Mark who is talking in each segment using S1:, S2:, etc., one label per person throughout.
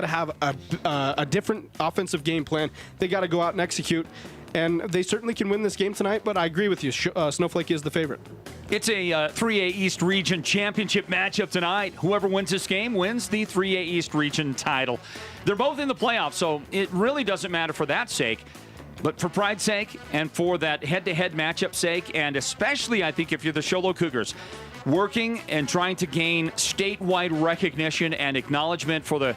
S1: to have a different offensive game plan. They got to go out and execute. And they certainly can win this game tonight, but I agree with you. Snowflake is the favorite.
S2: It's a 3A East Region Championship matchup tonight. Whoever wins this game wins the 3A East Region title. They're both in the playoffs, so it really doesn't matter for that sake. But for pride's sake and for that head-to-head matchup sake, and especially I think if you're the Show Low Cougars, working and trying to gain statewide recognition and acknowledgement for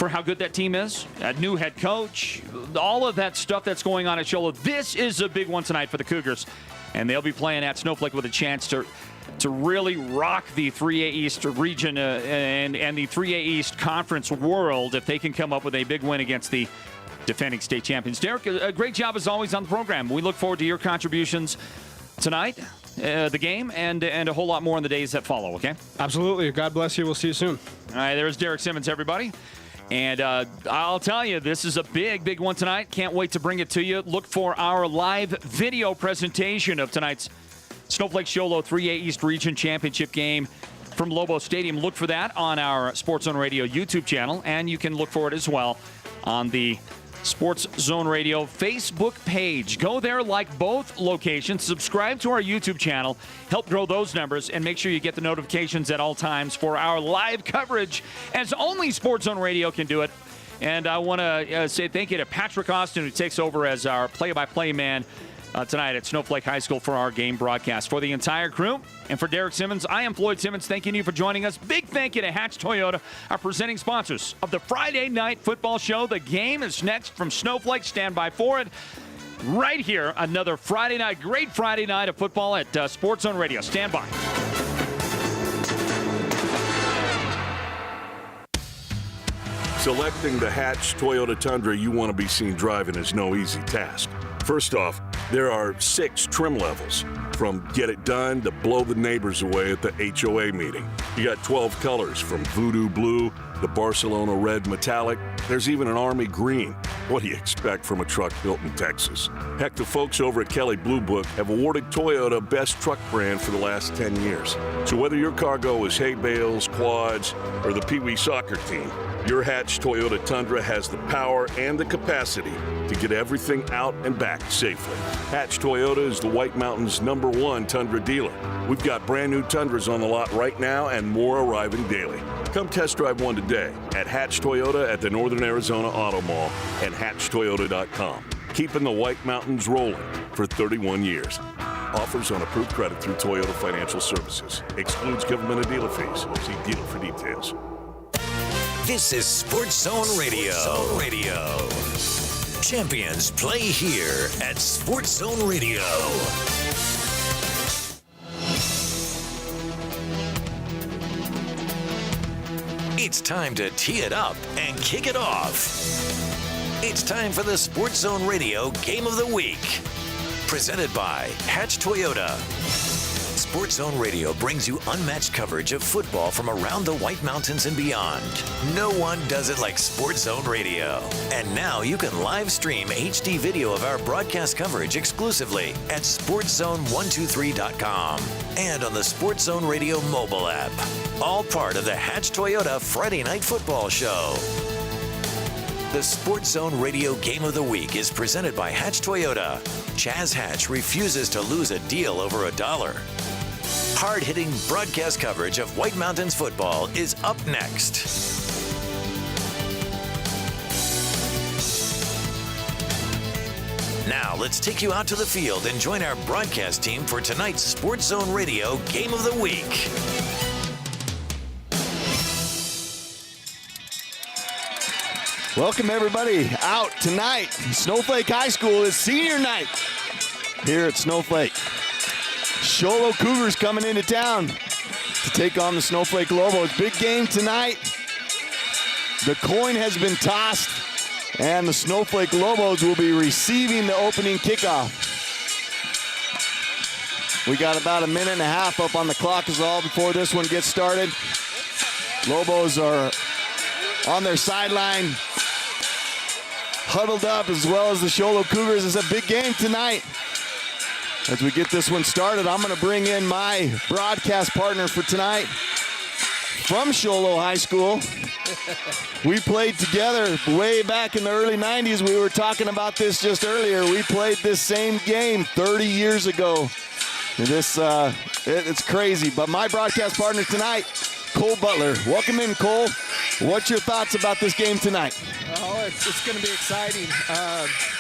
S2: how good that team is, a new head coach, all of that stuff that's going on at Show Low. This is a big one tonight for the Cougars, and they'll be playing at Snowflake with a chance to really rock the 3A East region and the 3A East conference world if they can come up with a big win against the defending state champions. Derek, a great job as always on the program. We look forward to your contributions tonight, the game, and a whole lot more in the days that follow, okay?
S1: Absolutely. God bless you. We'll see you soon.
S2: All right, there's Derek Simmons, everybody. And I'll tell you, this is a big, big one tonight. Can't wait to bring it to you. Look for our live video presentation of tonight's Snowflake Show Low 3A East Region Championship game from Lobos Stadium. Look for that on our Sports Zone Radio YouTube channel, and you can look for it as well on the Sports Zone Radio Facebook page. Go there, like both locations, subscribe to our YouTube channel, help grow those numbers, and make sure you get the notifications at all times for our live coverage, as only Sports Zone Radio can do it. And I want to say thank you to Patrick Austin, who takes over as our play-by-play man tonight at Snowflake High School for our game broadcast. For the entire crew and for Derek Simmons, I am Floyd Simmons, thanking you for joining us. Big thank you to Hatch Toyota, our presenting sponsors of the Friday Night Football Show. The game is next from Snowflake. Stand by for it. Right here, another Friday night, great Friday night of football at Sports Zone Radio. Stand by.
S3: Selecting the Hatch Toyota Tundra you want to be seen driving is no easy task. First off, there are 6 trim levels, from get it done to blow the neighbors away at the HOA meeting. You got 12 colors, from voodoo blue, the Barcelona red metallic. There's even an army green. What do you expect from a truck built in Texas? Heck, the folks over at Kelly Blue Book have awarded Toyota Best Truck Brand for the last 10 years. So whether your cargo is hay bales, quads, or the Pee Wee soccer team, your Hatch Toyota Tundra has the power and the capacity to get everything out and back safely. Hatch Toyota is the White Mountains' #1 Tundra dealer. We've got brand new Tundras on the lot right now and more arriving daily. Come test drive one today at Hatch Toyota at the Northern Arizona Auto Mall and hatchtoyota.com. Keeping the White Mountains rolling for 31 years. Offers on approved credit through Toyota Financial Services. Excludes government and dealer fees. See dealer for details.
S4: This is Sports Zone Radio. Champions play here at Sports Zone Radio. It's time to tee it up and kick it off. It's time for the Sports Zone Radio Game of the Week. Presented by Hatch Toyota. Sports Zone Radio brings you unmatched coverage of football from around the White Mountains and beyond. No one does it like Sports Zone Radio. And now you can live stream HD video of our broadcast coverage exclusively at SportsZone123.com and on the Sports Zone Radio mobile app. All part of the Hatch Toyota Friday Night Football Show. The Sports Zone Radio Game of the Week is presented by Hatch Toyota. Chaz Hatch refuses to lose a deal over $1. Hard-hitting broadcast coverage of White Mountains football is up next. Now, let's take you out to the field and join our broadcast team for tonight's Sports Zone Radio Game of the Week.
S5: Welcome everybody out tonight. Snowflake High School is senior night here at Snowflake. Show Low Cougars coming into town to take on the Snowflake Lobos. Big game tonight. The coin has been tossed and the Snowflake Lobos will be receiving the opening kickoff. We got about a minute and a half up on the clock is all before this one gets started. Lobos are on their sideline, huddled up, as well as the Show Low Cougars. It's a big game tonight. As we get this one started, I'm going to bring in my broadcast partner for tonight from Show Low High School. We played together way back in the early 90s. We were talking about this just earlier. We played this same game 30 years ago. And it's crazy. But my broadcast partner tonight, Cole Butler. Welcome in, Cole. What's your thoughts about this game tonight?
S6: Oh, it's going to be exciting.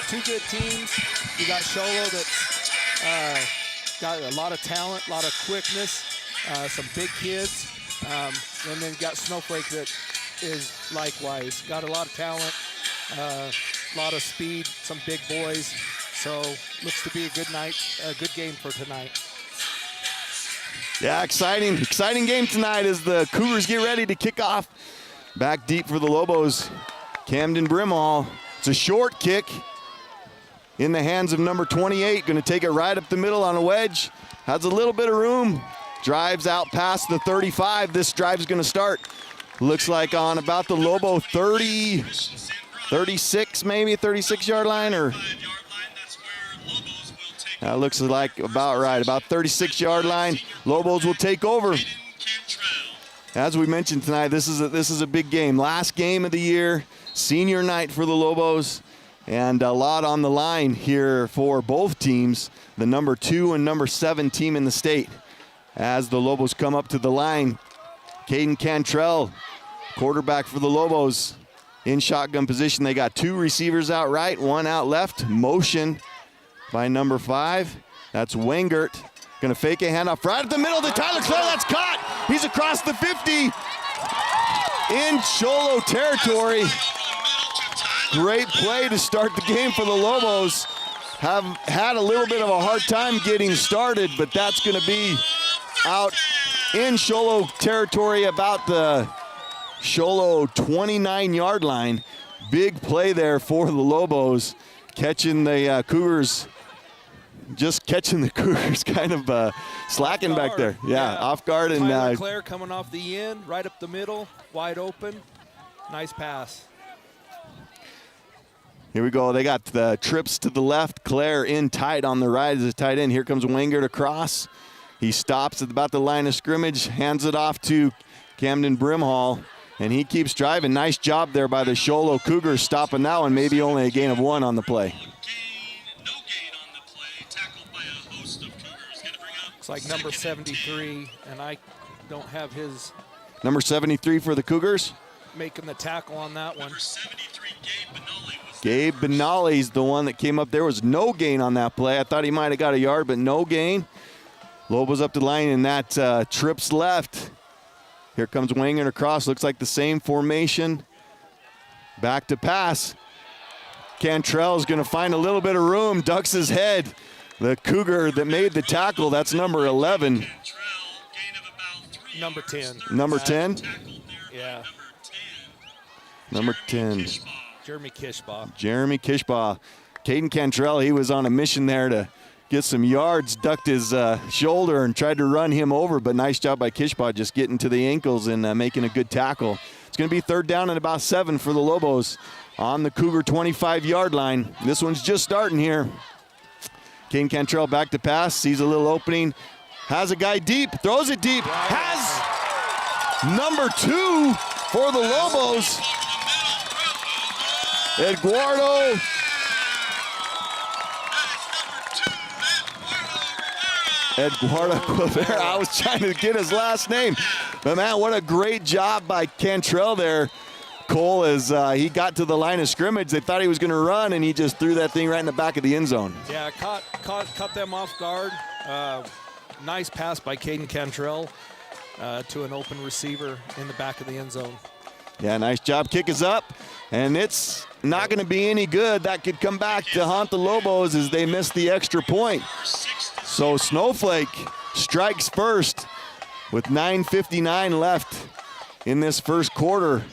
S6: Two good teams. You got Sholo that's got a lot of talent, a lot of quickness, some big kids. And then you got Snowflake that is likewise. Got a lot of talent, a lot of speed, some big boys. So looks to be a good night, a good game for tonight.
S5: Yeah, exciting game tonight as the Cougars get ready to kick off. Back deep for the Lobos, Camden Brimhall. It's a short kick in the hands of number 28. Going to take it right up the middle on a wedge. Has a little bit of room. Drives out past the 35. This drive is going to start. Looks like on about the Lobo 36 maybe, 36-yard line, or that looks like about right, about 36-yard line. Lobos will take over. As we mentioned tonight, this is a big game. Last game of the year, senior night for the Lobos, and a lot on the line here for both teams, the number 2 and number 7 team in the state. As the Lobos come up to the line, Caden Cantrell, quarterback for the Lobos, in shotgun position. They got 2 receivers out right, 1 out left. Motion by number 5. That's Wengert. Gonna fake a handoff right at the middle to Tyler Clare. That's caught. He's across the 50 in Sholo territory. Great play to start the game for the Lobos. Have had a little bit of a hard time getting started, but that's gonna be out in Sholo territory about the Sholo 29-yard line. Big play there for the Lobos, catching the Cougars. Just catching the Cougars kind of slacking back there. Yeah, off guard. And
S6: Tyler Clare coming off the end, right up the middle, wide open. Nice pass.
S5: Here we go. They got the trips to the left. Clare in tight on the right as a tight end. Here comes Wengert across. He stops at about the line of scrimmage, hands it off to Camden Brimhall, and he keeps driving. Nice job there by the Sholo Cougars stopping that one. Maybe only a gain of 1 on the play.
S6: Looks like number 73, and I don't have his.
S5: Number 73 for the Cougars.
S6: Making the tackle on that one.
S5: Gabe Benally's the one that came up. There was no gain on that play. I thought he might have got a yard, but no gain. Lobos up the line, and that trips left. Here comes Wengert across. Looks like the same formation. Back to pass. Cantrell's going to find a little bit of room, ducks his head. The Cougar that made the tackle, that's number 11.
S6: Number 10.
S5: Number 10?
S6: Yeah.
S5: Number 10.
S6: Jeremy Kishbaugh.
S5: Jeremy Kishbaugh. Caden Cantrell, he was on a mission there to get some yards, ducked his shoulder and tried to run him over, but nice job by Kishbaugh just getting to the ankles and making a good tackle. It's going to be 3rd down and about 7 for the Lobos on the Cougar 25-yard line. This one's just starting here. Caden Cantrell back to pass, sees a little opening, has a guy deep, throws it deep, has number 2 for the Lobos. Eduardo. Eduardo Quivera. I was trying to get his last name. But, man, what a great job by Cantrell there. Cole, as he got to the line of scrimmage, they thought he was going to run, and he just threw that thing right in the back of the end zone.
S6: Yeah, caught them off guard. Nice pass by Caden Cantrell to an open receiver in the back of the end zone.
S5: Yeah, nice job. Kick is up, and it's not going to be any good. That could come back to haunt the Lobos as they miss the extra point. So Snowflake strikes first with 9:59 left in this first quarter.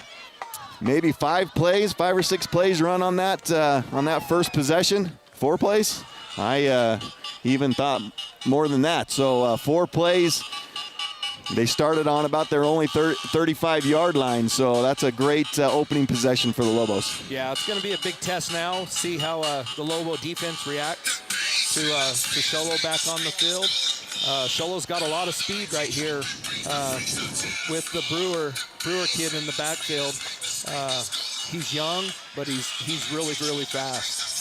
S5: Maybe 5 or 6 plays run on that first possession. 4 plays? I even thought more than that. So 4 plays. They started on about their only 35-yard line, so that's a great opening possession for the Lobos.
S6: Yeah, it's going to be a big test now. See how the Lobo defense reacts to Sholo back on the field. Sholo's got a lot of speed right here with the Brewer kid in the backfield. He's young, but he's really, really fast.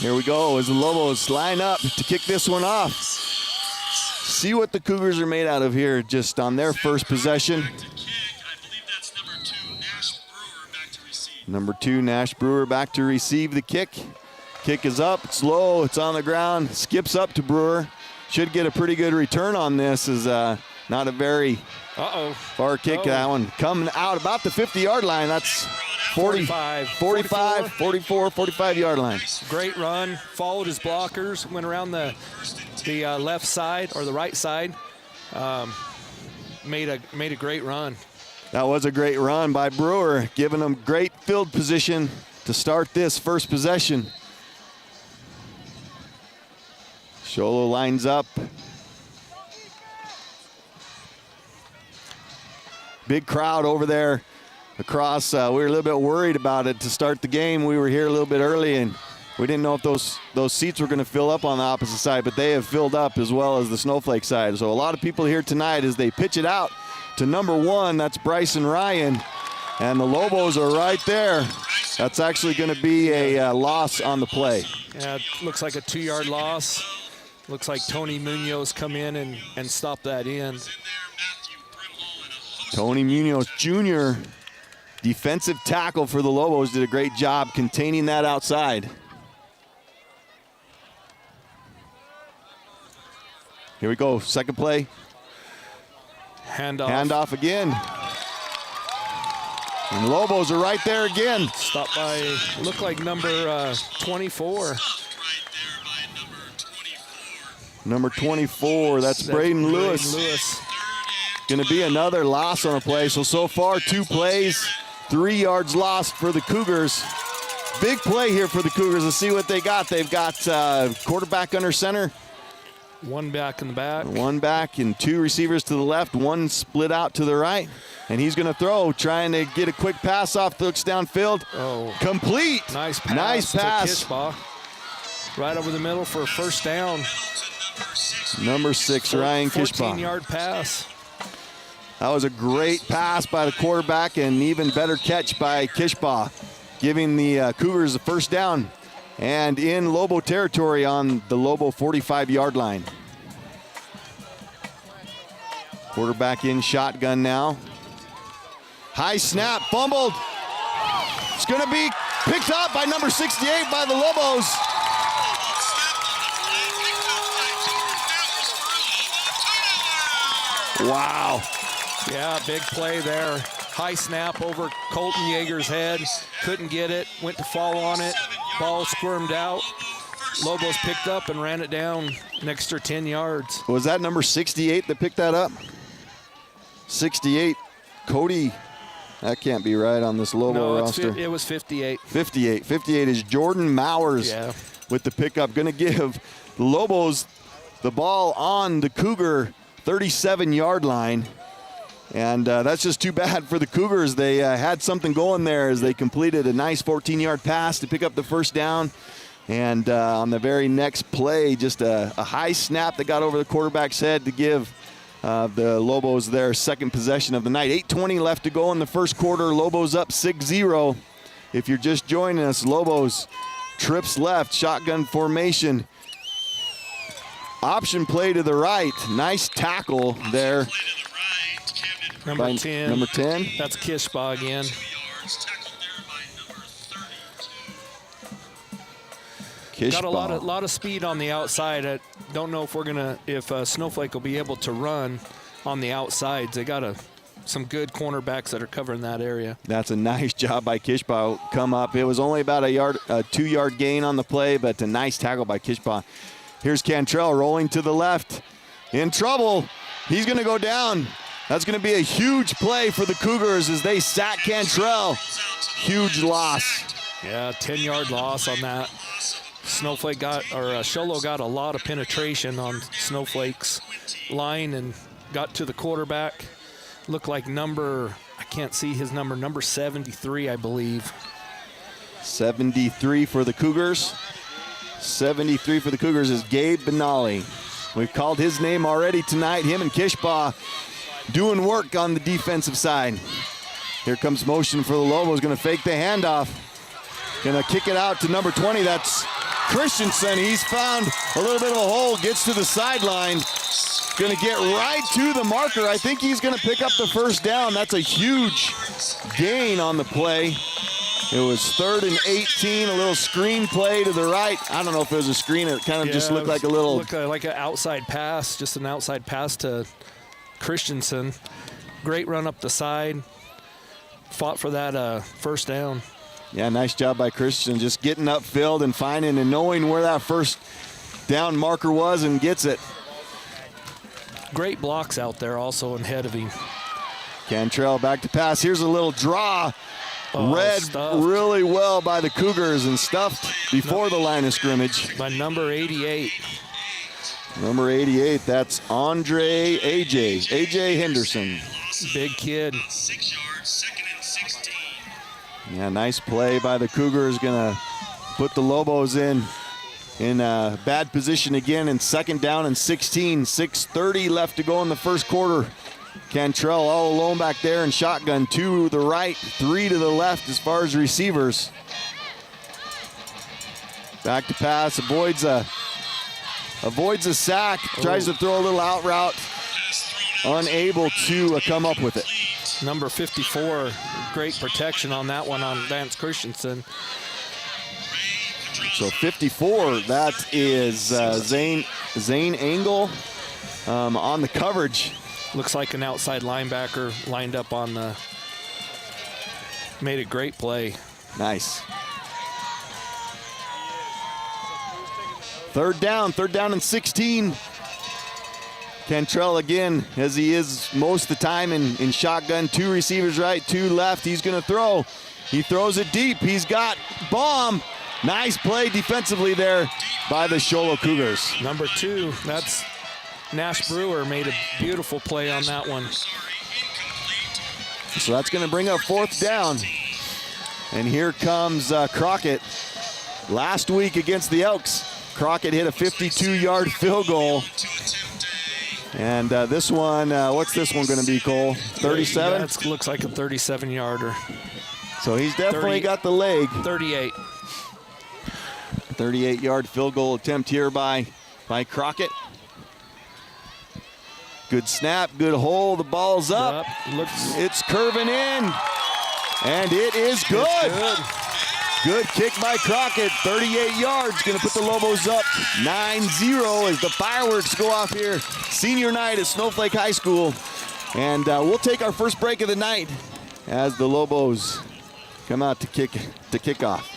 S5: Here we go as the Lobos line up to kick this one off. See what the Cougars are made out of here just on their first possession. Number 2, Nash Brewer back to receive the kick. Kick is up, it's low, it's on the ground, skips up to Brewer. Should get a pretty good return on this. Is not a very far kick. That one coming out about the 50-yard line. That's 45, 44, 45-yard line.
S6: Great run, followed his blockers, went around the left side or the right side. Made a great run.
S5: That was a great run by Brewer, giving them great field position to start this first possession. Sholo lines up. Big crowd over there across. We were a little bit worried about it to start the game. We were here a little bit early, and we didn't know if those seats were going to fill up on the opposite side, but they have filled up as well as the Snowflake side. So a lot of people here tonight as they pitch it out to number 1. That's Bryson Ryan, and the Lobos are right there. That's actually going to be a loss on the play.
S6: Yeah, it looks like a 2-yard loss. Looks like Tony Munoz come in and stop that end.
S5: Tony Munoz Jr., defensive tackle for the Lobos, did a great job containing that outside. Here we go, second play. Handoff again. And the Lobos are right there again.
S6: Stopped by, look like number 24.
S5: Number 24, that's Braden Lewis. Going to be another loss on a play. So far, 2 plays, 3 yards lost for the Cougars. Big play here for the Cougars. Let's see what they got. They've got quarterback under center.
S6: 1 back in the back.
S5: 1 back and 2 receivers to the left, 1 split out to the right. And he's going to throw, trying to get a quick pass off, looks downfield.
S6: Oh.
S5: Complete.
S6: Nice pass.
S5: Nice pass.
S6: To Kishbaugh. Right over the middle for a first down.
S5: Number 6, Ryan Kishbaugh.
S6: 14-yard pass.
S5: That was a great pass by the quarterback and even better catch by Kishbaugh, giving the Cougars a first down and in Lobo territory on the Lobo 45-yard line. Quarterback in shotgun now. High snap, fumbled. It's going to be picked up by number 68 by the Lobos. Wow.
S6: Yeah, big play there. High snap over Colton Yeager's head. Couldn't get it. Went to fall on it. Ball squirmed out. Lobos picked up and ran it down an extra 10 yards.
S5: Was that number 68 that picked that up? 68. Cody. That can't be right on this Lobo roster.
S6: It was 58.
S5: 58. 58 is Jordan Mowers with the pickup. Going to give the Lobos the ball on the Cougar 37-yard line. And that's just too bad for the Cougars. They had something going there as they completed a nice 14-yard pass to pick up the first down. And on the very next play, just a high snap that got over the quarterback's head to give the Lobos their second possession of the night. 8:20 left to go in the first quarter. Lobos up 6-0. If you're just joining us, Lobos trips left, shotgun formation. Option play to the right. Nice tackle there.
S6: Number 10.
S5: Number 10.
S6: That's Kishbaugh again. Got a lot of speed on the outside. I don't know if Snowflake will be able to run on the outsides. They got some good cornerbacks that are covering that area.
S5: That's a nice job by Kishbaugh. Come up. It was only about a 2-yard gain on the play, but a nice tackle by Kishbaugh. Here's Cantrell rolling to the left. In trouble. He's going to go down. That's going to be a huge play for the Cougars as they sack Cantrell. Huge loss.
S6: Yeah, 10-yard loss on that. Sholo got a lot of penetration on Snowflake's line and got to the quarterback. Looked like I can't see his number 73, I believe.
S5: 73 for the Cougars. 73 for the Cougars is Gabe Benali. We've called his name already tonight. Him and Kishbaugh doing work on the defensive side. Here comes motion for the Lobos. Going to fake the handoff. Going to kick it out to number 20. That's Christensen. He's found a little bit of a hole. Gets to the sideline. Going to get right to the marker. I think he's going to pick up the first down. That's a huge gain on the play. It was 3rd and 18, a little screen play to the right. I don't know if it was a screen. It kind of just looked like a little...
S6: Looked like an outside pass, just an outside pass to Christensen. Great run up the side. Fought for that first down.
S5: Yeah, nice job by Christensen, just getting upfield and finding and knowing where that first down marker was and gets it.
S6: Great blocks out there also ahead of him.
S5: Cantrell back to pass. Here's a little draw. Read
S6: Stuffed
S5: really well by the Cougars and stuffed before the line of scrimmage.
S6: by number 88.
S5: Number 88, that's Andre A.J. Henderson.
S6: Big kid.
S7: 6 yards, 2nd and 16.
S5: Yeah, nice play by the Cougars. Gonna put the Lobos in bad position again in 2nd down and 16. 6:30 left to go in the first quarter. Cantrell all alone back there in shotgun. 2 to the right, 3 to the left as far as receivers. Back to pass, avoids a sack, tries to throw a little out route, unable to come up with it.
S6: Number 54, great protection on that one on Vance Christensen.
S5: So 54, that is Zane Engel on the coverage.
S6: Looks like an outside linebacker lined up on the, made a great play.
S5: Nice. 3rd down and 16. Cantrell again, as he is most of the time in shotgun. 2 receivers right, 2 left. He's going to throw. He throws it deep. He's got Baum. Nice play defensively there by the Sholo Cougars.
S6: Number 2, that's Nash Brewer, made a beautiful play on that one.
S5: So that's going to bring up 4th down. And here comes Crockett. Last week against the Elks, Crockett hit a 52-yard field goal. And this one, what's this one going to be, Cole? 37?
S6: That looks like a 37-yarder.
S5: So he's definitely got the leg.
S6: 38.
S5: 38-yard field goal attempt here by Crockett. Good snap, good hole, the ball's up. It's curving in, and it is good. Good kick by Crockett, 38 yards, gonna put the Lobos up 9-0 as the fireworks go off here. Senior night at Snowflake High School. And we'll take our first break of the night as the Lobos come out to kick off.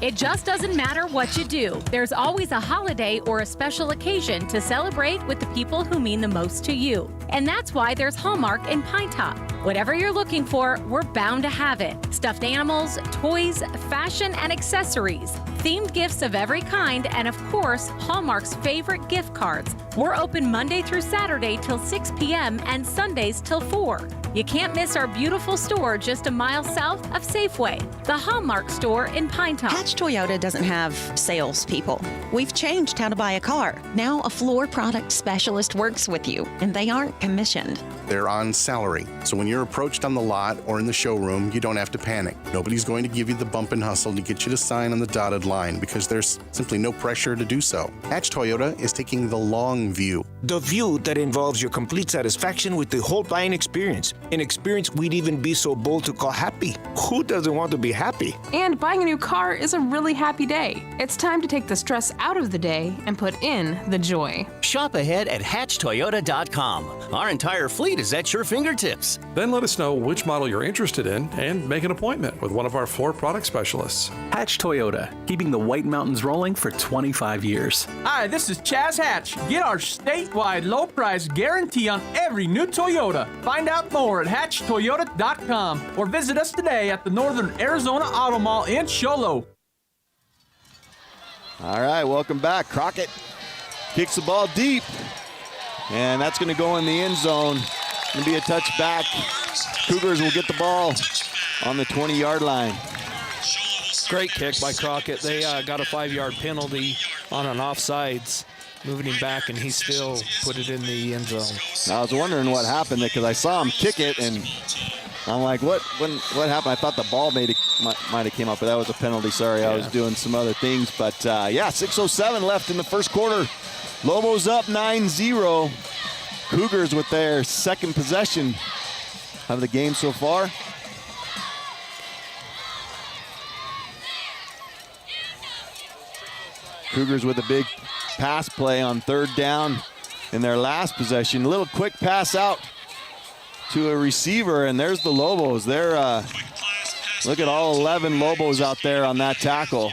S8: It just doesn't matter what you do. There's always a holiday or a special occasion to celebrate with the people who mean the most to you. And that's why there's Hallmark in Pine Top. Whatever you're looking for, we're bound to have it. Stuffed animals, toys, fashion, and accessories. Themed gifts of every kind, and of course, Hallmark's favorite gift cards. We're open Monday through Saturday till 6 p.m. and Sundays till 4. You can't miss our beautiful store just a mile south of Safeway, the Hallmark store in Pine Top.
S9: Hatch Toyota doesn't have salespeople. We've changed how to buy a car. Now a floor product specialist works with you, and they aren't commissioned.
S10: They're on salary, so when you're approached on the lot or in the showroom, you don't have to panic. Nobody's going to give you the bump and hustle to get you to sign on the dotted line because there's simply no pressure to do so. Hatch Toyota is taking the long view.
S11: The view that involves your complete satisfaction with the whole buying experience. An experience we'd even be so bold to call happy. Who doesn't want to be happy?
S12: And buying a new car is a really happy day. It's time to take the stress out of the day and put in the joy.
S13: Shop ahead at hatchtoyota.com. Our entire fleet is at your fingertips.
S14: Then let us know which model you're interested in and make an appointment with one of our floor product specialists.
S15: Hatch Toyota, keeping the White Mountains rolling for 25 years.
S16: Hi, this is Chaz Hatch. Get our statewide low price guarantee on every new Toyota. Find out more at hatchtoyota.com or visit us today at the Northern Arizona Auto Mall in Sholo.
S5: All right, welcome back. Crockett kicks the ball deep. And that's going to go in the end zone. Going to be a touchback. Cougars will get the ball on the 20-yard line.
S6: Great kick by Crockett. They got a 5-yard penalty on an offsides, moving him back, and he still put it in the end zone.
S5: I was wondering what happened there because I saw him kick it, and I'm like, what happened? I thought the ball might have came up, but that was a penalty. Sorry, I was doing some other things. But, 6:07 left in the first quarter. Lobos up 9-0. Cougars with their second possession of the game so far. Cougars with a big pass play on third down in their last possession. A little quick pass out to a receiver, and there's the Lobos. They're look at all 11 Lobos out there on that tackle.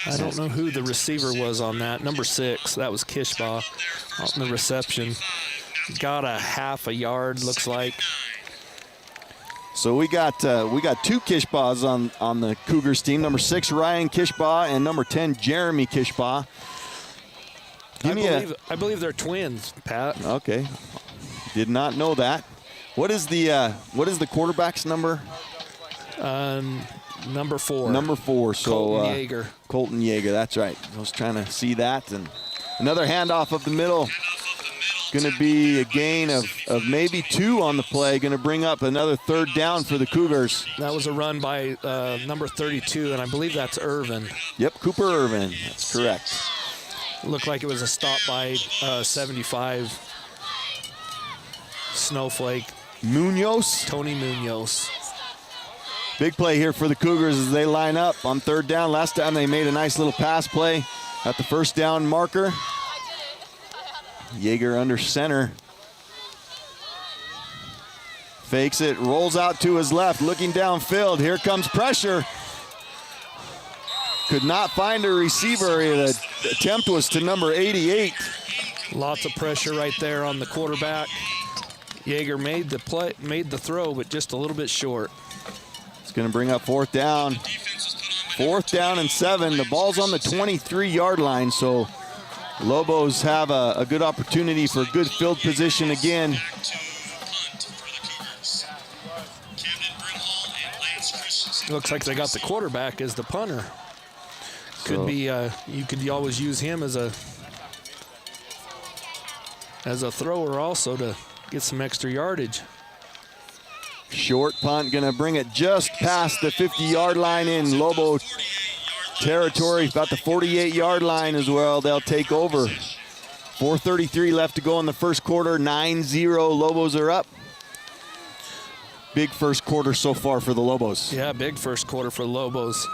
S6: I don't know who the receiver was on that. Number 6, that was Kishbaugh on the reception. Got a half a yard, looks like.
S5: So we got 2 Kishbaughs on the Cougars team. Number 6, Ryan Kishbaugh, and number 10, Jeremy Kishbaugh.
S6: I believe they're twins, Pat.
S5: Okay, did not know that. What is the quarterback's number?
S6: Number 4.
S5: Number 4. So
S6: Colton Yeager.
S5: Colton Yeager. That's right. I was trying to see that, and another handoff of the middle. Going to be a gain of maybe 2 on the play. Going to bring up another third down for the Cougars.
S6: That was a run by number 32, and I believe that's Irvin.
S5: Yep, Cooper Irvin. That's correct.
S6: Looked like it was a stop by 75 Snowflake.
S5: Munoz.
S6: Tony Munoz.
S5: Big play here for the Cougars as they line up on third down. Last time they made a nice little pass play at the first down marker. Yeager under center. Fakes it, rolls out to his left, looking downfield. Here comes pressure. Could not find a receiver. The attempt was to number 88.
S6: Lots of pressure right there on the quarterback. Yeager made the throw, but just a little bit short.
S5: It's going to bring up fourth down. 4th down and 7. The ball's on the 23-yard line, so Lobos have a good opportunity for good field position again.
S6: Looks like they got the quarterback as the punter. Could be you could always use him as a thrower also to get some extra yardage.
S5: Short punt, going to bring it just past the 50-yard line in Lobo territory. About the 48-yard line as well. They'll take over. 4:33 left to go in the first quarter. 9-0. Lobos are up. Big first quarter so far for the Lobos.
S6: Yeah, big first quarter for the Lobos.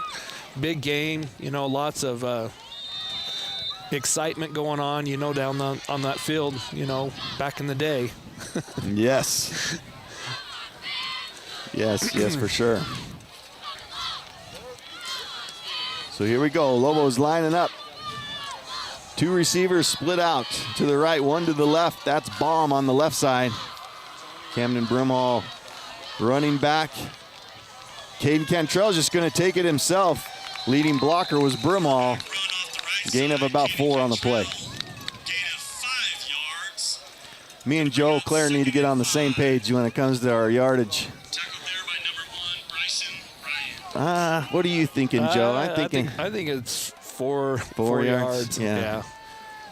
S6: Big game. Lots of excitement going on. Down on that field. Back in the day.
S5: Yes. Yes, for sure. So here we go. Lobos lining up. 2 receivers split out to the right, 1 to the left. That's Baum on the left side. Camden Brimhall running back. Caden Cantrell's just going to take it himself. Leading blocker was Brimhall. Gain of about 4 on the play. Me and Joe Claire need to get on the same page when it comes to our yardage. What are you thinking, Joe?
S6: I think it's 4 yards.
S5: Yeah.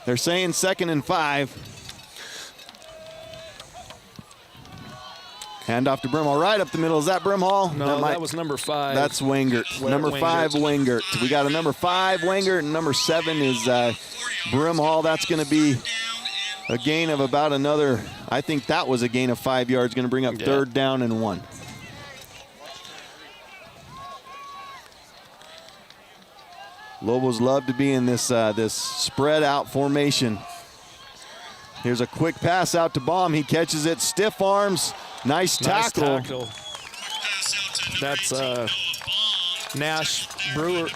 S5: They're saying 2nd and 5. Hand off to Brimhall, right up the middle. Is that Brimhall?
S6: No, that was number 5.
S5: That's Wengert. Number 5, Wengert. We got a number 5, Wengert, and number 7 is Brimhall. That's going to be a gain of about another, I think that was a gain of 5 yards. Going to bring up 3rd down and 1. Lobos love to be in this spread out formation. Here's a quick pass out to Baum. He catches it, stiff arms, nice tackle.
S6: That's Nash Brewer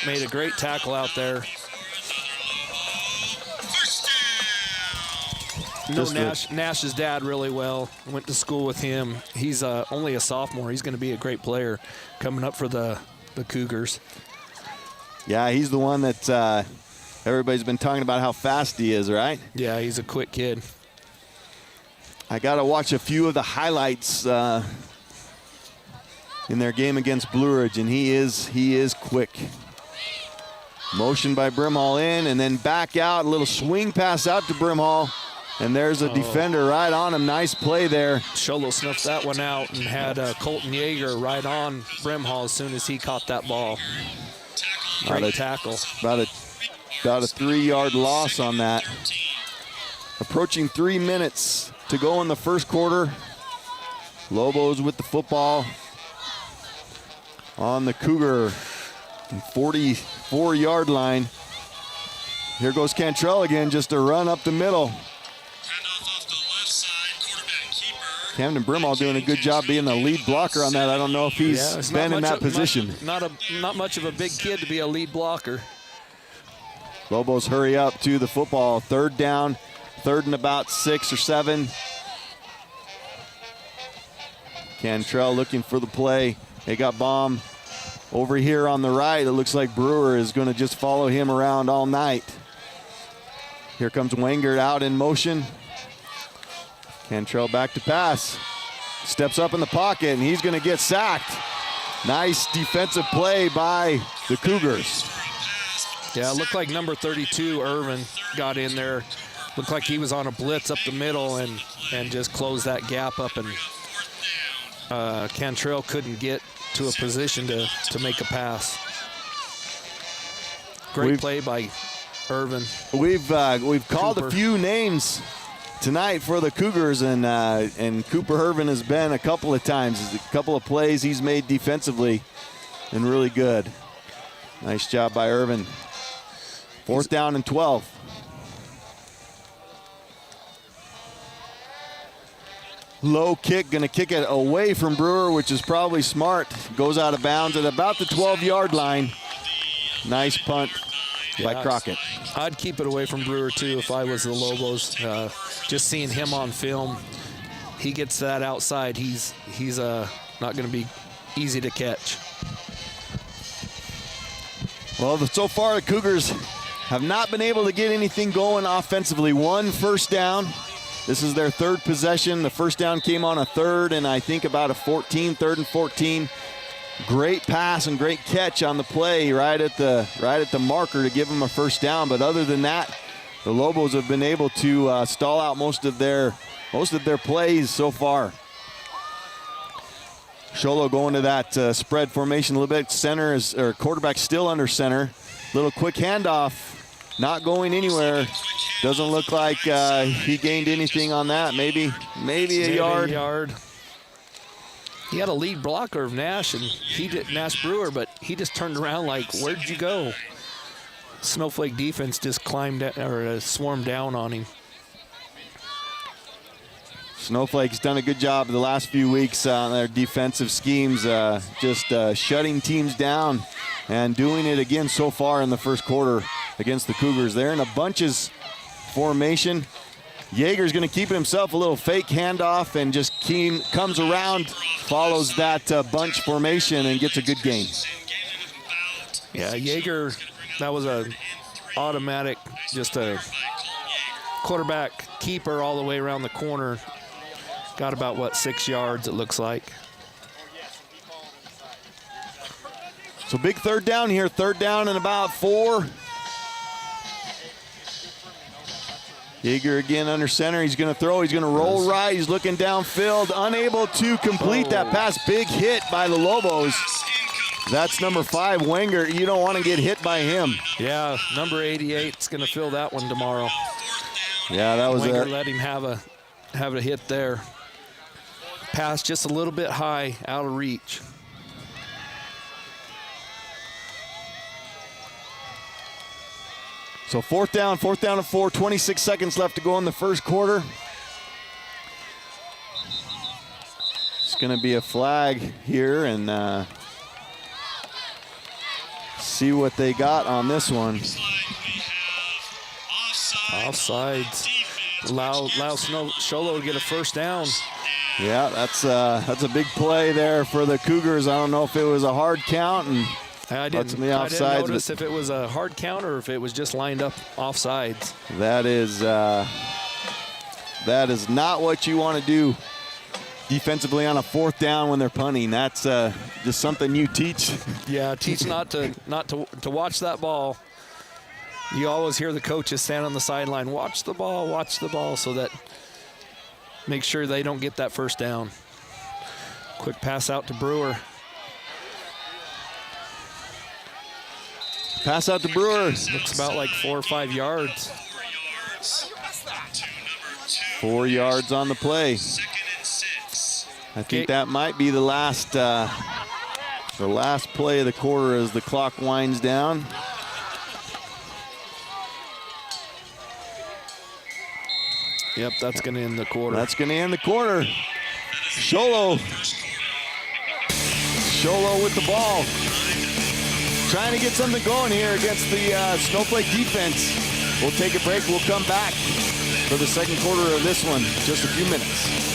S6: made a great tackle out there. Nash's dad really well. Went to school with him. He's only a sophomore. He's going to be a great player coming up for the Cougars.
S5: Yeah, he's the one that everybody's been talking about how fast he is, right?
S6: Yeah, he's a quick kid.
S5: I got to watch a few of the highlights in their game against Blue Ridge, and he is quick. Motion by Brimhall in, and then back out. A little swing pass out to Brimhall, and there's a defender right on him. Nice play there.
S6: Sholo snuffed that one out and had Colton Yeager right on Brimhall as soon as he caught that ball. Great tackle.
S5: About a 3-yard loss on that. Approaching 3 minutes to go in the first quarter. Lobos with the football on the Cougar 44-yard line. Here goes Cantrell again, just a run up the middle. Camden Brimhall doing a good job being the lead blocker on that. I don't know if he's been in that position.
S6: Not much of a big kid to be a lead blocker.
S5: Lobos hurry up to the football. 3rd down, 3rd and about 6 or 7. Cantrell looking for the play. They got bomb over here on the right. It looks like Brewer is going to just follow him around all night. Here comes Wangert out in motion. Cantrell back to pass. Steps up in the pocket, and he's going to get sacked. Nice defensive play by the Cougars.
S6: Yeah, it looked like number 32, Irvin, got in there. Looked like he was on a blitz up the middle and just closed that gap up, and Cantrell couldn't get to a position to make a pass. Great play by Irvin.
S5: We've called a few names tonight for the Cougars, and Cooper Irvin has been a couple of times. A couple of plays he's made defensively and really good. Nice job by Irvin. 4th down and 12. Low kick, going to kick it away from Brewer, which is probably smart. Goes out of bounds at about the 12-yard line. Nice punt by Crockett.
S6: I'd keep it away from Brewer, too, if I was the Lobos. Just seeing him on film, he gets that outside. He's not going to be easy to catch.
S5: Well, so far the Cougars have not been able to get anything going offensively. 1 first down. This is their 3rd possession. The first down came on a 3rd and I think about a 3rd and 14. Great pass and great catch on the play right at the marker to give them a first down. But other than that, the Lobos have been able to stall out most of their plays so far. Sholo going to that spread formation a little bit. Quarterback still under center. Little quick handoff. Not going anywhere. Doesn't look like he gained anything on that. Maybe a yard.
S6: He had a lead blocker of Nash, and he didn't Nash Brewer, but he just turned around like, where'd you go? Snowflake defense just swarmed down on him.
S5: Snowflake's done a good job the last few weeks on their defensive schemes, just shutting teams down and doing it again so far in the first quarter against the Cougars. They're in a bunches formation. Yeager's going to keep it himself, a little fake handoff, and just comes around, follows that bunch formation, and gets a good gain.
S6: Yeah, Yeager, that was a automatic, just a quarterback keeper all the way around the corner. Got about, 6 yards, it looks like.
S5: So big 3rd down here, 3rd down and about 4. Yeager again under center. He's going to throw. He's going to roll right. He's looking downfield. Unable to complete that pass. Big hit by the Lobos. That's number 5, Wenger. You don't want to get hit by him.
S6: Yeah, number 88 is going to fill that one tomorrow.
S5: Yeah, that was
S6: Wenger let him have a hit there. Pass just a little bit high, out of reach.
S5: So 4th down and 4, 26 seconds left to go in the first quarter. It's going to be a flag here, and see what they got on this one.
S6: Offsides. Allow Sholo to get a first down.
S5: Yeah, that's a big play there for the Cougars. I don't know if it was a hard count, and
S6: I didn't notice if it was a hard count or if it was just lined up offsides.
S5: That is That is not what you want to do defensively on a 4th down when they're punting. That's just something you teach.
S6: Yeah, teach not to watch that ball. You always hear the coaches stand on the sideline, watch the ball, so that make sure they don't get that first down. Quick pass out to Brewer.
S5: Pass out to Brewer.
S6: Looks about like 4 or 5 yards.
S5: 4 yards on the play. I think that might be the last play of the quarter as the clock winds down.
S6: Yep, that's going to end the quarter.
S5: That's going to end the quarter. Sholo with the ball. Trying to get something going here against the Snowflake defense. We'll take a break. We'll come back for the second quarter of this one. Just a few minutes.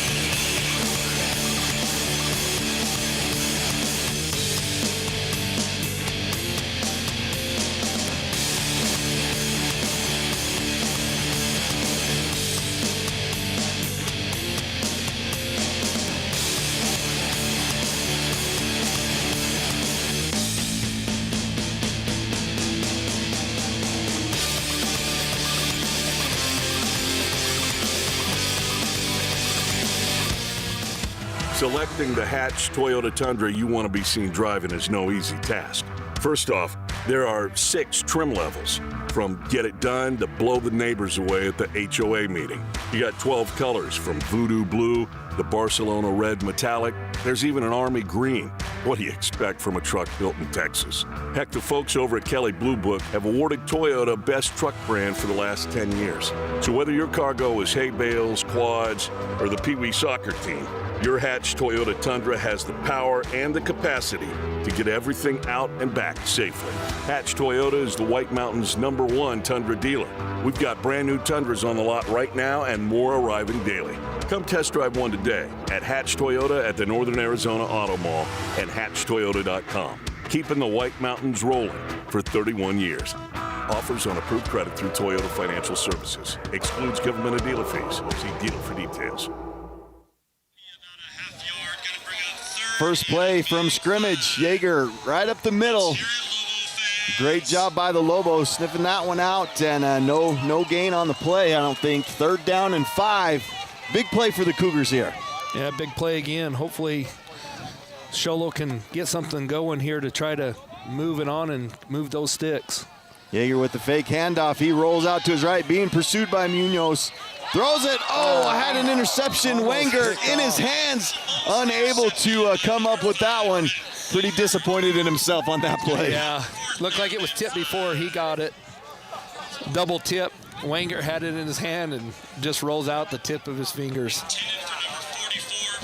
S3: Selecting the Hatch Toyota Tundra you want to be seen driving is no easy task. First off, there are 6 trim levels, from get it done to blow the neighbors away at the HOA meeting. You got 12 colors, from voodoo blue, the Barcelona red metallic. There's even an army green. What do you expect from a truck built in Texas? Heck, the folks over at Kelly Blue Book have awarded Toyota Best Truck Brand for the last 10 years. So whether your cargo is hay bales, quads, or the Pee Wee soccer team, your Hatch Toyota Tundra has the power and the capacity to get everything out and back safely. Hatch Toyota is the White Mountains #1 Tundra dealer. We've got brand new Tundras on the lot right now and more arriving daily. Come test drive one today at Hatch Toyota at the Northern Arizona Auto Mall and HatchToyota.com. Keeping the White Mountains rolling for 31 years. Offers on approved credit through Toyota Financial Services. Excludes government and dealer fees. See dealer for details.
S5: First play from scrimmage. Yeager right up the middle. Great job by the Lobos sniffing that one out, and no gain on the play, I don't think. 3rd down and 5. Big play for the Cougars here.
S6: Yeah, big play again. Hopefully Sholo can get something going here to try to move it on and move those sticks.
S5: Yeager with the fake handoff. He rolls out to his right, being pursued by Munoz. Throws it. Oh, had an interception. Wenger in his hands, unable to come up with that one. Pretty disappointed in himself on that play.
S6: Yeah, looked like it was tipped before he got it. Double tip. Wenger had it in his hand and just rolls out the tip of his fingers.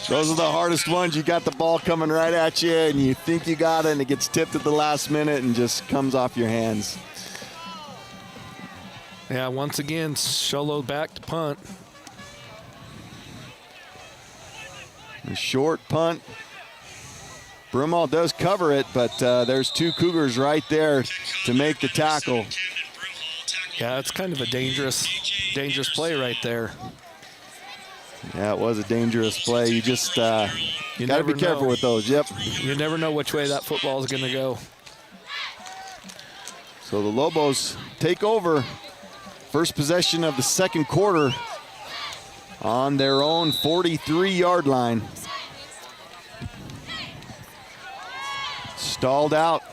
S5: Those are the hardest ones. You got the ball coming right at you, and you think you got it, and it gets tipped at the last minute and just comes off your hands.
S6: Yeah, once again, Sholo back to punt.
S5: A short punt. Brumall does cover it, but there's 2 Cougars right there to make the tackle.
S6: Yeah, it's kind of a dangerous play right there.
S5: Yeah, it was a dangerous play. You just got to be careful with those. Yep.
S6: You never know which way that football is going to go.
S5: So the Lobos take over. First possession of the second quarter on their own 43-yard line. Stalled out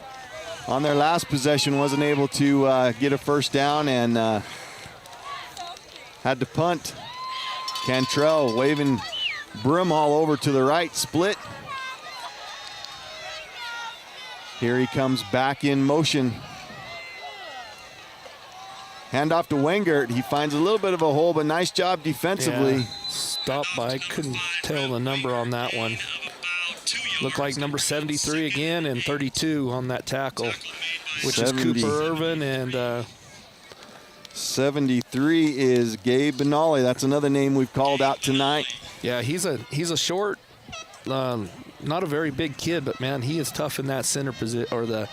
S5: on their last possession, wasn't able to get a first down, and had to punt. Cantrell waving Brimhall over to the right, split. Here he comes back in motion. Handoff to Wenger. He finds a little bit of a hole, but nice job defensively.
S6: Yeah, stopped by. Couldn't tell the number on that one. Looked like number 73 again and 32 on that tackle, which 70. Is Cooper Irvin, and
S5: 73 is Gabe Benali. That's another name we've called out tonight.
S6: Yeah, he's a short, not a very big kid, but man, he is tough in that center position or the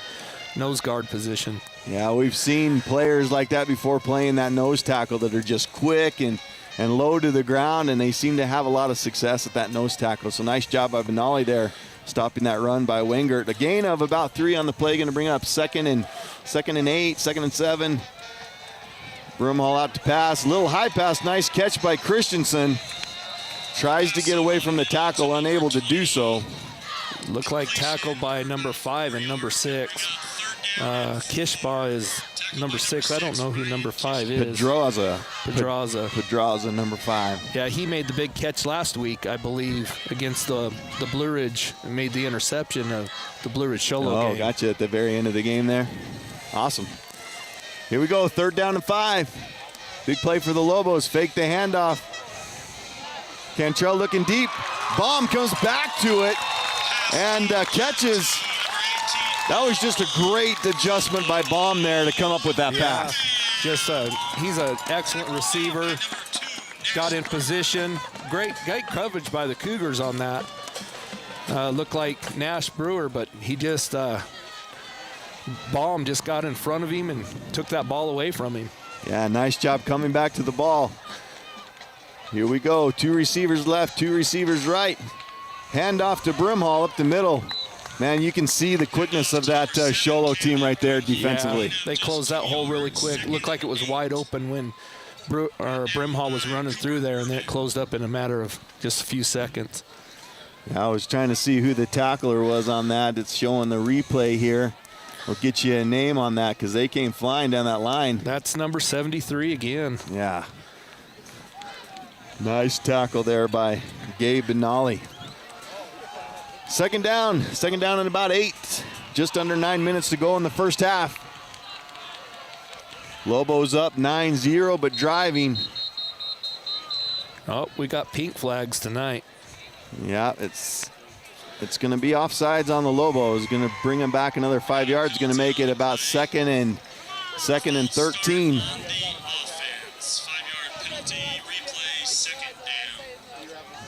S6: nose guard position.
S5: Yeah, we've seen players like that before playing that nose tackle that are just quick and and low to the ground, and they seem to have a lot of success at that nose tackle. So nice job by Benali there, stopping that run by Wingert. A gain of about 3 on the play, going to bring up second and 8, second and 7. Broomhall out to pass, little high pass, nice catch by Christensen. Tries to get away from the tackle, unable to do so.
S17: Looked like tackled by number 5 and number 6. Kishbaugh is number 6. I don't know who number 5 is.
S5: Pedraza, number 5.
S17: Yeah, he made the big catch last week, I believe, against the Blue Ridge, and made the interception of the Blue Ridge Sholo game.
S5: Gotcha at the very end of the game there. Awesome. Here we go, 3rd down and 5. Big play for the Lobos. Fake the handoff. Cantrell looking deep. Baum comes back to it and catches. That was just a great adjustment by Baum there to come up with that pass.
S17: Just he's an excellent receiver. Got in position. Great coverage by the Cougars on that. Looked like Nash Brewer, but he just Baum just got in front of him and took that ball away from him.
S5: Yeah, nice job coming back to the ball. Here we go. 2 receivers left, 2 receivers right. Handoff to Brimhall up the middle. Man, you can see the quickness of that Sholo team right there defensively.
S17: Yeah, they closed that hole really quick. Looked like it was wide open when Brimhall was running through there, and then it closed up in a matter of just a few seconds.
S5: Yeah, I was trying to see who the tackler was on that. It's showing the replay here. We'll get you a name on that because they came flying down that line.
S17: That's number 73 again.
S5: Yeah. Nice tackle there by Gabe Benali. Second down and about 8. Just under 9 minutes to go in the first half. Lobos up 9-0, but driving.
S17: Oh, we got pink flags tonight.
S5: Yeah, it's going to be offsides on the Lobos. Going to bring them back another 5 yards. Going to make it about second and 13.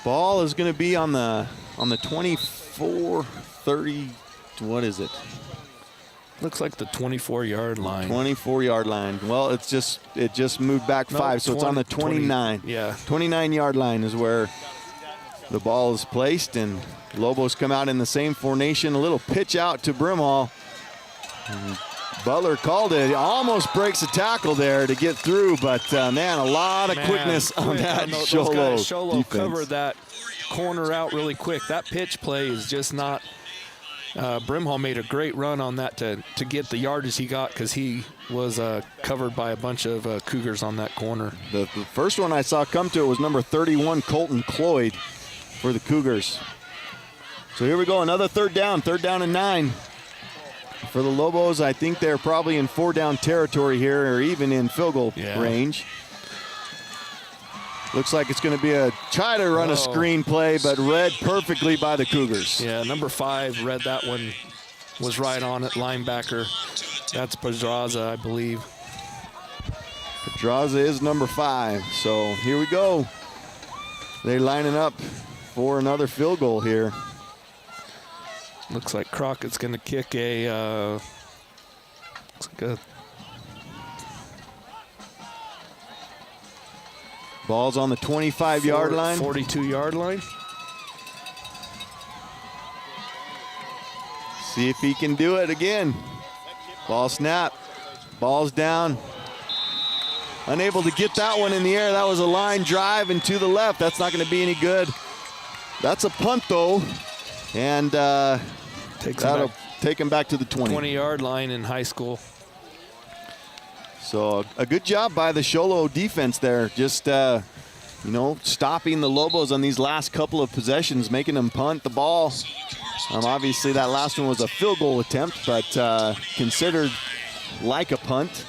S5: Ball is going to be on the 24, 30. What is it?
S17: Looks like the 24-yard line.
S5: 24-yard line. Well, it just moved back 5, so it's on the 29.
S17: 20, yeah.
S5: 29-yard line is where the ball is placed, and Lobos come out in the same formation. A little pitch out to Brimhall. And Butler called it. He almost breaks a tackle there to get through, but man, a lot of quickness on that Sholo defense.
S17: Covered that corner out really quick. That pitch play is just not. Brimhall made a great run on that to get the yardage he got because he was covered by a bunch of Cougars on that corner.
S5: The first one I saw come to it was number 31, Colton Cloyd, for the Cougars. So here we go, another third down and 9. For the Lobos, I think they're probably in 4-down territory here, or even in field goal range. Looks like it's going to be a try to run a screen play, but read perfectly by the Cougars.
S17: Yeah, number 5 read that one, was right on it, linebacker. That's Pedraza, I believe.
S5: Pedraza is number 5, so here we go. They're lining up for another field goal here.
S17: Looks like Crockett's going to kick a
S5: ball's on the 25-yard line.
S17: 42-yard line.
S5: See if he can do it again. Ball snap. Ball's down. Unable to get that one in the air. That was a line drive and to the left. That's not going to be any good. That's a punt, though. And that'll take him back to the 20.
S17: 20-yard line in high school.
S5: So a good job by the Sholo defense there. Just, stopping the Lobos on these last couple of possessions, making them punt the ball. Obviously, that last one was a field goal attempt, but considered like a punt.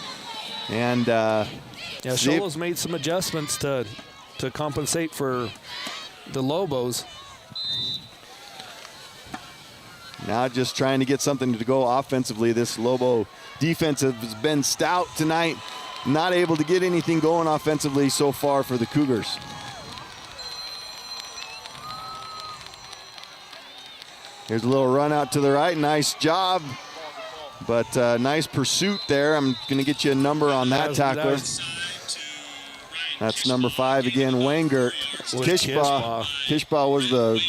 S5: And
S17: Sholo's made some adjustments to compensate for the Lobos.
S5: Now just trying to get something to go offensively. This Lobo defense has been stout tonight. Not able to get anything going offensively so far for the Cougars. Here's a little run out to the right. Nice job. But nice pursuit there. I'm going to get you a number on that tackler. That's number 5 again, Wengert. Kishba was the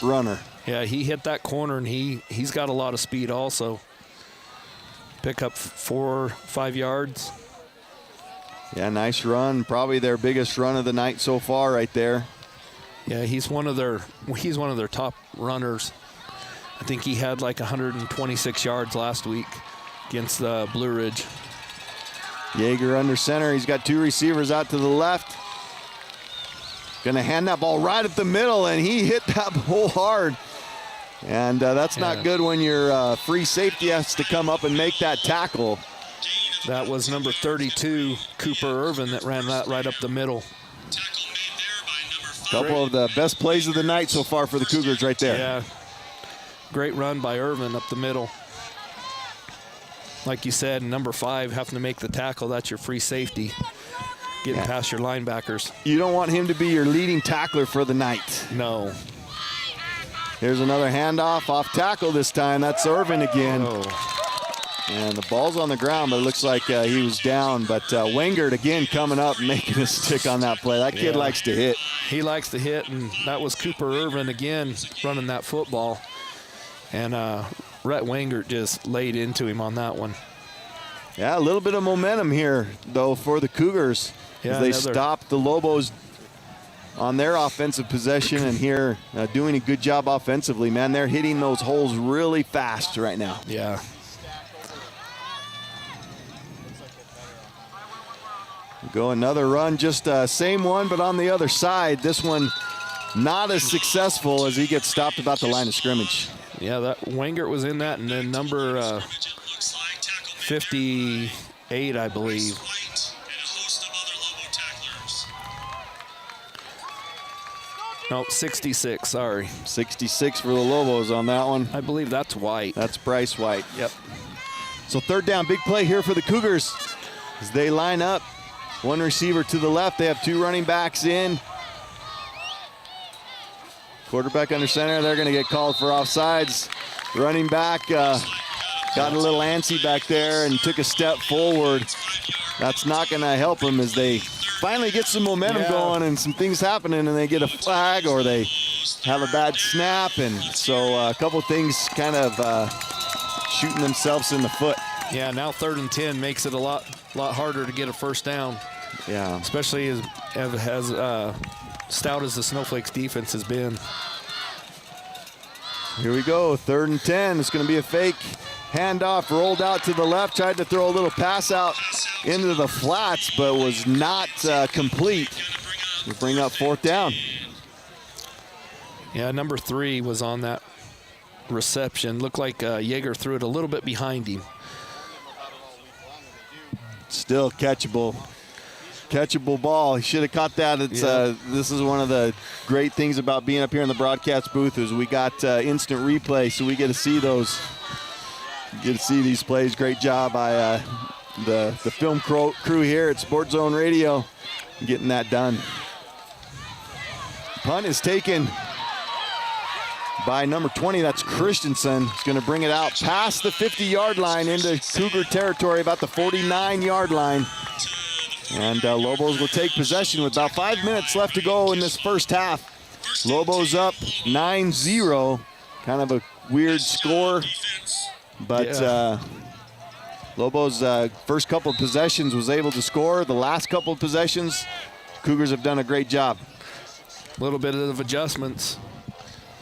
S5: runner.
S17: Yeah, he hit that corner, and he's got a lot of speed also. Pick up 4 or 5 yards.
S5: Yeah, nice run. Probably their biggest run of the night so far right there.
S17: Yeah, he's one of their top runners. I think he had like 126 yards last week against the Blue Ridge.
S5: Yeager under center. He's got 2 receivers out to the left. Gonna hand that ball right up the middle, and he hit that hole hard. And that's not good when your free safety has to come up and make that tackle.
S17: That was number 32, Cooper Irvin, that ran that right up the middle.
S5: Couple of the best plays of the night so far for the Cougars right there.
S17: Yeah, great run by Irvin up the middle. Like you said, number 5 having to make the tackle. That's your free safety, getting past your linebackers.
S5: You don't want him to be your leading tackler for the night.
S17: No.
S5: Here's another handoff, off tackle this time. That's Irvin again.
S17: Oh.
S5: And the ball's on the ground, but it looks like he was down. But Wengert again coming up, making a stick on that play. That kid likes to hit.
S17: He likes to hit, and that was Cooper Irvin again running that football. And Rhett Wengert just laid into him on that one.
S5: Yeah, a little bit of momentum here, though, for the Cougars.
S17: Yeah,
S5: as they stopped the Lobos on their offensive possession, and here doing a good job offensively. Man, they're hitting those holes really fast right now.
S17: Yeah.
S5: Go another run, just same one, but on the other side. This one not as successful as he gets stopped about the line of scrimmage.
S17: Yeah, that Wengert was in that, and then number 58, I believe. No, 66, sorry.
S5: 66 for the Lobos on that one.
S17: I believe that's White.
S5: That's Bryce White, yep. So 3rd down, big play here for the Cougars as they line up. 1 receiver to the left. They have 2 running backs in. Quarterback under center. They're going to get called for offsides. Running back got a little antsy back there and took a step forward. That's not going to help them as they finally get some momentum going and some things happening, and they get a flag or they have a bad snap. And so a couple things kind of shooting themselves in the foot.
S17: Yeah, now 3rd and 10 makes it a lot harder to get a first down.
S5: Yeah.
S17: Especially as stout as the Snowflake's defense has been.
S5: Here we go, 3rd and 10. It's going to be a fake handoff, rolled out to the left, tried to throw a little pass out into the flats, but was not complete. We bring up 4th down.
S17: Yeah, number 3 was on that reception. Looked like Yeager threw it a little bit behind him.
S5: Still catchable ball. He should have caught that. It's this is one of the great things about being up here in the broadcast booth is we got instant replay, so we get to see those. Get to see these plays. Great job by the film crew here at Sports Zone Radio, getting that done. Punt is taken by number 20. That's Christensen. He's going to bring it out past the 50-yard line into Cougar territory, about the 49-yard line. And Lobos will take possession with about 5 minutes left to go in this first half. Lobos up 9-0. Kind of a weird score. But Lobos' first couple of possessions was able to score. The last couple of possessions, Cougars have done a great job.
S17: A little bit of adjustments.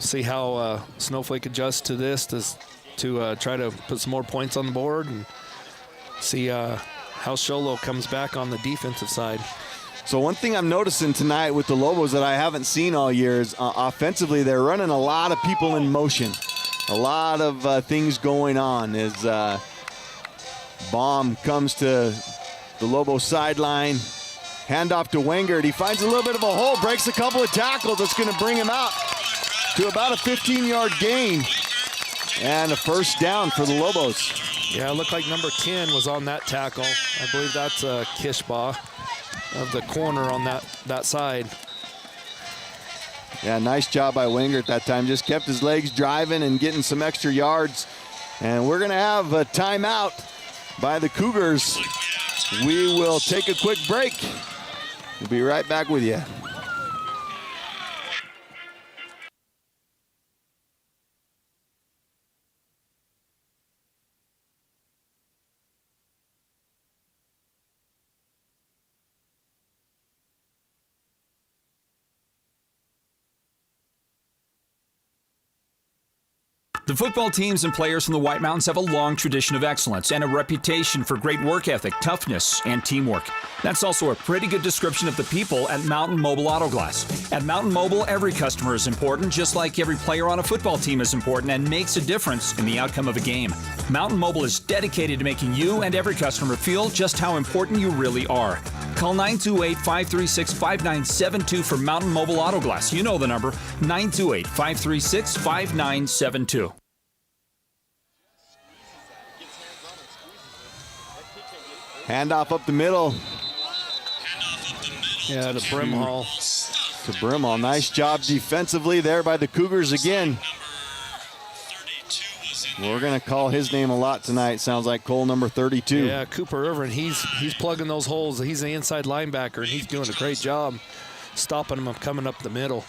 S17: See how Snowflake adjusts to this to try to put some more points on the board, and see how Sholo comes back on the defensive side.
S5: So one thing I'm noticing tonight with the Lobos that I haven't seen all year is offensively they're running a lot of people in motion. A lot of things going on as Baum comes to the Lobos sideline. Handoff to Wengert. He finds a little bit of a hole, breaks a couple of tackles. That's going to bring him out to about a 15-yard gain. And a first down for the Lobos.
S17: Yeah, it looked like number 10 was on that tackle. I believe that's Kishba of the corner on that side.
S5: Yeah, nice job by Wengert that time. Just kept his legs driving and getting some extra yards. And we're going to have a timeout by the Cougars. We will take a quick break. We'll be right back with you.
S18: The football teams and players from the White Mountains have a long tradition of excellence and a reputation for great work ethic, toughness, and teamwork. That's also a pretty good description of the people at Mountain Mobile Auto Glass. At Mountain Mobile, every customer is important, just like every player on a football team is important and makes a difference in the outcome of a game. Mountain Mobile is dedicated to making you and every customer feel just how important you really are. Call 928-536-5972 for Mountain Mobile Auto Glass. You know the number, 928-536-5972.
S5: Handoff up the middle.
S17: Yeah, to Brimhall.
S5: To Brimhall. Nice job defensively there by the Cougars again. We're going to call his name a lot tonight. Sounds like Cole number 32.
S17: Yeah, Cooper Irvin, he's plugging those holes. He's the inside linebacker, and he's doing a great job stopping them coming up the middle.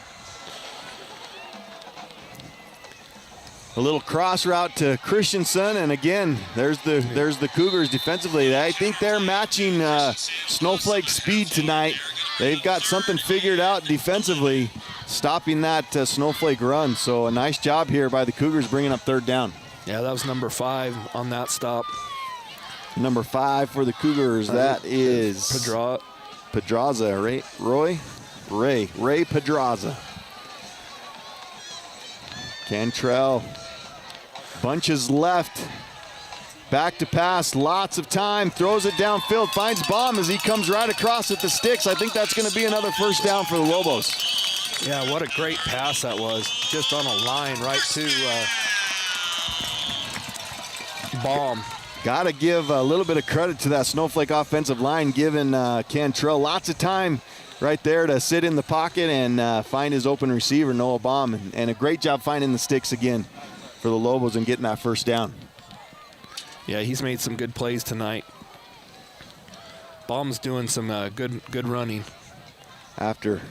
S5: A little cross route to Christensen, and again, there's the Cougars defensively. I think they're matching Snowflake's speed tonight. They've got something figured out defensively, stopping that Snowflake run. So a nice job here by the Cougars bringing up third down.
S17: Yeah, that was number 5 on that stop.
S5: Number 5 for the Cougars. That is Pedraza, Ray Pedraza. Cantrell. Bunches left. Back to pass, lots of time, throws it downfield, finds Baum as he comes right across at the sticks. I think that's going to be another first down for the Lobos.
S17: Yeah, what a great pass that was. Just on a line right to Baum.
S5: Got to give a little bit of credit to that Snowflake offensive line, giving Cantrell lots of time right there to sit in the pocket and find his open receiver, Noah Baum, and a great job finding the sticks again for the Lobos and getting that first down.
S17: Yeah, he's made some good plays tonight. Baum's doing some good running.
S5: After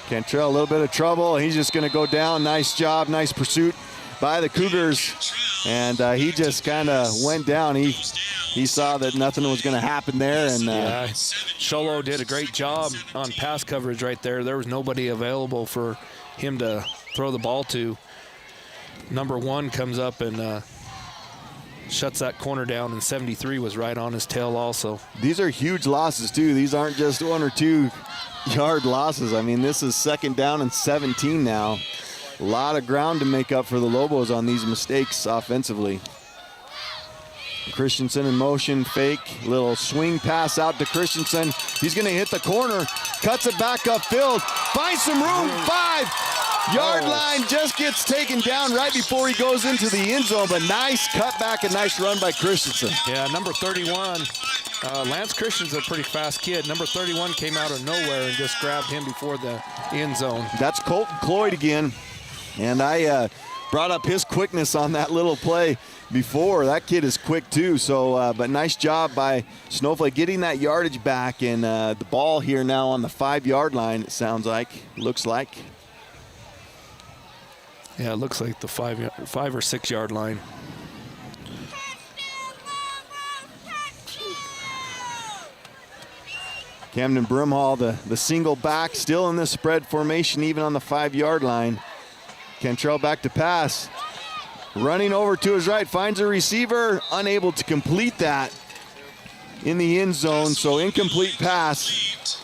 S5: Cantrell, a little bit of trouble. He's just going to go down. Nice job, nice pursuit by the Cougars. And he just kind of went down. He saw that nothing was going to happen there. And
S17: yeah, Sholo did a great job on pass coverage right there. There was nobody available for him to throw the ball to. Number 1 comes up and shuts that corner down, and 73 was right on his tail also.
S5: These are huge losses, too. These aren't just 1 or 2 yard losses. I mean, this is second down and 17 now. A lot of ground to make up for the Lobos on these mistakes offensively. Christensen in motion, fake, little swing pass out to Christensen. He's going to hit the corner, cuts it back upfield, finds some room, 5-yard line, just gets taken down right before he goes into the end zone, but nice cutback and nice run by Christensen.
S17: Yeah, number 31, Lance Christensen's a pretty fast kid. Number 31 came out of nowhere and just grabbed him before the end zone.
S5: That's Colton Cloyd again, and I brought up his quickness on that little play before. That kid is quick too, so but nice job by Snowflake getting that yardage back, and the ball here now on the 5-yard line, it sounds like, looks like.
S17: Yeah, it looks like the 5 or 6 yard line.
S5: Camden Brimhall, the single back, still in this spread formation, even on the 5-yard line. Cantrell back to pass. Running over to his right, finds a receiver, unable to complete that in the end zone, so incomplete pass.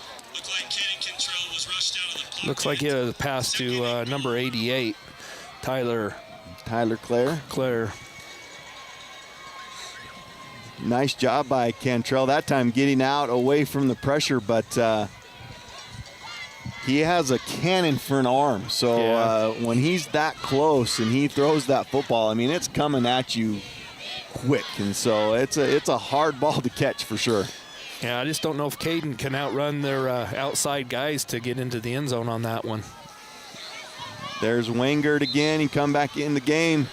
S17: Looks like he had a pass to number 88, Tyler Clare.
S5: Nice job by Cantrell that time getting out away from the pressure, but he has a cannon for an arm. So when he's that close and he throws that football, I mean, it's coming at you quick. And so it's a hard ball to catch for sure.
S17: Yeah, I just don't know if Caden can outrun their outside guys to get into the end zone on that one.
S5: There's Wangert again. He come back in the game.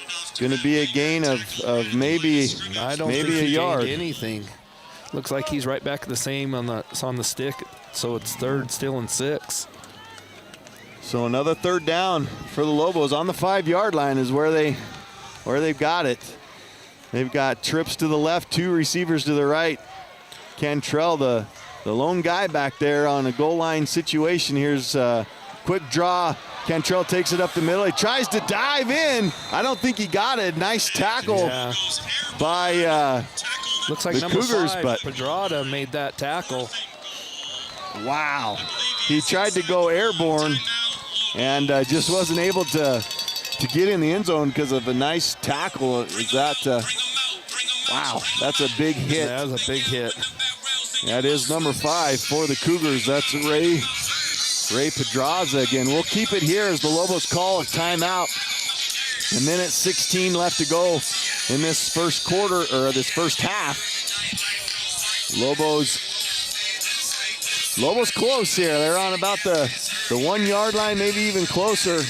S5: It's going to be a gain of maybe
S17: I don't think
S5: a
S17: he
S5: yard.
S17: gained anything. Looks like he's right back the same on the stick, so it's third, still and 6.
S5: So another third down for the Lobos on the 5-yard line is where they've got it. They've got trips to the left, 2 receivers to the right. Cantrell, the lone guy back there on a goal line situation. Here's a quick draw. Cantrell takes it up the middle. He tries to dive in. I don't think he got it. Nice tackle by
S17: looks like
S5: the
S17: number
S5: Cougars,
S17: 5,
S5: but
S17: Pedrada made that tackle.
S5: Wow. He tried to go airborne and just wasn't able to get in the end zone because of a nice tackle. Is that, wow, that's a big hit.
S17: That was a big hit.
S5: That is number 5 for the Cougars. That's Ray Pedraza again. We'll keep it here as the Lobos call a timeout. A minute 16 left to go in this first quarter, or this first half. Lobos close here. They're on about the 1-yard line, maybe even closer,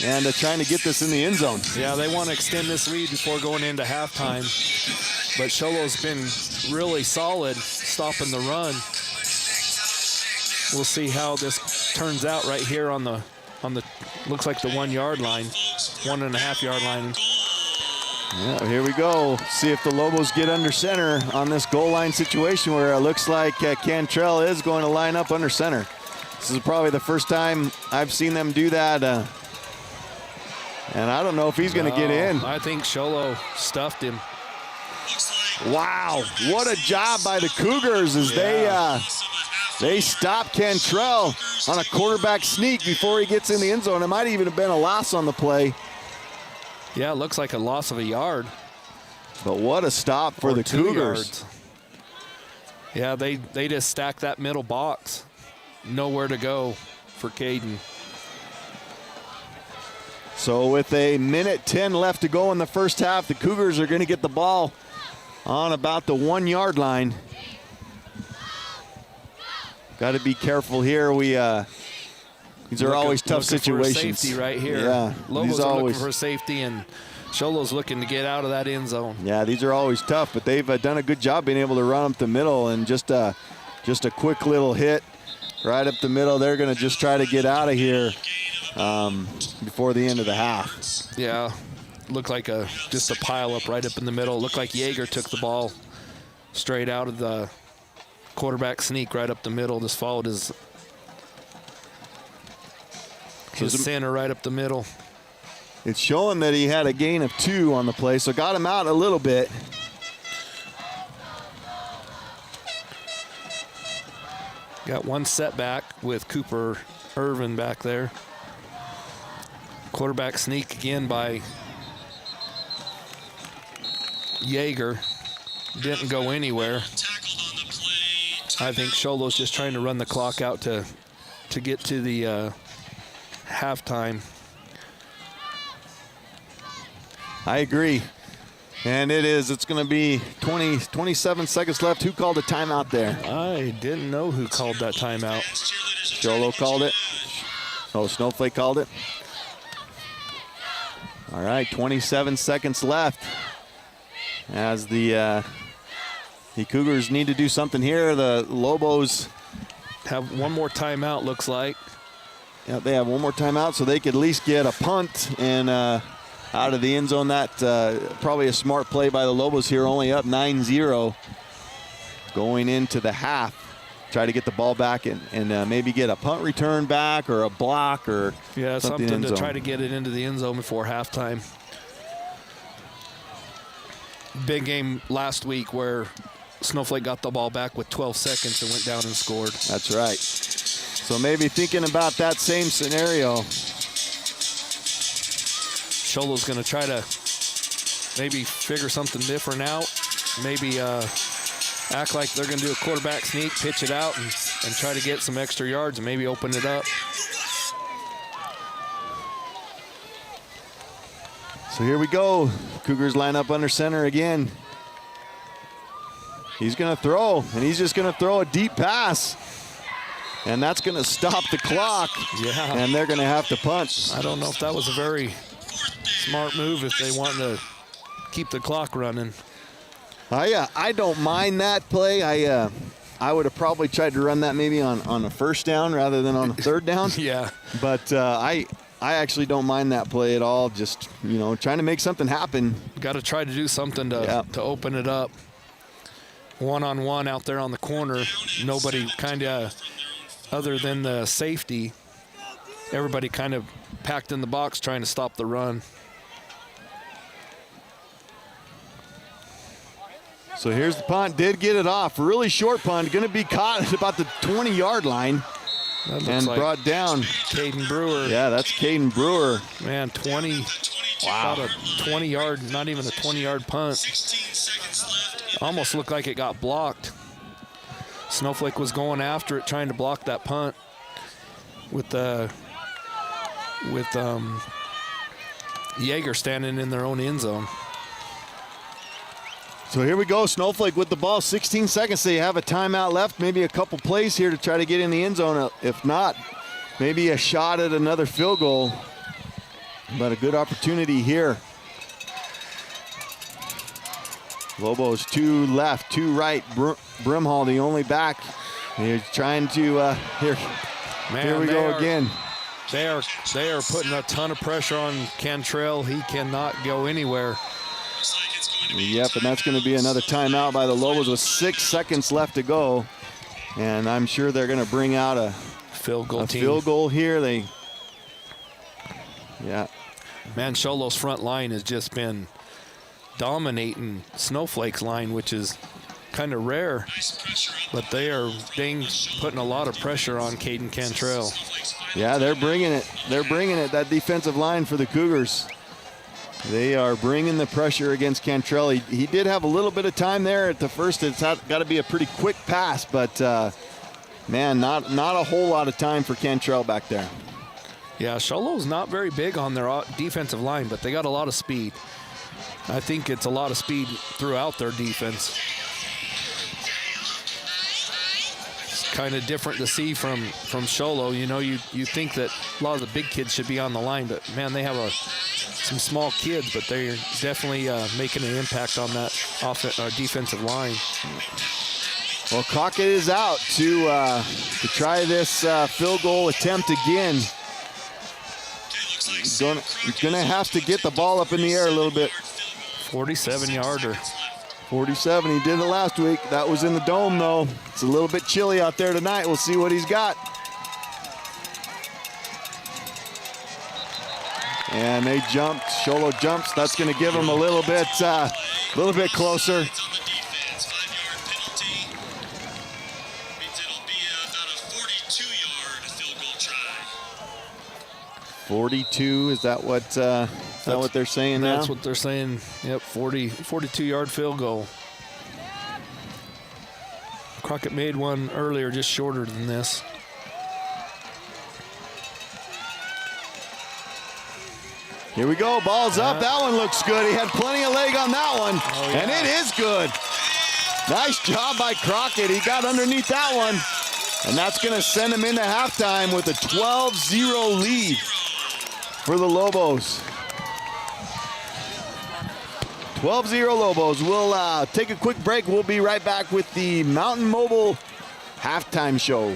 S5: and trying to get this in the end zone.
S17: Yeah, they want to extend this lead before going into halftime. But Sholo's been really solid stopping the run. We'll see how this turns out right here on the looks like the 1-yard line, 1.5-yard line.
S5: Yeah, here we go. See if the Lobos get under center on this goal line situation where it looks like Cantrell is going to line up under center. This is probably the first time I've seen them do that. And I don't know if he's going to get in.
S17: I think Sholo stuffed him.
S5: Wow, what a job by the Cougars as they stop Cantrell on a quarterback sneak before he gets in the end zone. It might even have been a loss on the play.
S17: Yeah, it looks like a loss of a yard.
S5: But what a stop for the Cougars.
S17: Yards. Yeah, they just stacked that middle box. Nowhere to go for Caden.
S5: So with a minute 10 left to go in the first half, the Cougars are going to get the ball on about the 1-yard line. Got to be careful here. These are always tough situations.
S17: For safety right here.
S5: Yeah,
S17: Lobos are looking for safety, and Sholo's looking to get out of that end zone.
S5: Yeah, these are always tough, but they've done a good job being able to run up the middle, and just a quick little hit right up the middle. They're going to just try to get out of here before the end of the half.
S17: Yeah, looked like just a pile up right up in the middle. Looked like Yeager took the ball straight out of the quarterback sneak right up the middle. Just followed his center right up the middle.
S5: It's showing that he had a gain of 2 on the play, so got him out a little bit.
S17: Got one setback with Cooper Irvin back there. Quarterback sneak again by Yeager. Didn't go anywhere. I think Sholo's just trying to run the clock out to get to the halftime.
S5: I agree. And it's going to be 27 seconds left. Who called a timeout there?
S17: I didn't know who called that timeout.
S5: Sholo called it. Oh, Snowflake called it. All right, 27 seconds left. As the Cougars need to do something here. The Lobos
S17: have one more timeout, looks like.
S5: Yeah, they have one more timeout, so they could at least get a punt and out of the end zone. That probably a smart play by the Lobos here, only up 9-0 going into the half. Try to get the ball back and maybe get a punt return back or a block or
S17: something to try to get it into the end zone before halftime. Big game last week where Snowflake got the ball back with 12 seconds and went down and scored.
S5: That's right. So maybe thinking about that same scenario.
S17: Sholo's going to try to maybe figure something different out. Maybe act like they're going to do a quarterback sneak, pitch it out, and try to get some extra yards and maybe open it up.
S5: So here we go. Cougars line up under center again. He's going to throw, and he's just going to throw a deep pass. And that's going to stop the clock.
S17: Yeah.
S5: And they're going to have to punt.
S17: I don't know if that was a very smart move if they want to keep the clock running.
S5: I don't mind that play. I would have probably tried to run that maybe on a first down rather than on a third down.
S17: Yeah.
S5: But I actually don't mind that play at all. Just, trying to make something happen.
S17: Got to try to do something to open it up. One-on-one out there on the corner. Nobody kind of, other than the safety, everybody kind of packed in the box trying to stop the run.
S5: So here's the punt. Did get it off. Really short punt. Going to be caught at about the 20-yard line and like brought down.
S17: Caden Brewer.
S5: Yeah, that's Caden Brewer.
S17: Man, 20. Wow. About a 20-yard, not even a 20-yard punt. Almost looked like it got blocked. Snowflake was going after it, trying to block that punt with Yeager standing in their own end zone.
S5: So here we go, Snowflake with the ball, 16 seconds. They have a timeout left, maybe a couple plays here to try to get in the end zone. If not, maybe a shot at another field goal. But a good opportunity here. Lobos 2 left, 2 right. Brimhall, the only back. He's trying to, here we go again.
S17: They are putting a ton of pressure on Cantrell. He cannot go anywhere.
S5: Yep, and that's going to be another timeout by the Lobos with 6 seconds left to go. And I'm sure they're going to bring out a
S17: field goal
S5: here.
S17: Man, Sholo's front line has just been dominating Snowflake's line, which is kind of rare. But they are putting a lot of pressure on Caden Cantrell.
S5: Yeah, they're bringing it. That defensive line for the Cougars. They are bringing the pressure against Cantrell. He did have a little bit of time there at the first. It's got to be a pretty quick pass, but man, not a whole lot of time for Cantrell back there.
S17: Yeah, Sholo's not very big on their defensive line, but they got a lot of speed. I think it's a lot of speed throughout their defense. It's kind of different to see from Sholo. You think that a lot of the big kids should be on the line, but man, they have some small kids, but they're definitely making an impact on that defensive line.
S5: Well, Crockett is out to try this field goal attempt again. He's gonna have to get the ball up in the air a little bit.
S17: 47-yarder.
S5: 47, he did it last week. That was in the dome, though. It's a little bit chilly out there tonight. We'll see what he's got. And they jumped. Sholo jumps. That's going to give him a little bit closer. 42. Is that what they're saying now?
S17: That's what they're saying. Yep, 42-yard field goal. Crockett made one earlier, just shorter than this.
S5: Here we go, ball's up. That one looks good. He had plenty of leg on that one, and it is good. Nice job by Crockett. He got underneath that one, and that's going to send him into halftime with a 12-0 lead for the Lobos. 12-0 Lobos. We'll take a quick break. We'll be right back with the Mountain Mobile halftime show.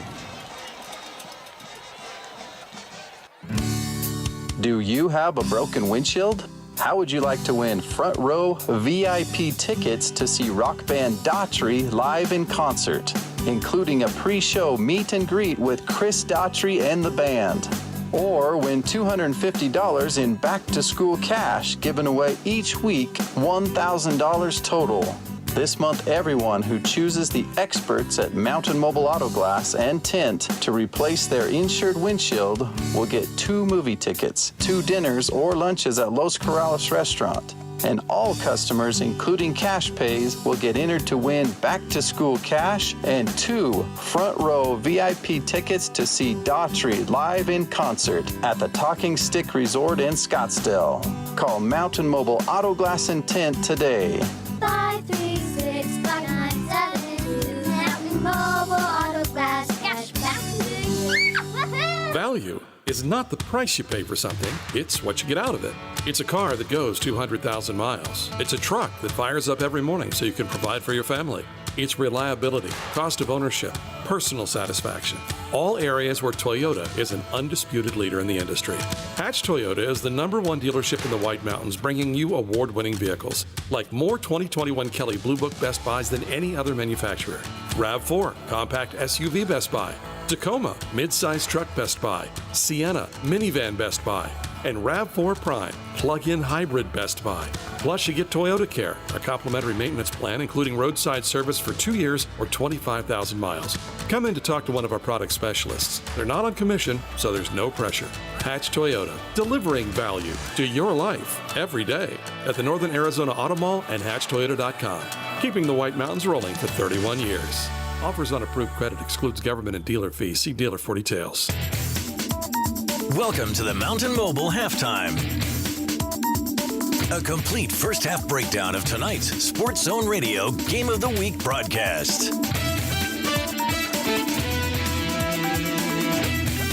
S19: Do you have a broken windshield? How would you like to win front row VIP tickets to see rock band Daughtry live in concert, including a pre-show meet and greet with Chris Daughtry and the band? Or win $250 in back-to-school cash given away each week, $1,000 total. This month, everyone who chooses the experts at Mountain Mobile Auto Glass and Tint to replace their insured windshield will get 2 movie tickets, 2 dinners or lunches at Los Corrales Restaurant. And all customers, including cash pays, will get entered to win back-to-school cash and 2 front-row VIP tickets to see Daughtry live in concert at the Talking Stick Resort in Scottsdale. Call Mountain Mobile Auto Glass and Tint today.
S20: 536-5972. Mountain Mobile Auto Glass Cashback.
S14: Value. It's is not the price you pay for something, it's what you get out of it. It's a car that goes 200,000 miles. It's a truck that fires up every morning so you can provide for your family. It's reliability, cost of ownership, personal satisfaction. All areas where Toyota is an undisputed leader in the industry. Hatch Toyota is the #1 dealership in the White Mountains, bringing you award-winning vehicles, like more 2021 Kelley Blue Book Best Buys than any other manufacturer. RAV4, compact SUV Best Buy. Tacoma, mid-size truck Best Buy. Sienna, minivan Best Buy. And RAV4 Prime, plug-in hybrid Best Buy. Plus, you get Toyota Care, a complimentary maintenance plan including roadside service for 2 years or 25,000 miles. Come in to talk to one of our product specialists. They're not on commission, so there's no pressure. Hatch Toyota, delivering value to your life every day at the Northern Arizona Auto Mall and HatchToyota.com. Keeping the White Mountains rolling for 31 years. Offers on approved credit, excludes government and dealer fees. See dealer for details.
S4: Welcome to the Mountain Mobile Halftime. A complete first half breakdown of tonight's Sports Zone Radio Game of the Week broadcast.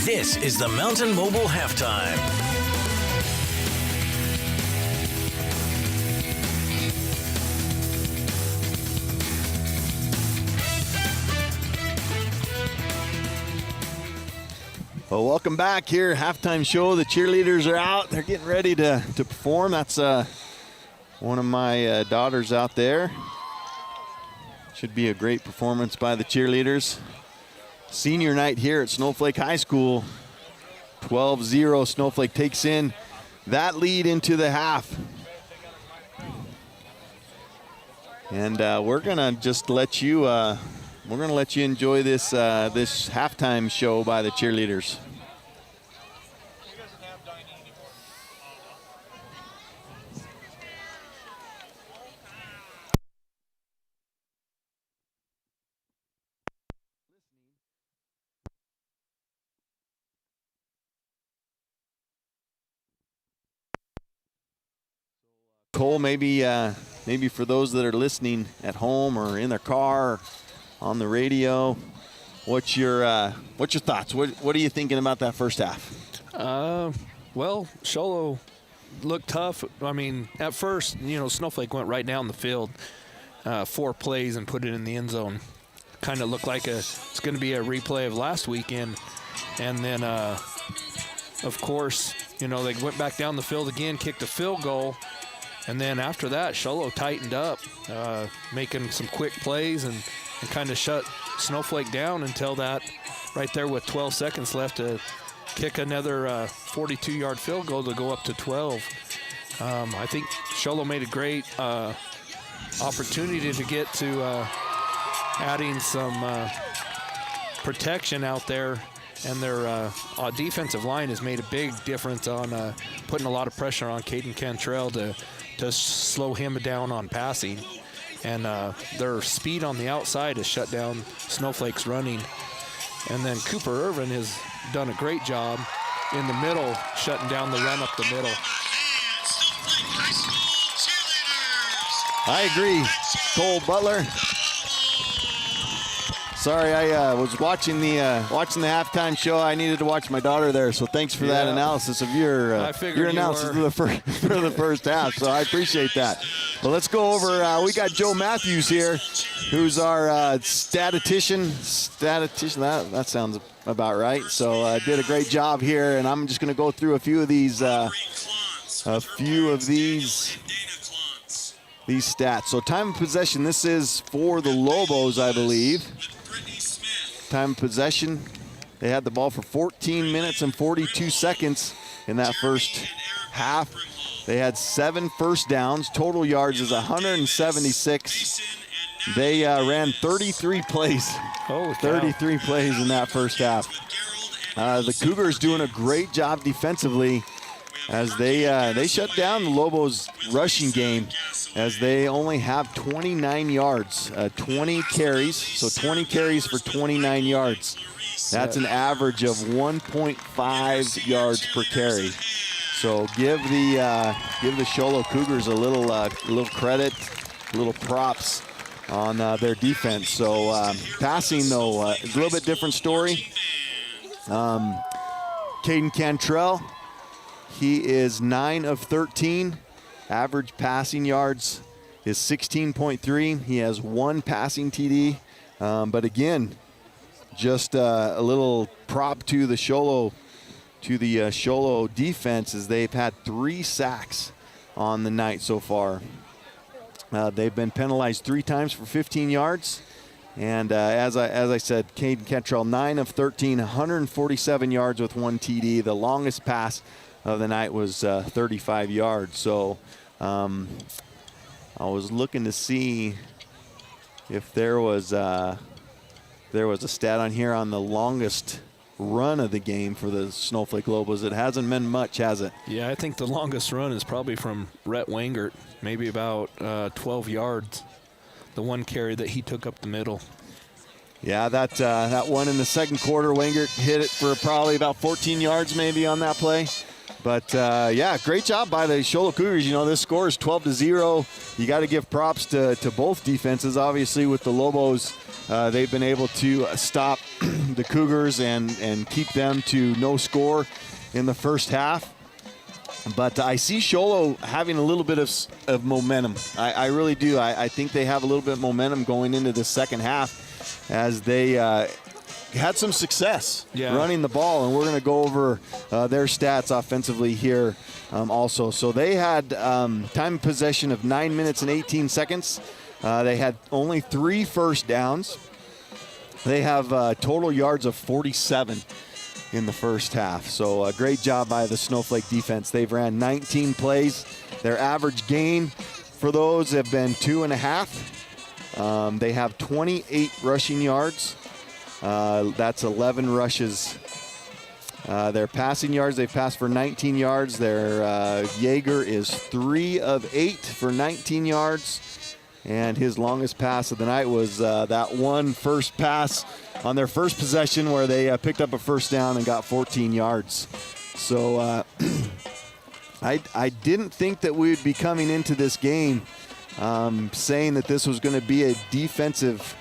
S4: This is the Mountain Mobile Halftime.
S5: Well, welcome back here. Halftime show. The cheerleaders are out. They're getting ready to perform. That's one of my daughters out there. Should be a great performance by the cheerleaders. Senior night here at Snowflake High School. 12-0. Snowflake takes in that lead into the half. And we're gonna just let you enjoy this this halftime show by the cheerleaders. Cole, maybe for those that are listening at home or in their car or on the radio, what's your thoughts? What are you thinking about that first half?
S17: Well, Sholo looked tough. I mean, at first, Snowflake went right down the field, 4 plays and put it in the end zone. Kind of looked like it's going to be a replay of last weekend. And then, of course, they went back down the field again, kicked a field goal. And then after that, Sholo tightened up, making some quick plays and kind of shut Snowflake down until that right there with 12 seconds left to kick another 42-yard field goal to go up to 12. I think Sholo made a great opportunity to get to adding some protection out there, and their defensive line has made a big difference on putting a lot of pressure on Caden Cantrell to slow him down on passing. And their speed on the outside has shut down Snowflake's running. And then Cooper Irvin has done a great job in the middle, shutting down the run up the middle.
S5: I agree, Cole Butler. Sorry, I was watching the halftime show. I needed to watch my daughter there, so thanks for that analysis of your analysis of the first half. So I appreciate that. Well, let's go over. We got Joe Matthews here, who's our statistician. That sounds about right. So did a great job here, and I'm just going to go through a few of these stats. So time of possession. This is for the Lobos, I believe. Time of possession, they had the ball for 14 minutes and 42 seconds in that first half. They had 7 first downs. Total yards is 176. They ran 33 plays.
S17: Holy cow.
S5: 33 plays in that first half. The Cougars doing a great job defensively as they shut down the Lobos rushing game, as they only have 29 yards, 20 carries, so 20 carries for 29 yards. That's an average of 1.5 yards per carry. So give the Sholo Cougars a little credit, a little props on their defense. So passing though, is a little bit different story. Caden Cantrell, he is 9 of 13. Average passing yards is 16.3. He has 1 passing TD. But again, just a little prop to the Sholo defense, as they've had 3 sacks on the night so far. They've been penalized 3 times for 15 yards. And as I said, Caden Cantrell, 9 of 13, 147 yards with 1 TD. The longest pass of the night was 35 yards. So I was looking to see if there was a stat on here on the longest run of the game for the Snowflake Lobos. It hasn't been much, has it?
S17: Yeah, I think the longest run is probably from Rhett Wangert, maybe about 12 yards. The one carry that he took up the middle.
S5: Yeah, that one in the second quarter, Wangert hit it for probably about 14 yards maybe on that play. But, yeah, great job by the Sholo Cougars. You know, this score is 12-0. You got to give props to both defenses. Obviously, with the Lobos, they've been able to stop the Cougars and keep them to no score in the first half. But I see Sholo having a little bit of momentum. I really do. I think they have a little bit of momentum going into the second half, as they had some success running the ball. And we're going to go over their stats offensively here also. So they had time of possession of 9 minutes and 18 seconds. They had only 3 first downs. They have total yards of 47 in the first half. So a great job by the Snowflake defense. They've ran 19 plays. Their average gain for those have been 2.5. They have 28 rushing yards. That's 11 rushes. Their passing yards, they've passed for 19 yards. Their Jaeger is 3 of 8 for 19 yards. And his longest pass of the night was that one first pass on their first possession, where they picked up a first down and got 14 yards. So I didn't think that we would be coming into this game saying that this was going to be a defensive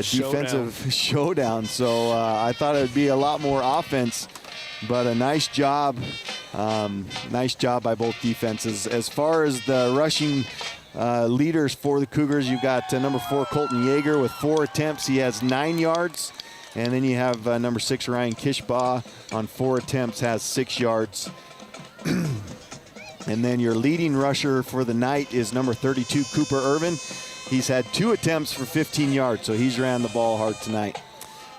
S5: showdown. So I thought it would be a lot more offense, but a nice job by both defenses. As far as the rushing leaders for the Cougars, you've got number 4 Colton Jaeger with 4 attempts. He has 9 yards. And then you have number 6 Ryan Kishbaugh on 4 attempts, has 6 yards. And then your leading rusher for the night is number 32 Cooper Irvin. He's had 2 attempts for 15 yards, so he's ran the ball hard tonight.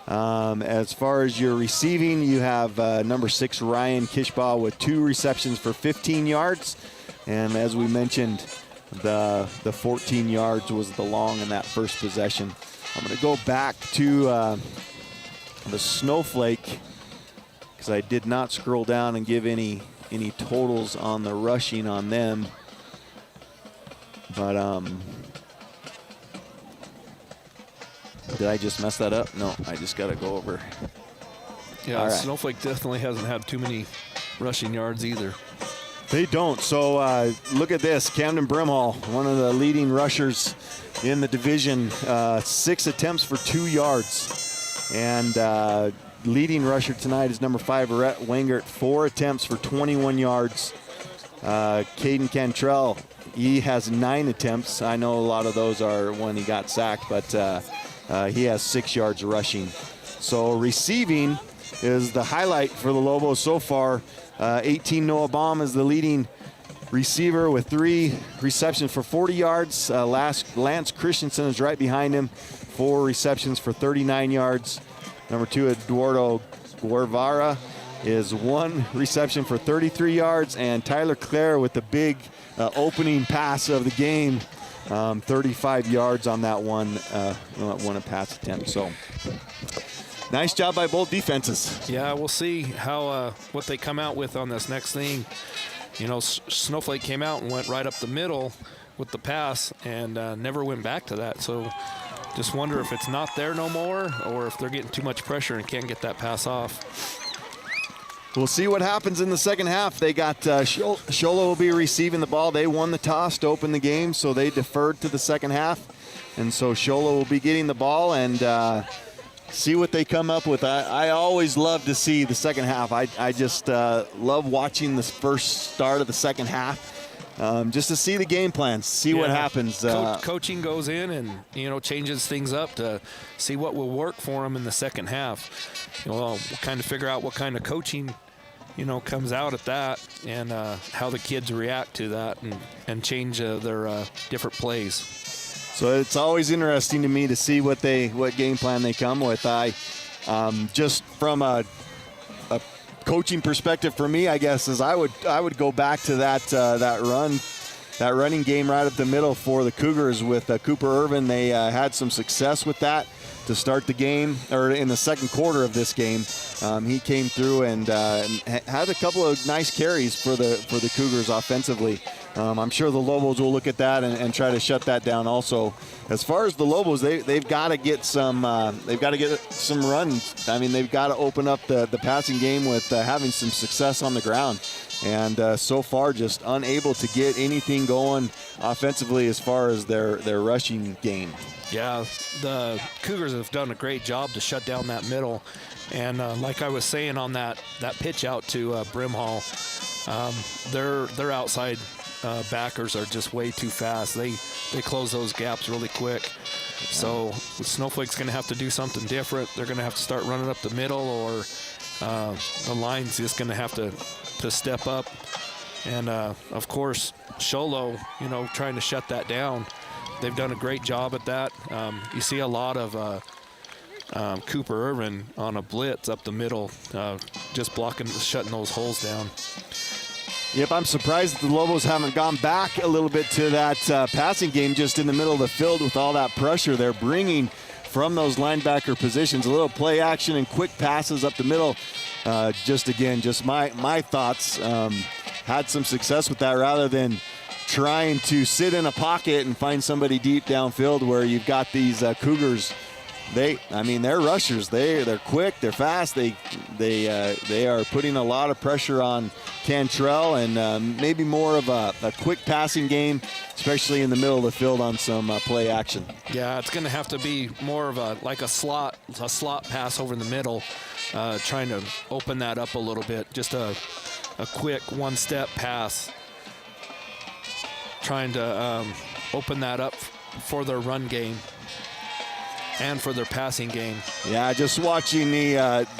S5: As far as your receiving, you have number 6 Ryan Kishbaugh with 2 receptions for 15 yards. And as we mentioned, the 14 yards was the long in that first possession. I'm going to go back to the Snowflake, because I did not scroll down and give any totals on the rushing on them. But did I just mess that up? No, I just got to go over.
S17: Yeah, right. Snowflake definitely hasn't had too many rushing yards either.
S5: They don't. So look at this. Camden Brimhall, one of the leading rushers in the division, 6 attempts for 2 yards. And leading rusher tonight is number 5 Rhett Wangert, 4 attempts for 21 yards. Caden Cantrell, he has 9 attempts. I know a lot of those are when he got sacked, but he has 6 yards rushing. So receiving is the highlight for the Lobos so far. 18 Noah Baum is the leading receiver with 3 receptions for 40 yards. Lance Christensen is right behind him, 4 receptions for 39 yards. Number 2 Eduardo Guevara is 1 reception for 33 yards. And Tyler Clare with the big opening pass of the game, 35 yards on that one pass attempt. So nice job by both defenses.
S17: Yeah, we'll see how what they come out with on this next thing. You know, Snowflake came out and went right up the middle with the pass and never went back to that. So just wonder if it's not there no more, or if they're getting too much pressure and can't get that pass off.
S5: We'll see what happens in the second half. They got Sholo will be receiving the ball. They won the toss to open the game, so they deferred to the second half. And so Sholo will be getting the ball, and see what they come up with. I always love to see the second half. I just love watching this first start of the second half. Just to see the game plans, see what happens.
S16: Coaching goes in and, changes things up to see what will work for them in the second half. We'll kind of figure out what kind of coaching, comes out at that, and how the kids react to that and change their different plays.
S5: So it's always interesting to me to see what game plan they come with. I just from a coaching perspective for me, I guess, is I would go back to that running game right up the middle for the Cougars with Cooper Irvin. They had some success with that to start the game, or in the second quarter of this game. He came through and had a couple of nice carries for the Cougars offensively. I'm sure the Lobos will look at that and try to shut that down also. As far as the Lobos, they've got to get some runs. I mean, they've got to open up the passing game with having some success on the ground. And so far, just unable to get anything going offensively as far as their rushing game.
S16: Yeah, the Cougars have done a great job to shut down that middle. And like I was saying on that pitch out to Brimhall, their outside backers are just way too fast. They close those gaps really quick. So Snowflake's going to have to do something different. They're going to have to start running up the middle, or the line's just going to have to step up. And, of course, Sholo, trying to shut that down. They've done a great job at that. You see a lot of Cooper Irvin on a blitz up the middle, just shutting those holes down.
S5: Yep, I'm surprised that the Lobos haven't gone back a little bit to that passing game just in the middle of the field with all that pressure they're bringing from those linebacker positions. A little play action and quick passes up the middle. Just my thoughts. Had some success with that rather than trying to sit in a pocket and find somebody deep downfield where you've got these Cougars. They're rushers. They're quick. They're fast. They are putting a lot of pressure on Cantrell, and maybe more of a quick passing game, especially in the middle of the field on some play action.
S16: Yeah, it's going to have to be more of a slot pass over the middle, trying to open that up a little bit. Just a quick one-step pass, trying to open that up for their run game and for their passing game.
S5: Yeah, just watching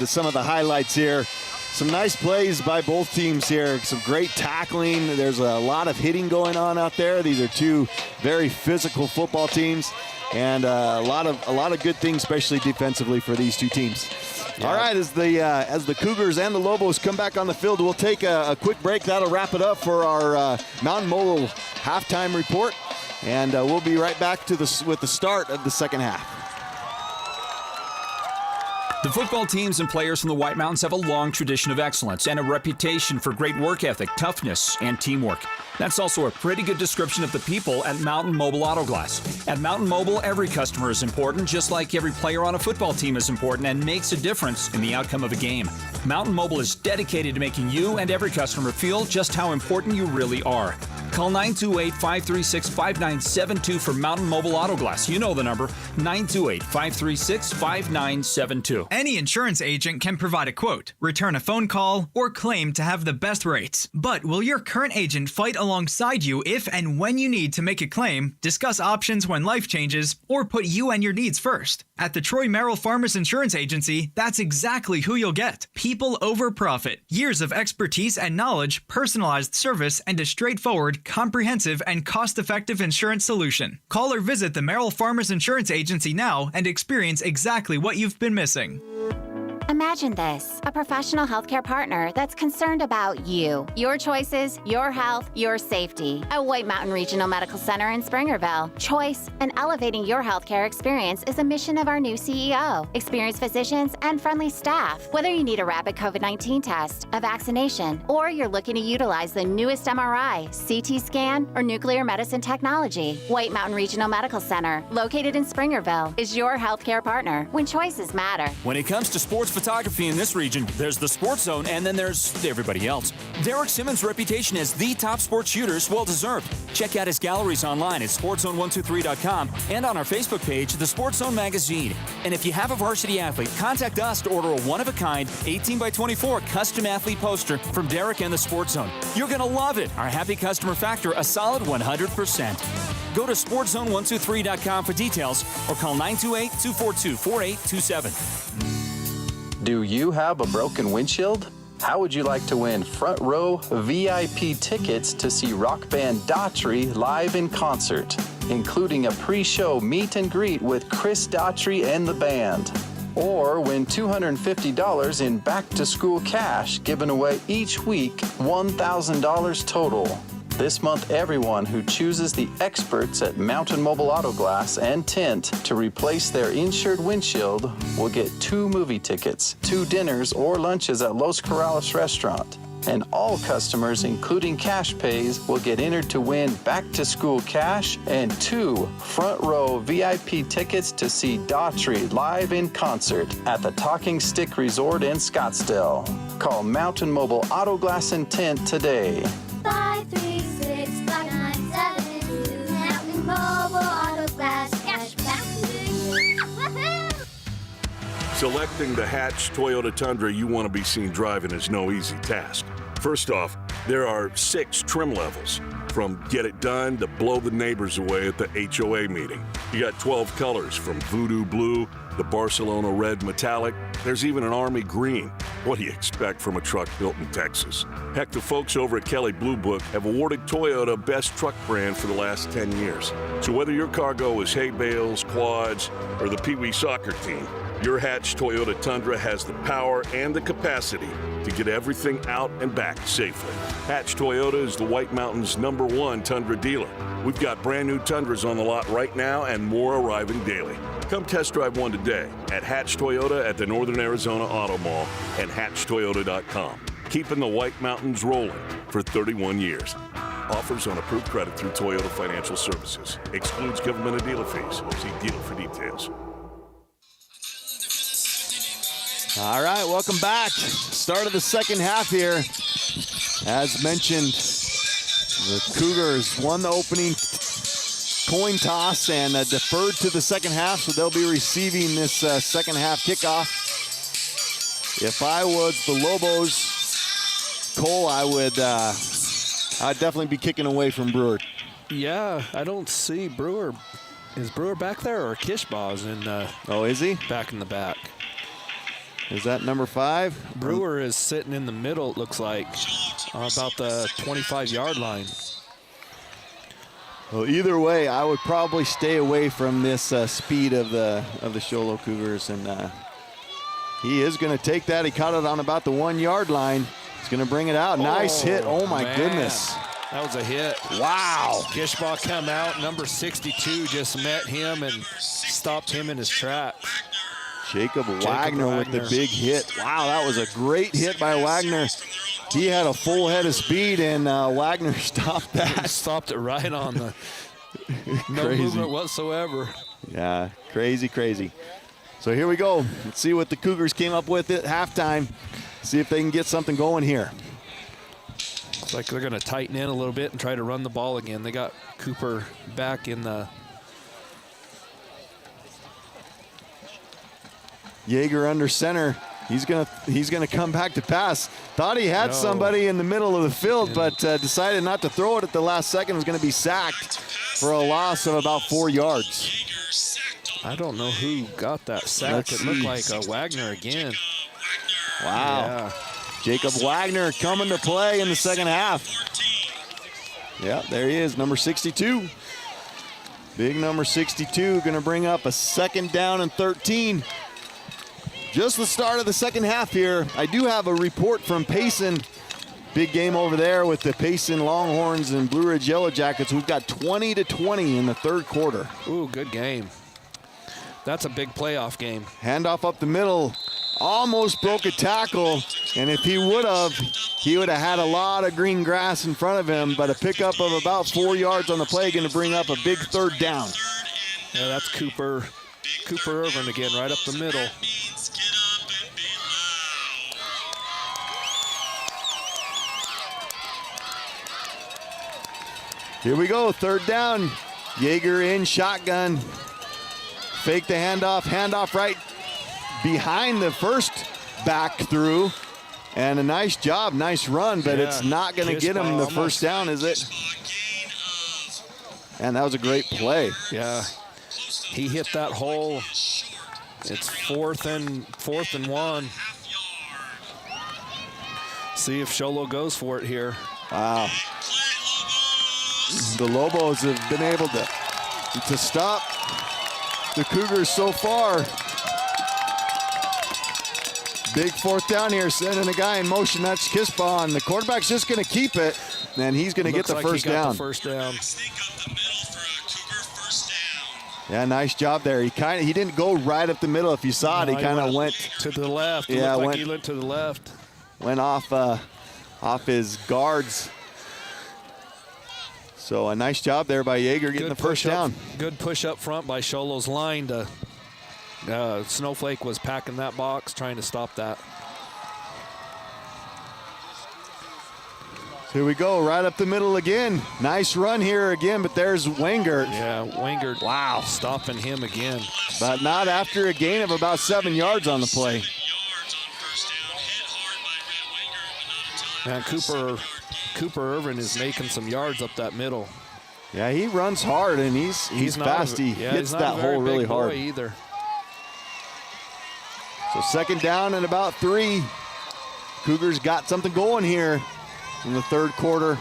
S5: some of the highlights here. Some nice plays by both teams here. Some great tackling. There's a lot of hitting going on out there. These are two very physical football teams, and a lot of good things, especially defensively, for these two teams. Yeah. All right, as the Cougars and the Lobos come back on the field, we'll take a quick break. That'll wrap it up for our Mountain Mobile halftime report, and we'll be right back with the start of the second half.
S18: The football teams and players from the White Mountains have a long tradition of excellence and a reputation for great work ethic, toughness, and teamwork. That's also a pretty good description of the people at Mountain Mobile Auto Glass. At Mountain Mobile, every customer is important, just like every player on a football team is important and makes a difference in the outcome of a game. Mountain Mobile is dedicated to making you and every customer feel just how important you really are. Call 928-536-5972 for Mountain Mobile Auto Glass. You know the number, 928-536-5972.
S20: Any insurance agent can provide a quote, return a phone call, or claim to have the best rates. But will your current agent fight alongside you if and when you need to make a claim, discuss options when life changes, or put you and your needs first? At the Troy Merrill Farmers Insurance Agency, that's exactly who you'll get. People over profit. Years of expertise and knowledge, personalized service, and a straightforward, comprehensive, and cost-effective insurance solution. Call or visit the Merrill Farmers Insurance Agency now and experience exactly what you've been missing.
S21: Imagine this, a professional healthcare partner that's concerned about you, your choices, your health, your safety. At White Mountain Regional Medical Center in Springerville, choice and elevating your healthcare experience is a mission of our new CEO. Experienced physicians and friendly staff. Whether you need a rapid COVID-19 test, a vaccination, or you're looking to utilize the newest MRI, CT scan, or nuclear medicine technology, White Mountain Regional Medical Center, located in Springerville, is your healthcare partner when choices matter.
S18: When it comes to sports photography in this region, there's the Sports Zone, and then there's everybody else. Derek Simmons' reputation as the top sports shooter is well-deserved. Check out his galleries online at sportszone123.com and on our Facebook page, The Sports Zone Magazine. And if you have a varsity athlete, contact us to order a one-of-a-kind 18x24 custom athlete poster from Derek and The Sports Zone. You're going to love it. Our happy customer factor, a solid 100%. Go to sportszone123.com for details or call 928-242-4827.
S19: Do you have a broken windshield? How would you like to win front row VIP tickets to see rock band Daughtry live in concert, including a pre-show meet and greet with Chris Daughtry and the band? Or win $250 in back-to-school cash given away each week, $1,000 total. This month, everyone who chooses the experts at Mountain Mobile Auto Glass and Tint to replace their insured windshield will get 2 movie tickets, 2 dinners or lunches at Los Corrales Restaurant. And all customers, including cash pays, will get entered to win back-to-school cash and 2 front-row VIP tickets to see Daughtry live in concert at the Talking Stick Resort in Scottsdale. Call Mountain Mobile Auto Glass and Tint today.
S1: 536-5972. Mountain Mobile Auto Glass Cashback. Woohoo!
S3: Selecting the Hatch Toyota Tundra you want to be seen driving is no easy task. First off, there are 6 trim levels, from get it done to blow the neighbors away at the HOA meeting. You got 12 colors, from voodoo blue, the Barcelona red metallic. There's even an army green. What do you expect from a truck built in Texas? Heck, the folks over at Kelly Blue Book have awarded Toyota Best Truck Brand for the last 10 years. So whether your cargo is hay bales, quads, or the Pee Wee soccer team, your Hatch Toyota Tundra has the power and the capacity to get everything out and back safely. Hatch Toyota is the White Mountains' #1 Tundra dealer. We've got brand new Tundras on the lot right now and more arriving daily. Come test drive one today at Hatch Toyota at the Northern Arizona Auto Mall and hatchtoyota.com. Keeping the White Mountains rolling for 31 years. Offers on approved credit through Toyota Financial Services. Excludes government and dealer fees. See dealer for details.
S5: All right, welcome back. Start of the second half here. As mentioned, the Cougars won the opening coin toss and deferred to the second half, so they'll be receiving this second half kickoff. If I was the Lobos, Cole, I'd definitely be kicking away from Brewer.
S17: Yeah, I don't see Brewer. Is Brewer back there, or Kishbaw's in?
S5: Oh, is he?
S17: Back in the back.
S5: Is that number 5?
S17: Brewer is sitting in the middle, it looks like, about the 25-yard line.
S5: Well, either way, I would probably stay away from this speed of the Sholo Cougars, and he is going to take that. He caught it on about the 1-yard line. He's going to bring it out. Nice hit. Oh, my goodness.
S17: That was a hit.
S5: Wow.
S17: Kishbaugh come out. Number 62 just met him and stopped him in his tracks.
S5: Jacob Wagner with the big hit. Wow, that was a great hit by Wagner. He had a full head of speed, and Wagner stopped that.
S17: Stopped it right on the no movement whatsoever.
S5: Yeah, crazy, crazy. So here we go. Let's see what the Cougars came up with at halftime. See if they can get something going here.
S17: Looks like they're going to tighten in a little bit and try to run the ball again. They got Cooper back in the...
S5: Yeager under center. He's gonna come back to pass. Thought he had somebody in the middle of the field, but decided not to throw it at the last second. Was going to be sacked for a loss of about 4 yards.
S17: I don't know who got that sack. It looked like Wagner again.
S5: Wow.
S17: Yeah.
S5: Jacob Wagner coming to play in the second half. Yeah, there he is, number 62. Big number 62, going to bring up a 2nd down and 13. Just the start of the second half here. I do have a report from Payson. Big game over there with the Payson Longhorns and Blue Ridge Yellow Jackets. We've got 20-20 in the third quarter.
S17: Ooh, good game. That's a big playoff game.
S5: Handoff up the middle. Almost broke a tackle. And if he would have had a lot of green grass in front of him, but a pickup of about 4 yards on the play, going to bring up a big 3rd down.
S17: Yeah, that's Cooper Irvin again, right up the middle.
S5: Here we go, third down. Jaeger in shotgun. Fake the handoff right behind the first back through. And a nice job, nice run, but it's not going to get him the first down, is it? And that was a great play.
S17: Yeah, he hit that hole. It's fourth and 1. See if Sholo goes for it here.
S5: Wow. The Lobos have been able to stop the Cougars so far. Big fourth down here, sending a guy in motion. That's Kispa, and the quarterback's just going to keep it, and he's going to get the first down.
S17: The first down.
S5: Yeah, nice job there. He didn't go right up the middle. If you saw it, he kind of went
S17: to the left.
S5: Yeah,
S17: he went to the left.
S5: Went off his guards. So a nice job there by Jaeger getting the first down.
S17: Good push up front by Sholo's line. Snowflake was packing that box, trying to stop that.
S5: Here we go, right up the middle again. Nice run here again, but there's Wengert.
S17: Yeah, Wengert.
S5: Wow.
S17: Stopping him again.
S5: But not after a gain of about 7 yards on the play.
S17: Man, Cooper Irvin is making some yards up that middle.
S5: Yeah, he runs hard, and he's fast. He hits that hole really hard.
S17: Either.
S5: So second down and about 3. Cougars got something going here in the third quarter.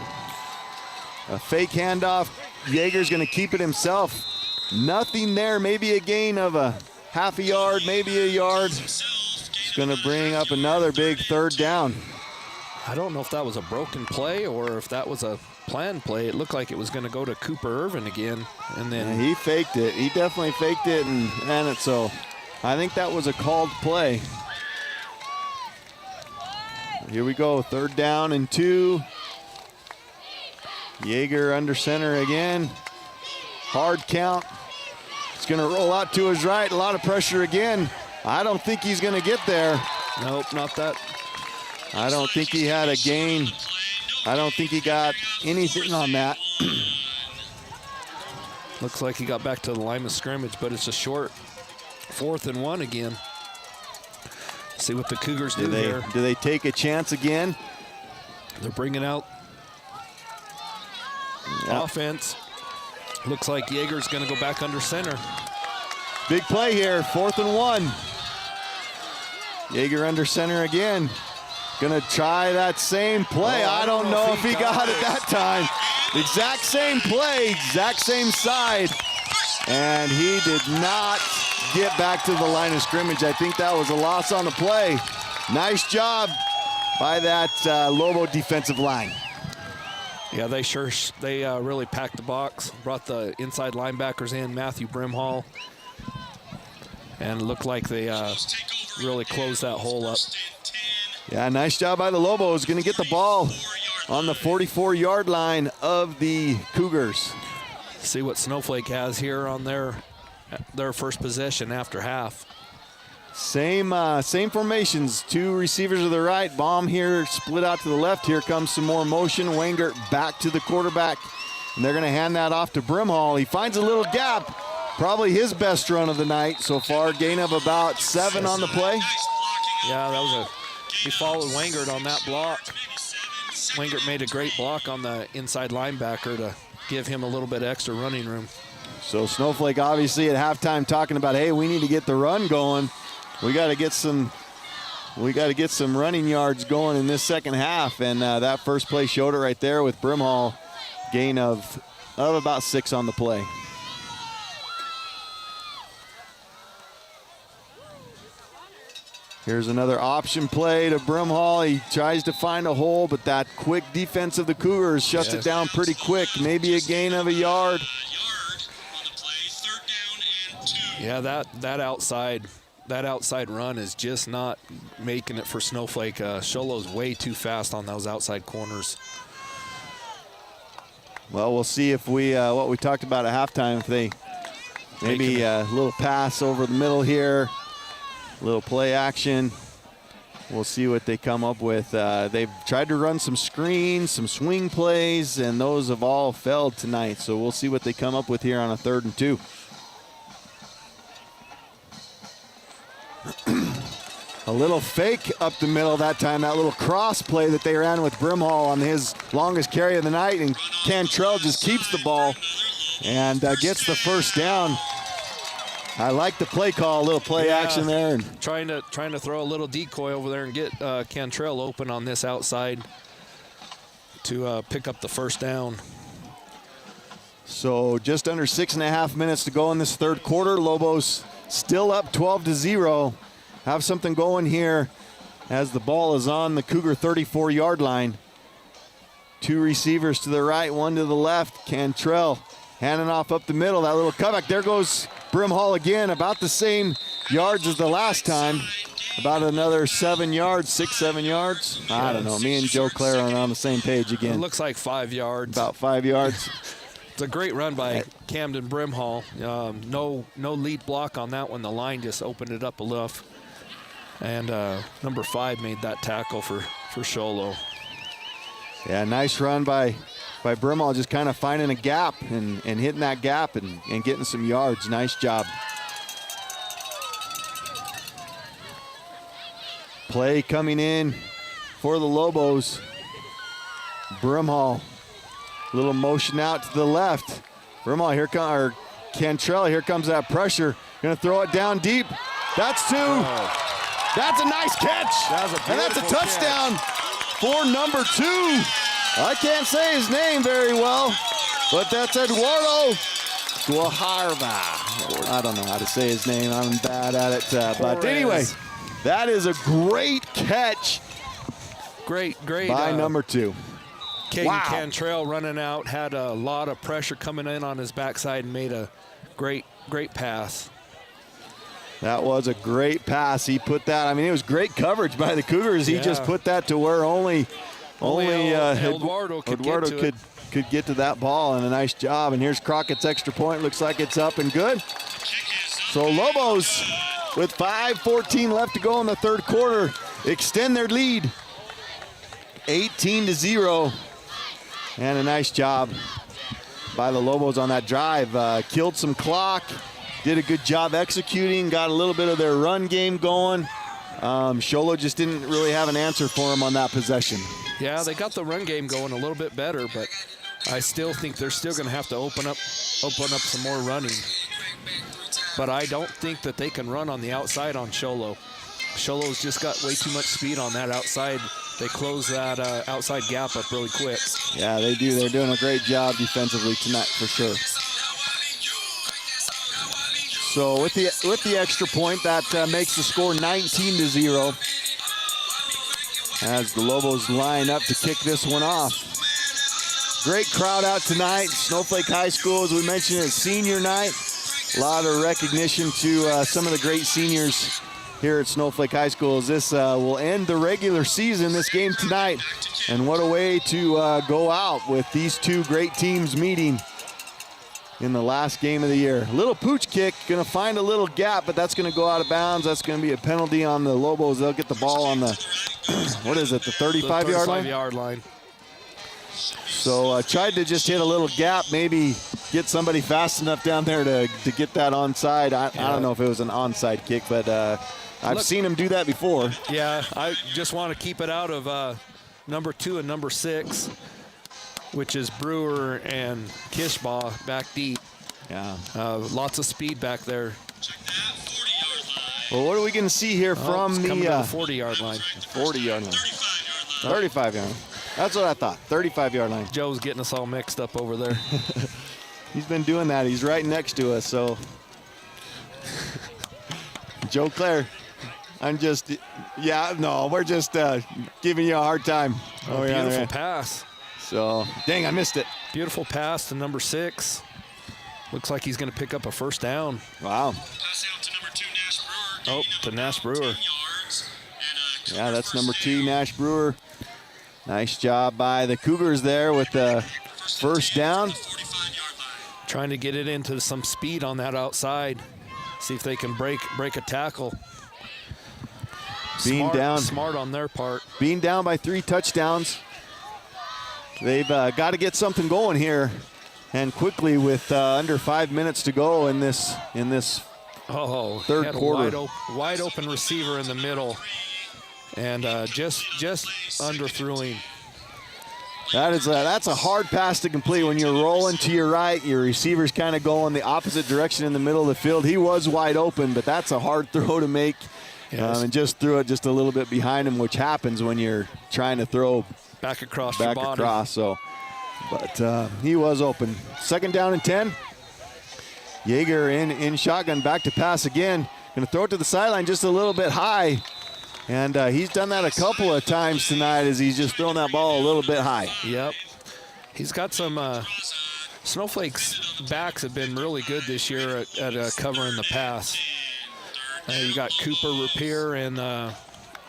S5: A fake handoff. Jaeger's going to keep it himself. Nothing there. Maybe a gain of a half a yard, maybe a yard. It's going to bring up another big third down.
S17: I don't know if that was a broken play or if that was a planned play. It looked like it was going to go to Cooper Irvin again. And then
S5: he faked it. He definitely faked it and ran it. So I think that was a called play. Here we go, third down and 2. Jaeger under center again. Hard count. It's going to roll out to his right. A lot of pressure again. I don't think he's going to get there.
S17: Nope, not that.
S5: I don't think he had a gain. I don't think he got anything on that.
S17: Looks like he got back to the line of scrimmage, but it's a short 4th and 1 again. See what the Cougars do here.
S5: Do they take a chance again?
S17: They're bringing out offense. Looks like Jaeger's going to go back under center.
S5: Big play here, 4th and 1. Jaeger under center again. Gonna try that same play. I don't know if he got it that time. Exact same play, exact same side. And he did not get back to the line of scrimmage. I think that was a loss on the play. Nice job by that Lobo defensive line.
S17: Yeah, they really packed the box, brought the inside linebackers in, Matthew Brimhall, and it looked like they really closed that hole up.
S5: Yeah, nice job by the Lobos. Going to get the ball on the 44-yard line of the Cougars.
S17: See what Snowflake has here on their first possession after half.
S5: Same formations. 2 receivers to the right. Bomb here, split out to the left. Here comes some more motion. Wengert back to the quarterback. And they're going to hand that off to Brimhall. He finds a little gap. Probably his best run of the night so far. Gain of about 7 on the play.
S17: Yeah, he followed Wengert on that block. Wengert made a great block on the inside linebacker to give him a little bit extra running room.
S5: So Snowflake obviously at halftime talking about, hey, we need to get the run going. We got to get some running yards going in this second half. And that first play showed it right there with Brimhall. Gain of about 6 on the play. Here's another option play to Brimhall. He tries to find a hole, but that quick defense of the Cougars shuts it down pretty quick. Maybe a gain of a yard.
S17: Yeah, that outside run is just not making it for Snowflake. Sholo's way too fast on those outside corners.
S5: Well, we'll see if what we talked about at halftime, if they maybe a little pass over the middle here. Little play action. We'll see what they come up with. They've tried to run some screens, some swing plays, and those have all failed tonight. So we'll see what they come up with here on a 3rd and 2. A little fake up the middle that time, that little cross play that they ran with Brimhall on his longest carry of the night, and Cantrell just keeps the ball and gets the first down. I like the play call, a little play action there. And
S17: trying to throw a little decoy over there and get Cantrell open on this outside to pick up the first down.
S5: So just under 6.5 minutes to go in this 3rd quarter. Lobos still up 12-0. Have something going here as the ball is on the Cougar 34-yard line. 2 receivers to the right, 1 to the left. Cantrell handing off up the middle. That little cutback. There goes Brimhall again, about the same yards as the last time. About another 7 yards, 6-7 yards. I don't know. Me and Joe Clare are on the same page again.
S17: It looks like 5 yards.
S5: About 5 yards.
S17: It's a great run by Camden Brimhall. No lead block on that one. The line just opened it up enough. And number 5 made that tackle for Sholo.
S5: Yeah, nice run by Brimhall, just kind of finding a gap and hitting that gap and getting some yards. Nice job. Play coming in for the Lobos. Brimhall, little motion out to the left. Brimhall, Cantrell, here comes that pressure. Gonna throw it down deep. That's 2. Oh. That's a nice catch. And that's a touchdown for number 2. I can't say his name very well, but that's Eduardo Guajarva. I don't know how to say his name. I'm bad at it. But anyway, that is a great catch.
S17: Great.
S5: By number 2.
S17: Caden Cantrell running out, had a lot of pressure coming in on his backside and made a great pass.
S5: That was a great pass. He put that, it was great coverage by the Cougars. He just put that to where only
S17: Eduardo
S5: could get to that ball, and a nice job. And here's Crockett's extra point. Looks like it's up and good. So Lobos, with 5:14 left to go in the 3rd quarter, extend their lead 18-0. And a nice job by the Lobos on that drive. Killed some clock. Did a good job executing, got a little bit of their run game going. Sholo just didn't really have an answer for him on that possession.
S17: Yeah, they got the run game going a little bit better, but I still think they're still going to have to open up some more running. But I don't think that they can run on the outside on Sholo. Sholo's just got way too much speed on that outside. They close that outside gap up really quick.
S5: Yeah, they do. They're doing a great job defensively tonight for sure. So with the extra point, that makes the score 19-0 as the Lobos line up to kick this one off. Great crowd out tonight. Snowflake High School, as we mentioned, is senior night. A lot of recognition to some of the great seniors here at Snowflake High School as this will end the regular season, this game tonight. And what a way to go out with these 2 great teams meeting in the last game of the year. Little pooch kick, gonna find a little gap, but that's gonna go out of bounds. That's gonna be a penalty on the Lobos. They'll get the ball on the, what is it, the 35-yard line?
S17: 35-yard line.
S5: So tried to just hit a little gap, maybe get somebody fast enough down there to get that onside. I don't know if it was an onside kick, but I've seen him do that before.
S17: Yeah, I just want to keep it out of number 2 and number 6. Which is Brewer and Kishbaugh back deep.
S5: Yeah.
S17: Lots of speed back there.
S5: Well, what are we going to see here from the
S17: 40-yard line?
S5: 40-yard line. 35-yard line. That's what I thought. 35-yard line.
S17: Joe's getting us all mixed up over there.
S5: He's been doing that. He's right next to us, so. Joe Clare, we're just giving you a hard time.
S17: Beautiful pass.
S5: So, dang, I missed it.
S17: Beautiful pass to number 6. Looks like he's going to pick up a first down.
S5: Wow.
S7: Pass out to number 2, Nash Brewer.
S17: Oh, to Nash Brewer.
S5: Yeah, that's number 2, Nash Brewer. Nice job by the Cougars there with the first down.
S17: Trying to get it into some speed on that outside. See if they can break a tackle. Smart on their part.
S5: Being down by 3 touchdowns. They've got to get something going here, and quickly with under 5 minutes to go in this third quarter.
S17: Wide open receiver in the middle, and just underthrew him.
S5: That's a hard pass to complete when you're rolling to your right. Your receiver's kind of going the opposite direction in the middle of the field. He was wide open, but that's a hard throw to make.
S17: Yes.
S5: And just threw it just a little bit behind him, which happens when you're trying to throw
S17: back across your body.
S5: But he was open. 2nd down and 10. Yeager in shotgun, back to pass again. Going to throw it to the sideline just a little bit high. And he's done that a couple of times tonight as he's just thrown that ball a little bit high.
S17: Yep. He's got some Snowflake's backs have been really good this year at covering the pass. You got Cooper Rapier and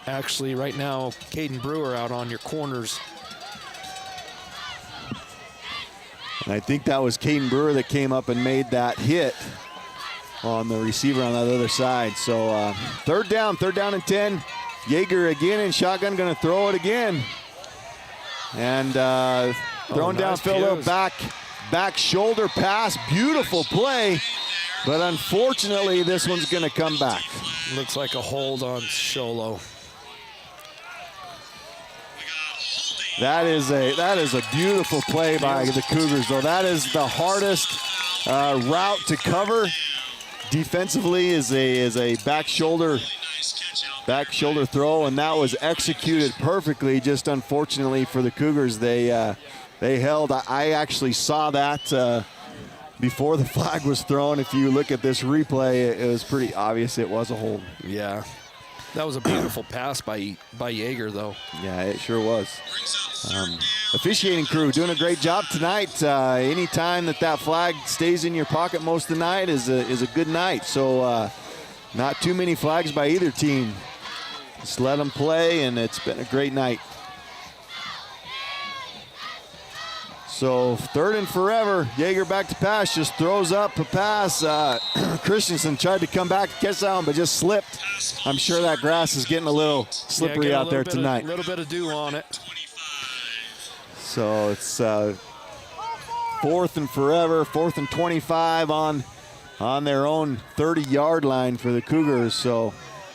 S17: actually right now Caden Brewer out on your corners.
S5: And I think that was Caden Brewer that came up and made that hit on the receiver on that other side. So 3rd down and 10. Yeager again in shotgun, going to throw it again. And throwing
S17: nice
S5: downfield, back shoulder pass. Beautiful play. But unfortunately, this one's going to come back.
S17: Looks like a hold on Sholo.
S5: That is a beautiful play by the Cougars, though. That is the hardest route to cover defensively. Is a back shoulder throw, and that was executed perfectly. Just unfortunately for the Cougars, they held. I actually saw that. Before the flag was thrown, if you look at this replay, it was pretty obvious it was a hold.
S17: Yeah. That was a beautiful pass by Yeager, though.
S5: Yeah, it sure was. Officiating crew doing a great job tonight. Any time that flag stays in your pocket most of the night is a good night. So not too many flags by either team. Just let them play, and it's been a great night. So 3rd and forever. Yeager back to pass, just throws up a pass. Christensen tried to come back, catch that one, but just slipped. I'm sure that grass is getting a little slippery out there tonight.
S17: A little bit of dew on it.
S5: So it's 4th and forever, 4th and 25 on their own 30-yard line for the Cougars. So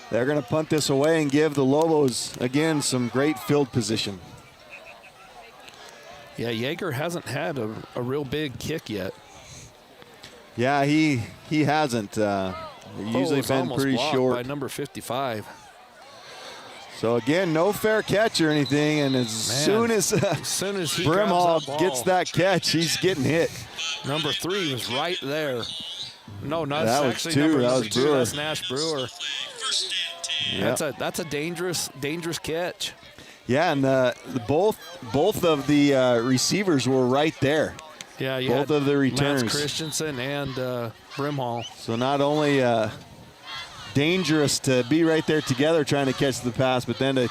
S5: they're going to punt this away and give the Lobos, again, some great field position.
S17: Yeah, Yeager hasn't had a real big kick yet.
S5: Yeah, he hasn't. Usually been pretty short.
S17: By number 55.
S5: So again, no fair catch or anything, and as soon as Brimhall gets that catch, he's getting hit.
S17: Number 3 was right there. No, not
S5: that was
S17: actually
S5: 2.
S17: Number
S5: that was
S17: 2.
S5: Brewer.
S17: That's Nash Brewer. Yep. That's a dangerous catch.
S5: Yeah, and both of the receivers were right there.
S17: Yeah,
S5: both of the returns.
S17: Lance Christensen and Brimhall.
S5: So not only dangerous to be right there together trying to catch the pass, but then to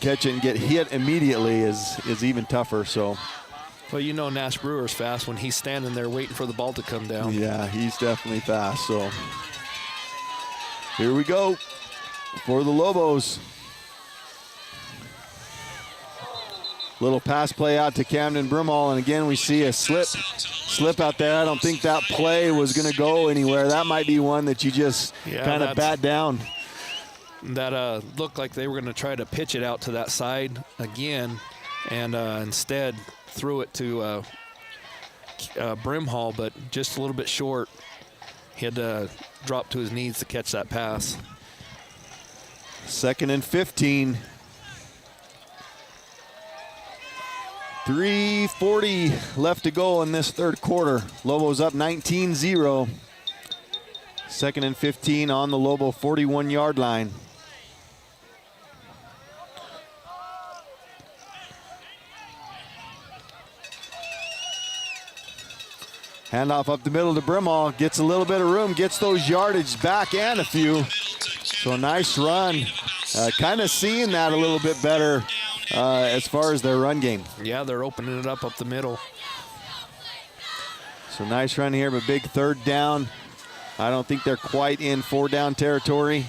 S5: catch it and get hit immediately is even tougher. So.
S17: Well, you know Nash Brewer's fast when he's standing there waiting for the ball to come down.
S5: Yeah, he's definitely fast. So here we go for the Lobos. Little pass play out to Camden Brimhall, and again we see a slip out there. I don't think that play was going to go anywhere. That might be one that you just kind of bat down.
S17: That looked like they were going to try to pitch it out to that side again, and instead threw it to Brimhall, but just a little bit short. He had to drop to his knees to catch that pass.
S5: 2nd and 15. 3:40 left to go in this third quarter. Lobos up 19-0. 2nd and 15 on the Lobo 41-yard line. Handoff up the middle to Brimhall. Gets a little bit of room, gets those yardage back and a few. So nice run. Kind of seeing that a little bit better as far as their run game.
S17: Yeah, they're opening it up the middle.
S5: So nice run here, but big 3rd down. I don't think they're quite in 4-down territory.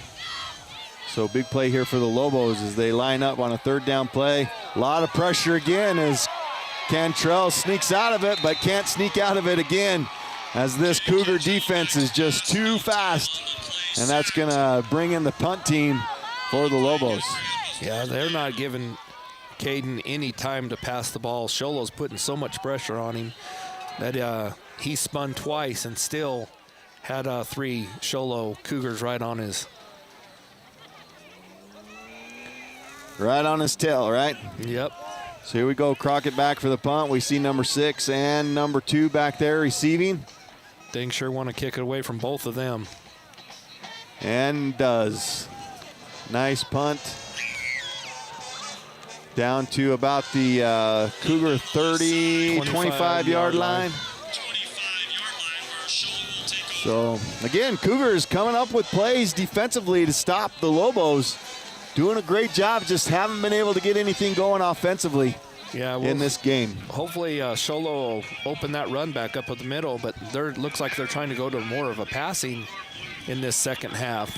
S5: So big play here for the Lobos as they line up on a third down play. A lot of pressure again as Cantrell sneaks out of it, but can't sneak out of it again as this Cougar defense is just too fast. And that's gonna bring in the punt team for the Lobos.
S17: Yeah, they're not giving Caden any time to pass the ball. Sholo's putting so much pressure on him that he spun twice and still had 3 Sholo Cougars right on his
S5: tail, right?
S17: Yep.
S5: So here we go, Crockett back for the punt. We see number 6 and number 2 back there receiving.
S17: Dang sure want to kick it away from both of them.
S5: And does. Nice punt. Down to about the Cougar 30, 25-yard line. So, again, Cougars coming up with plays defensively to stop the Lobos. Doing a great job, just haven't been able to get anything going offensively in this game.
S17: Hopefully Sholo will open that run back up at the middle, but looks like they're trying to go to more of a passing in this second half.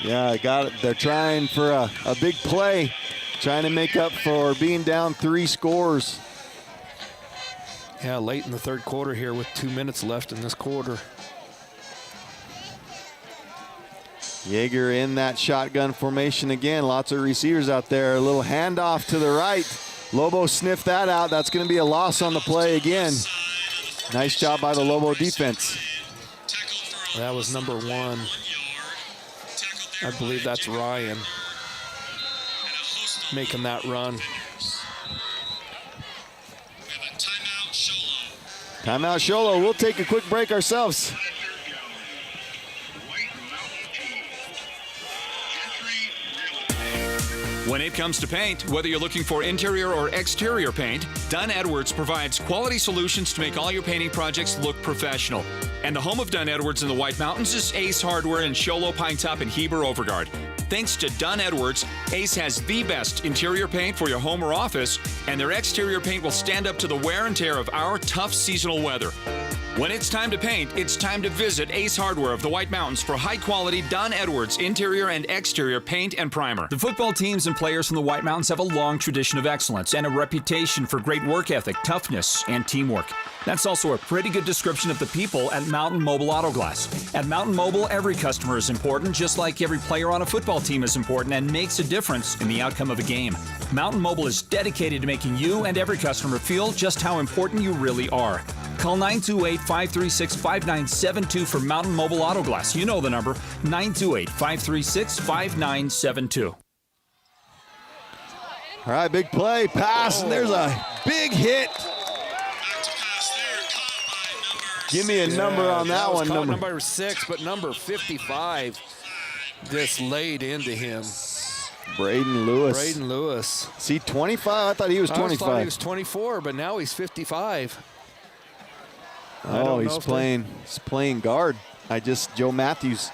S5: Yeah, I got it. They're trying for a big play, trying to make up for being down 3 scores.
S17: Yeah, late in the third quarter here with 2 minutes left in this quarter.
S5: Yeager in that shotgun formation again. Lots of receivers out there. A little handoff to the right. Lobo sniffed that out. That's going to be a loss on the play again. Nice job by the Lobo defense.
S17: That was number 1. I believe that's Ryan making that run.
S5: Timeout Sholo. We'll take a quick break ourselves.
S18: When it comes to paint, whether you're looking for interior or exterior paint, Dunn Edwards provides quality solutions to make all your painting projects look professional. And the home of Dunn Edwards in the White Mountains is Ace Hardware in Sholo, Pine Top, and Heber Overgard. Thanks to Dunn Edwards, Ace has the best interior paint for your home or office, and their exterior paint will stand up to the wear and tear of our tough seasonal weather. When it's time to paint, it's time to visit Ace Hardware of the White Mountains for high-quality Dunn Edwards interior and exterior paint and primer. The football teams and players from the White Mountains have a long tradition of excellence and a reputation for great work ethic, toughness, and teamwork. That's also a pretty good description of the people at Mountain Mobile Auto Glass. At Mountain Mobile, every customer is important, just like every player on a football team is important and makes a difference in the outcome of a game. Mountain Mobile is dedicated to making you and every customer feel just how important you really are. Call 928-536-5972 for Mountain Mobile Auto Glass. You know the number, 928-536-5972.
S5: All right, big play, pass, and there's a big hit. Give me a number on that one.
S17: Number 6, but number 55 just laid into him.
S5: Braden Lewis. See, 25? I thought he was 25.
S17: I thought he was 24, but now he's 55.
S5: Oh, he's playing guard. Joe Matthews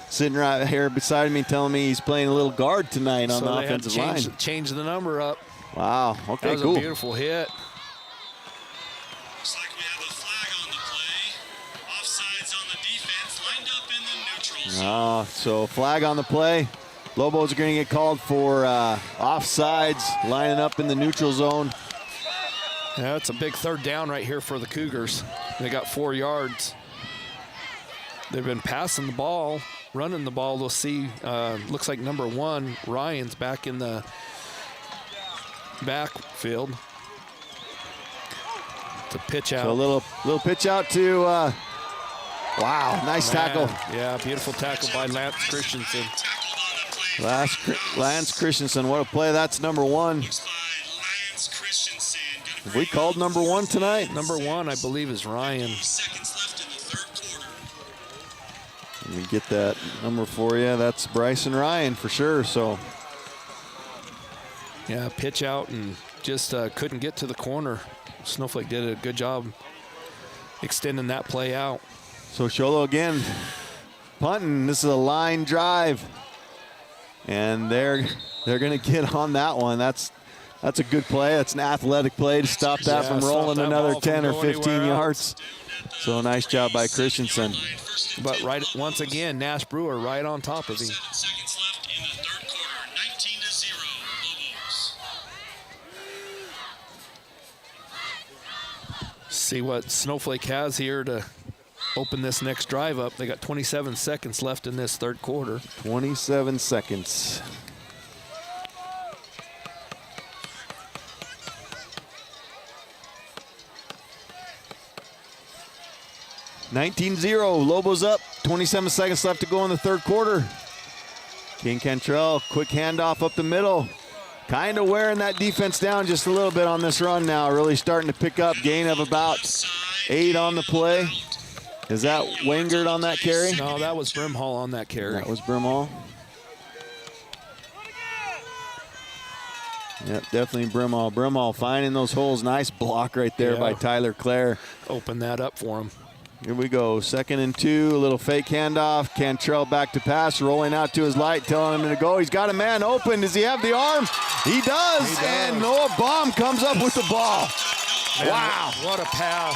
S5: sitting right here beside me telling me he's playing a little guard tonight on the offensive line.
S17: Change the number up.
S5: Wow, okay,
S17: that was
S5: cool.
S17: A beautiful hit.
S7: Looks like we have a flag on the play. Offsides on the defense, lined up in the neutral zone.
S5: Oh, so flag on the play. Lobos are going to get called for offsides, lining up in the neutral zone.
S17: Yeah, it's a big third down right here for the Cougars. They got 4 yards. They've been passing the ball, running the ball. They'll see, looks like number 1, Ryan's back in the backfield. It's a pitch out.
S5: So a little pitch out to, wow, nice tackle.
S17: Yeah, beautiful tackle by Lance Christensen.
S5: Lance Christensen, what a play. That's number 1. Have we called number 1 tonight?
S17: Number 1, I believe, is Ryan.
S5: Let me get that number for you. That's Bryson Ryan for sure. So,
S17: yeah, pitch out and just couldn't get to the corner. Snowflake did a good job extending that play out.
S5: So Sholo again punting. This is a line drive, and they're going to get on that one. That's a good play. That's an athletic play to stop that from rolling another 10 or 15 yards. So nice job by Christensen.
S17: But once again, Nash Brewer right on top of him.
S7: Seconds
S17: See what Snowflake has here to open this next drive up. They got 27 seconds left in this third quarter.
S5: 27 seconds. (19-0). Lobos up. 27 seconds left to go in the third quarter. King Cantrell, quick handoff up the middle. Kind of wearing that defense down just a little bit on this run now. Really starting to pick up. Gain of about 8 on the play. Is that Wangert on that carry?
S17: No, that was Brimhall on that carry.
S5: That was Brimhall. Yep, definitely Brimhall. Brimhall finding those holes. Nice block right there by Tyler Clare.
S17: Open that up for him.
S5: Here we go, 2nd and 2, a little fake handoff. Cantrell back to pass, rolling out to his light, telling him to go. He's got a man open. Does he have the arm? He does. And Noah Baum comes up with the ball.
S17: Man,
S5: wow.
S17: What a pass.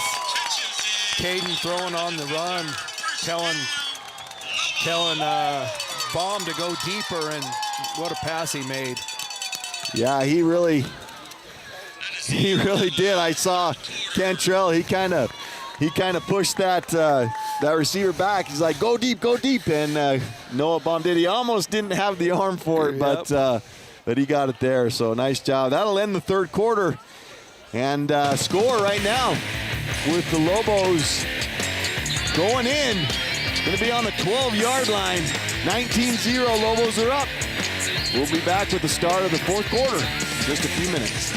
S17: Caden throwing on the run, telling Baum to go deeper, and what a pass he made.
S5: Yeah, he really did. I saw Cantrell, he kind of pushed that receiver back. He's like, go deep, and Noah Baum did. He almost didn't have the arm for it, but he got it there. So nice job. That'll end the third quarter. And score right now with the Lobos going in. Going to be on the 12-yard line. 19-0. Lobos are up. We'll be back with the start of the fourth quarter in just a few minutes.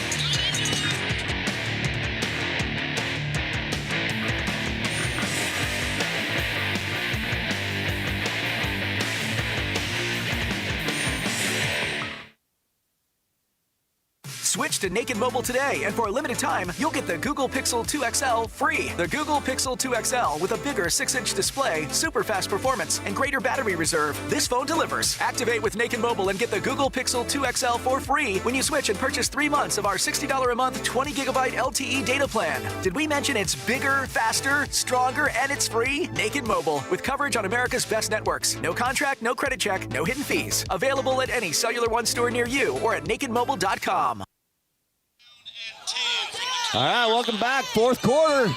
S2: Switch to Naked Mobile today, and for a limited time, you'll get the Google Pixel 2 XL free. The Google Pixel 2 XL with a bigger 6-inch display, super fast performance, and greater battery reserve. This phone delivers. Activate with Naked Mobile and get the Google Pixel 2 XL for free when you switch and purchase 3 months of our $60 a month 20GB LTE data plan. Did we mention it's bigger, faster, stronger, and it's free? Naked Mobile with coverage on America's best networks. No contract, no credit check, no hidden fees. Available at any Cellular One store near you or at nakedmobile.com.
S5: All right, welcome back. Fourth quarter.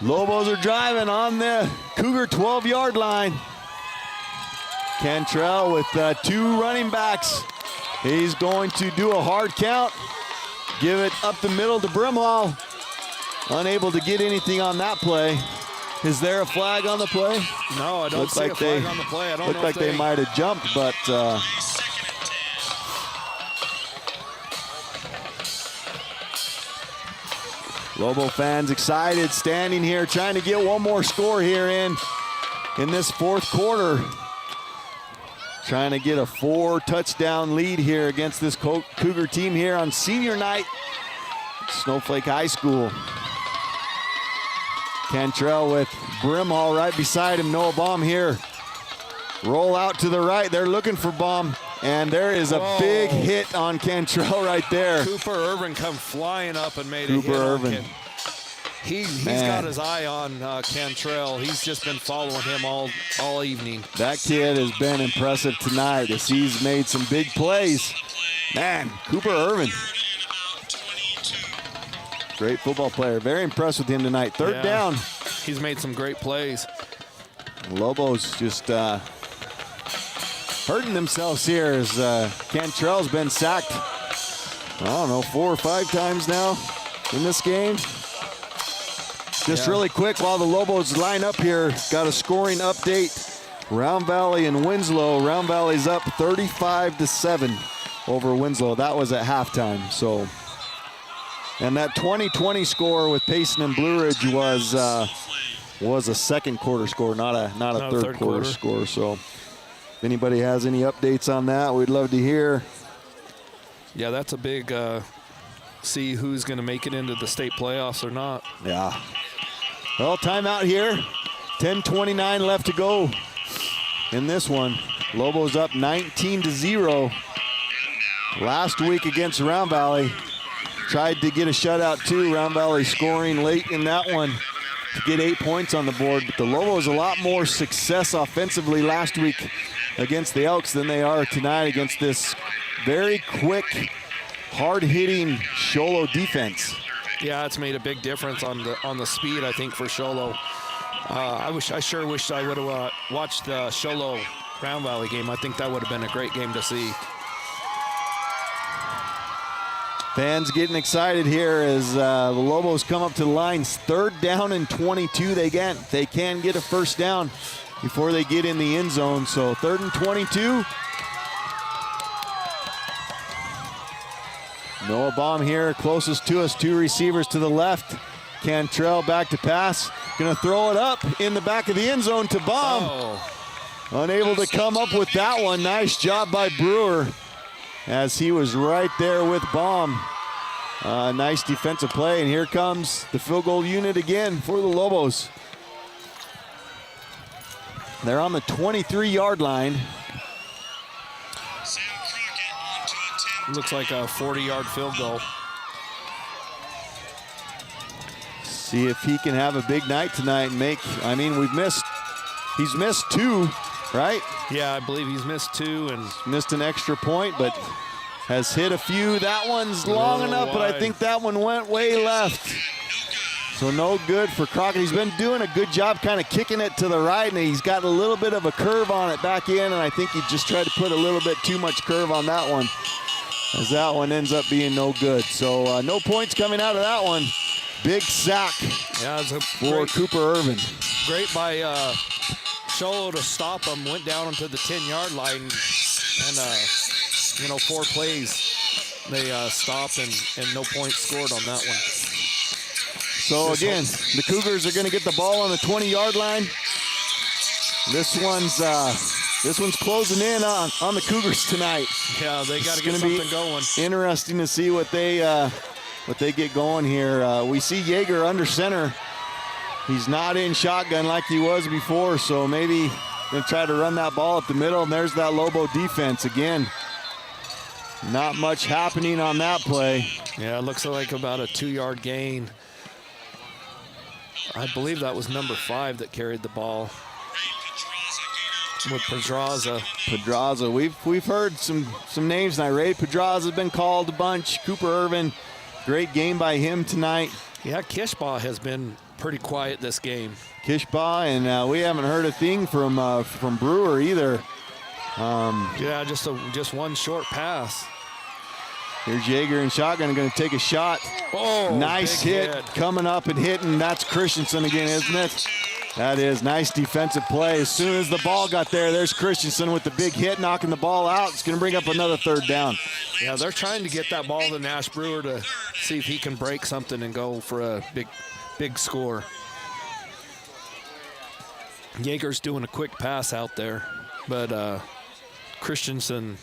S5: Lobos are driving on the Cougar 12-yard line. Cantrell with 2 running backs. He's going to do a hard count. Give it up the middle to Brimhall. Unable to get anything on that play. Is there a flag on the play?
S17: No, I don't see a flag on the play. I don't know.
S5: Looked like they might have jumped, but Lobo fans excited, standing here, trying to get one more score here in this fourth quarter. Trying to get a 4-touchdown lead here against this Cougar team here on senior night, Snowflake High School. Cantrell with Brimhall right beside him. Noah Baum here. Roll out to the right. They're looking for Baum. And there is a big hit on Cantrell right there.
S17: Cooper Irvin come flying up and made
S5: Cooper
S17: a hit
S5: Irvin.
S17: on him. He's got his eye on Cantrell. He's just been following him all evening.
S5: That kid has been impressive tonight as he's made some big plays. Man, Cooper Irvin. Great football player. Very impressed with him tonight. Third down.
S17: He's made some great plays.
S5: Lobos just hurting themselves here as Cantrell's been sacked, I don't know, 4 or 5 times now in this game. Just really quick while the Lobos line up here, got a scoring update. Round Valley and Winslow. Round Valley's up 35-7 over Winslow. That was at halftime. So, and that 20-20 score with Payson and Blue Ridge was a second quarter score, not a third quarter score. So, if anybody has any updates on that, we'd love to hear.
S17: Yeah, that's a big see who's going to make it into the state playoffs or not.
S5: Yeah. Well, timeout here. 10:29 left to go in this one. Lobos up 19-0. Last week against Round Valley. Tried to get a shutout too. Round Valley scoring late in that one to get 8 points on the board. But the Lobos a lot more success offensively last week against the Elks than they are tonight against this very quick, hard-hitting Sholo defense.
S17: Yeah, it's made a big difference on the speed, I think, for Sholo. I sure wish I would have watched the Sholo Grand Valley game. I think that would have been a great game to see.
S5: Fans getting excited here as the Lobos come up to the lines. 3rd down and 22. They can get a first down before they get in the end zone. So 3rd and 22. Noah Baum here, closest to us, 2 receivers to the left. Cantrell back to pass. Gonna throw it up in the back of the end zone to Baum.
S17: Oh.
S5: Unable to come up with that one. Nice job by Brewer as he was right there with Baum. Nice defensive play, and here comes the field goal unit again for the Lobos. They're on the 23-yard line.
S17: Looks like a 40-yard field goal.
S5: See if he can have a big night tonight and make, he's missed 2, right?
S17: Yeah, I believe he's missed 2 and
S5: missed an extra point, but has hit a few. That one's long enough, but I think that one went way left. So no good for Crockett. He's been doing a good job kind of kicking it to the right, and he's got a little bit of a curve on it back in, and I think he just tried to put a little bit too much curve on that one, as that one ends up being no good. So no points coming out of that one. Big sack for Cooper Irvin.
S17: Great by Sholo to stop him. Went down onto the 10-yard line, and 4 plays they stopped and no points scored on that one.
S5: So again, the Cougars are going to get the ball on the 20-yard line. This one's closing in on the Cougars tonight.
S17: Yeah, they got to get something going.
S5: Interesting to see what they get going here. We see Yeager under center. He's not in shotgun like he was before, so maybe going to try to run that ball up the middle, and there's that Lobo defense again. Not much happening on that play.
S17: Yeah, it looks like about a 2-yard gain. I believe that was number 5 that carried the ball with Pedraza.
S5: We've heard some names tonight. Ray Pedraza has been called a bunch. Cooper Irvin, great game by him tonight.
S17: Yeah, Kishbaugh has been pretty quiet this game.
S5: Kishbaugh, and we haven't heard a thing from Brewer either.
S17: Yeah, just one short pass.
S5: Here's Yeager in shotgun, going to take a shot.
S17: Oh,
S5: nice hit coming up and hitting. That's Christensen again, isn't it? That is nice defensive play. As soon as the ball got there's Christensen with the big hit, knocking the ball out. It's going to bring up another 3rd down.
S17: Yeah, they're trying to get that ball to Nash Brewer to see if he can break something and go for a big score. Yeager's doing a quick pass out there, but Christensen,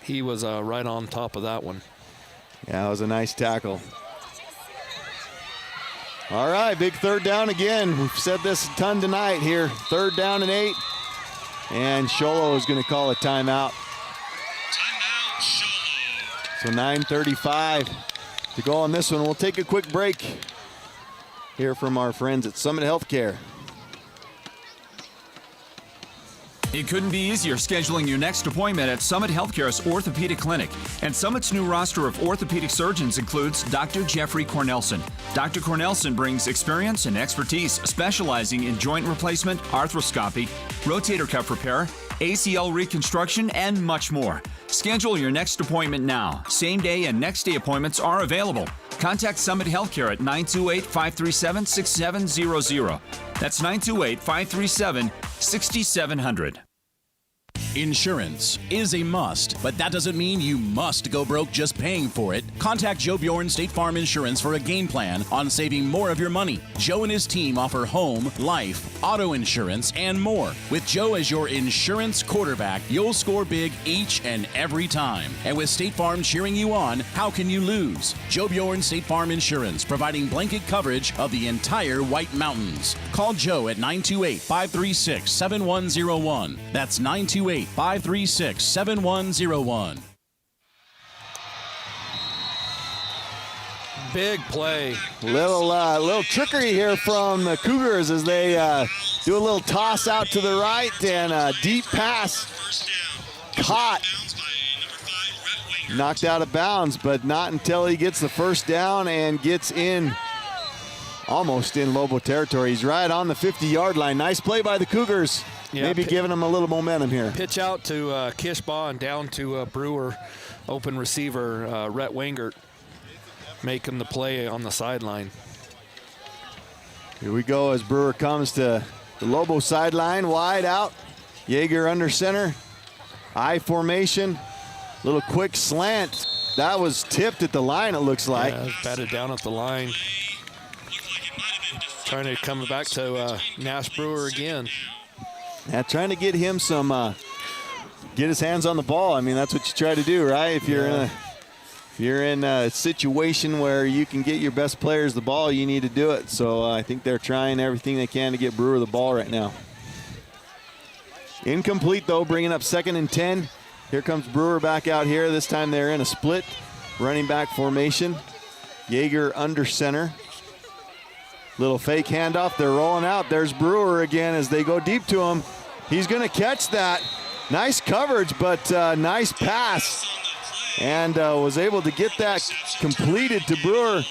S17: he was right on top of that one.
S5: Yeah, it was a nice tackle. All right, big 3rd down again. We've said this a ton tonight here. 3rd down and 8. And Sholo is going to call a timeout.
S7: Timeout, Sholo.
S5: So 9:35 to go on this one. We'll take a quick break. Hear from our friends at Summit Healthcare.
S18: It couldn't be easier scheduling your next appointment at Summit Healthcare's Orthopedic Clinic. And Summit's new roster of orthopedic surgeons includes Dr. Jeffrey Cornelson. Dr. Cornelson brings experience and expertise specializing in joint replacement, arthroscopy, rotator cuff repair, ACL reconstruction, and much more. Schedule your next appointment now. Same day and next day appointments are available. Contact Summit Healthcare at 928-537-6700. That's 928-537-6700.
S8: Insurance is a must, but that doesn't mean you must go broke just paying for it. Contact Joe Bjorn State Farm Insurance for a game plan on saving more of your money. Joe and his team offer home, life, auto insurance, and more. With Joe as your insurance quarterback, you'll score big each and every time. And with State Farm cheering you on, how can you lose? Joe Bjorn State Farm Insurance, providing blanket coverage of the entire White Mountains. Call Joe at 928-536-7101. That's 928-536-7101.
S17: Big play.
S5: Little trickery here from the Cougars as they do a little toss out to the right and a deep pass caught knocked out of bounds, but not until he gets the first down and gets in, almost in Lobo territory. He's right on the 50-yard line. Nice play by the Cougars.
S17: Yeah,
S5: maybe giving them a little momentum here.
S17: Pitch out to Kishbaugh and down to Brewer, open receiver, Rhett Wingert, making the play on the sideline.
S5: Here we go as Brewer comes to the Lobo sideline, wide out. Yeager under center, I formation, little quick slant. That was tipped at the line, it looks like.
S17: Yeah, batted down at the line. Trying to come back to Nash Brewer again.
S5: Yeah, trying to get him some, get his hands on the ball. I mean, that's what you try to do, right? If you're in a situation where you can get your best players the ball, you need to do it. So I think they're trying everything they can to get Brewer the ball right now. Incomplete, though, bringing up 2nd and 10. Here comes Brewer back out here. This time they're in a split running back formation. Yeager under center. Little fake handoff. They're rolling out. There's Brewer again as they go deep to him. He's going to catch that. Nice coverage, but nice pass. And was able to get that completed to Brewer.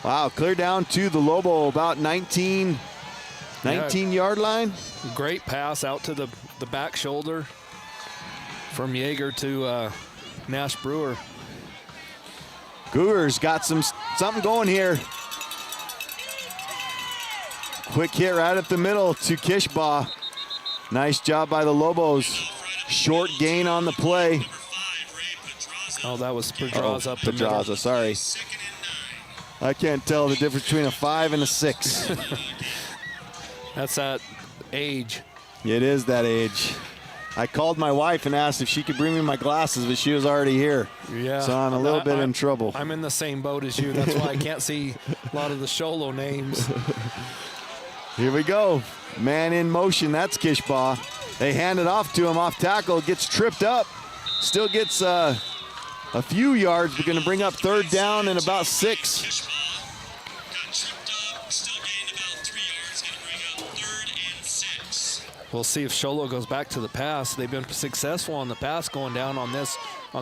S5: Wow, clear down to the Lobo, about 19-yard line.
S17: Great pass out to the back shoulder from Yeager to Nash Brewer.
S5: Cougars got something going here. Quick hit right up the middle to Kishbaugh. Nice job by the Lobos. Short gain on the play.
S17: Oh, that was Pedraza up the middle.
S5: Pedraza, sorry. I can't tell the difference between a 5 and a 6.
S17: That's that age.
S5: It is that age. I called my wife and asked if she could bring me my glasses, but she was already here.
S17: Yeah.
S5: So I'm a little bit in trouble.
S17: I'm in the same boat as you. That's why I can't see a lot of the Sholo names.
S5: Here we go. Man in motion. That's Kishbaugh. They hand it off to him off tackle. Gets tripped up. Still gets a few yards. We're going to bring up 3rd down and about 6.
S17: We'll see if Sholo goes back to the pass. They've been successful on the pass going down on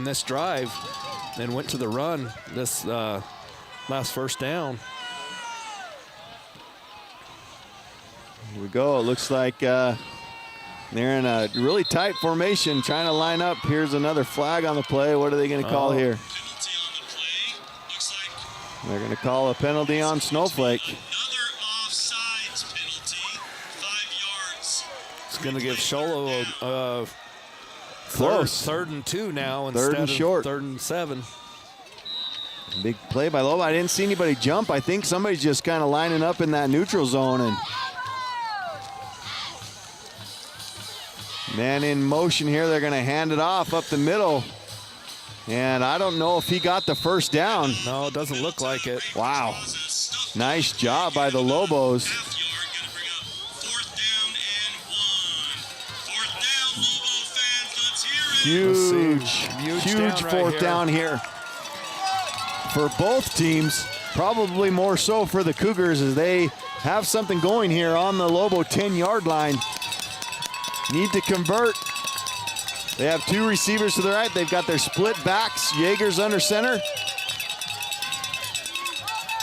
S17: this drive, then went to the run this last first down.
S5: Here we go. It looks like they're in a really tight formation trying to line up. Here's another flag on the play. What are they going to call here? They're going to call a penalty on Snowflake.
S17: It's going to give Sholo a
S5: close.
S17: 3rd and 2 now
S5: Third and
S17: instead of
S5: short.
S17: 3rd and 7.
S5: Big play by Lobo. I didn't see anybody jump. I think somebody's just kind of lining up in that neutral zone. And man in motion here. They're going to hand it off up the middle. And I don't know if he got the first down.
S17: No, it doesn't look like it.
S5: Wow. Nice job by the Lobos. Huge 4th down here for both teams. Probably more so for the Cougars as they have something going here on the Lobo 10-yard line. Need to convert. They have 2 receivers to the right. They've got their split backs. Yeager's under center.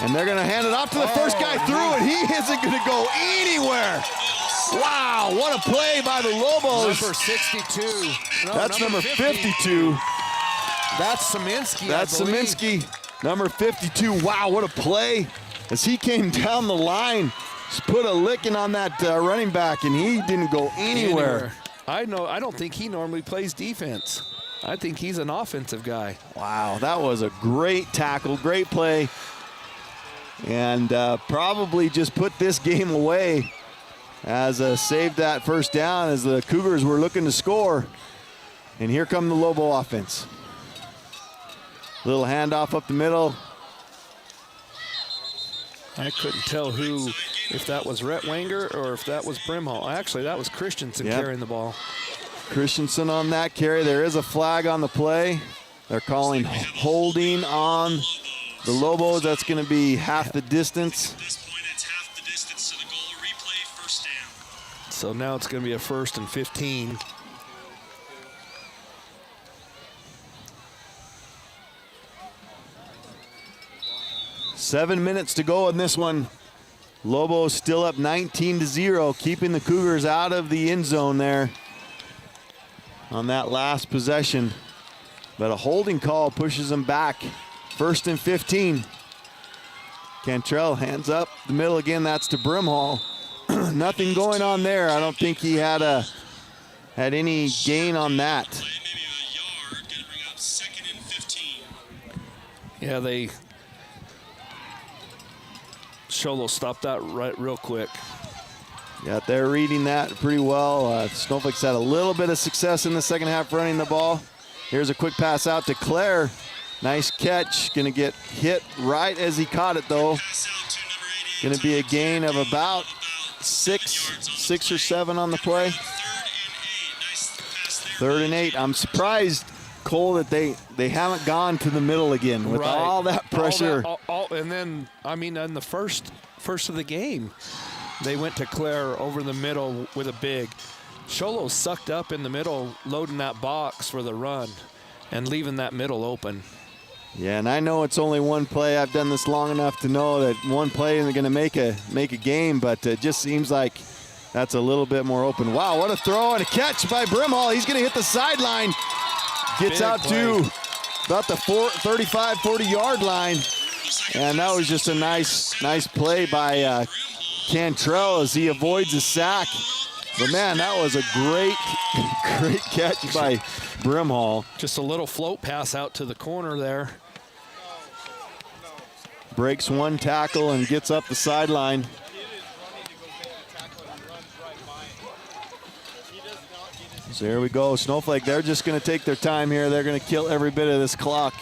S5: And they're going to hand it off to the first guy through it. He isn't going to go anywhere. Wow, what a play by the Lobos.
S17: Number 62. No,
S5: that's number 52.
S17: That's Saminsky.
S5: That's Saminsky, number 52. Wow, what a play. As he came down the line, just put a licking on that running back, and he didn't go anywhere.
S17: I don't think he normally plays defense. I think he's an offensive guy.
S5: Wow, that was a great tackle, great play. And probably just put this game away as saved that first down as the Cougars were looking to score. And here come the Lobo offense. Little handoff up the middle.
S17: I couldn't tell if that was Rhett Wenger or if that was Brimhall. Actually, that was Christensen carrying the ball.
S5: Christensen on that carry. There is a flag on the play. They're calling holding on the Lobos. That's going to be half the distance.
S17: So now it's going to be a 1st and 15.
S5: 7 minutes to go in this one. Lobos still up 19-0, keeping the Cougars out of the end zone there on that last possession. But a holding call pushes them back. 1st and 15. Cantrell hands up the middle again. That's to Brimhall. Nothing going on there. I don't think he had any gain on that.
S17: Yeah, Sholo stopped that real quick.
S5: Yeah, they're reading that pretty well. Snowflake's had a little bit of success in the second half running the ball. Here's a quick pass out to Claire. Nice catch. Going to get hit right as he caught it, though. Going to be a gain of about six or seven on the play. 3rd and 8. I'm surprised, Cole, that they haven't gone to the middle again with all that pressure.
S17: And then, I mean, in the first of the game, they went to Claire over the middle with a big. Sholo sucked up in the middle, loading that box for the run and leaving that middle open.
S5: Yeah, and I know it's only one play. I've done this long enough to know that one play isn't going to make a game, but it just seems like that's a little bit more open. Wow, what a throw and a catch by Brimhall. He's going to hit the sideline. Gets out to about the 35, 40-yard line. And that was just a nice play by Cantrell as he avoids a sack. But, man, that was a great catch by Brimhall.
S17: Just a little float pass out to the corner there.
S5: Breaks one tackle and gets up the sideline. So here we go. Snowflake, they're just going to take their time here. They're going to kill every bit of this clock.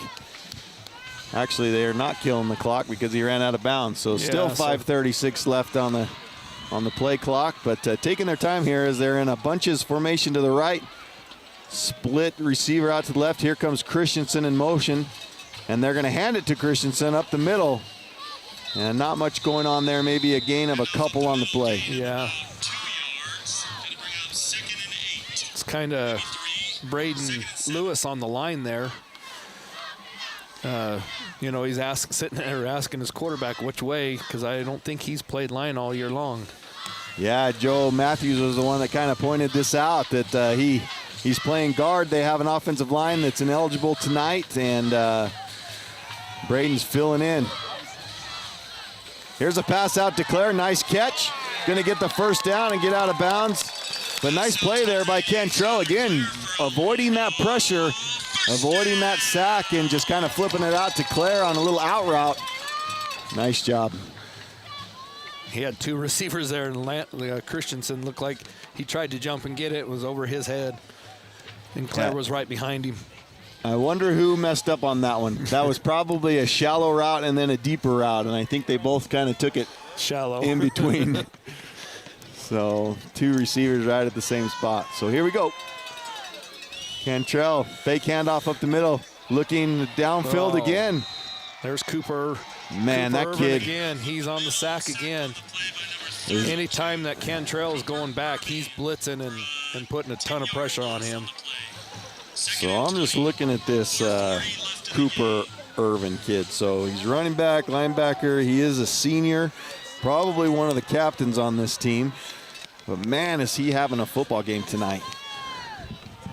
S5: Actually, they are not killing the clock because he ran out of bounds. So still 5:36 left on the play clock. But taking their time here as they're in a bunches formation to the right. Split receiver out to the left. Here comes Christensen in motion. And they're going to hand it to Christensen up the middle. And not much going on there. Maybe a gain of a couple on the play.
S17: Yeah. It's kind of Braden Lewis on the line there. He's sitting there asking his quarterback which way, because I don't think he's played line all year long.
S5: Yeah, Joe Matthews was the one that kind of pointed this out, that he's playing guard. They have an offensive line that's ineligible tonight, and Braden's filling in. Here's a pass out to Claire. Nice catch. Going to get the first down and get out of bounds. But nice play there by Cantrell. Again, avoiding that pressure, avoiding that sack, and just kind of flipping it out to Claire on a little out route. Nice job.
S17: He had two receivers there, and Christensen looked like he tried to jump and get it. It was over his head, and Claire was right behind him.
S5: I wonder who messed up on that one. That was probably a shallow route and then a deeper route, and I think they both kind of took it
S17: shallow
S5: in between. So two receivers right at the same spot. So here we go. Cantrell, fake handoff up the middle, looking downfield again.
S17: There's Cooper.
S5: Man, that kid.
S17: Again, he's on the sack again. Anytime that Cantrell is going back, he's blitzing and putting a ton of pressure on him.
S5: So I'm just looking at this Cooper Irvin kid. So he's running back, linebacker. He is a senior, probably one of the captains on this team. But man, is he having a football game tonight.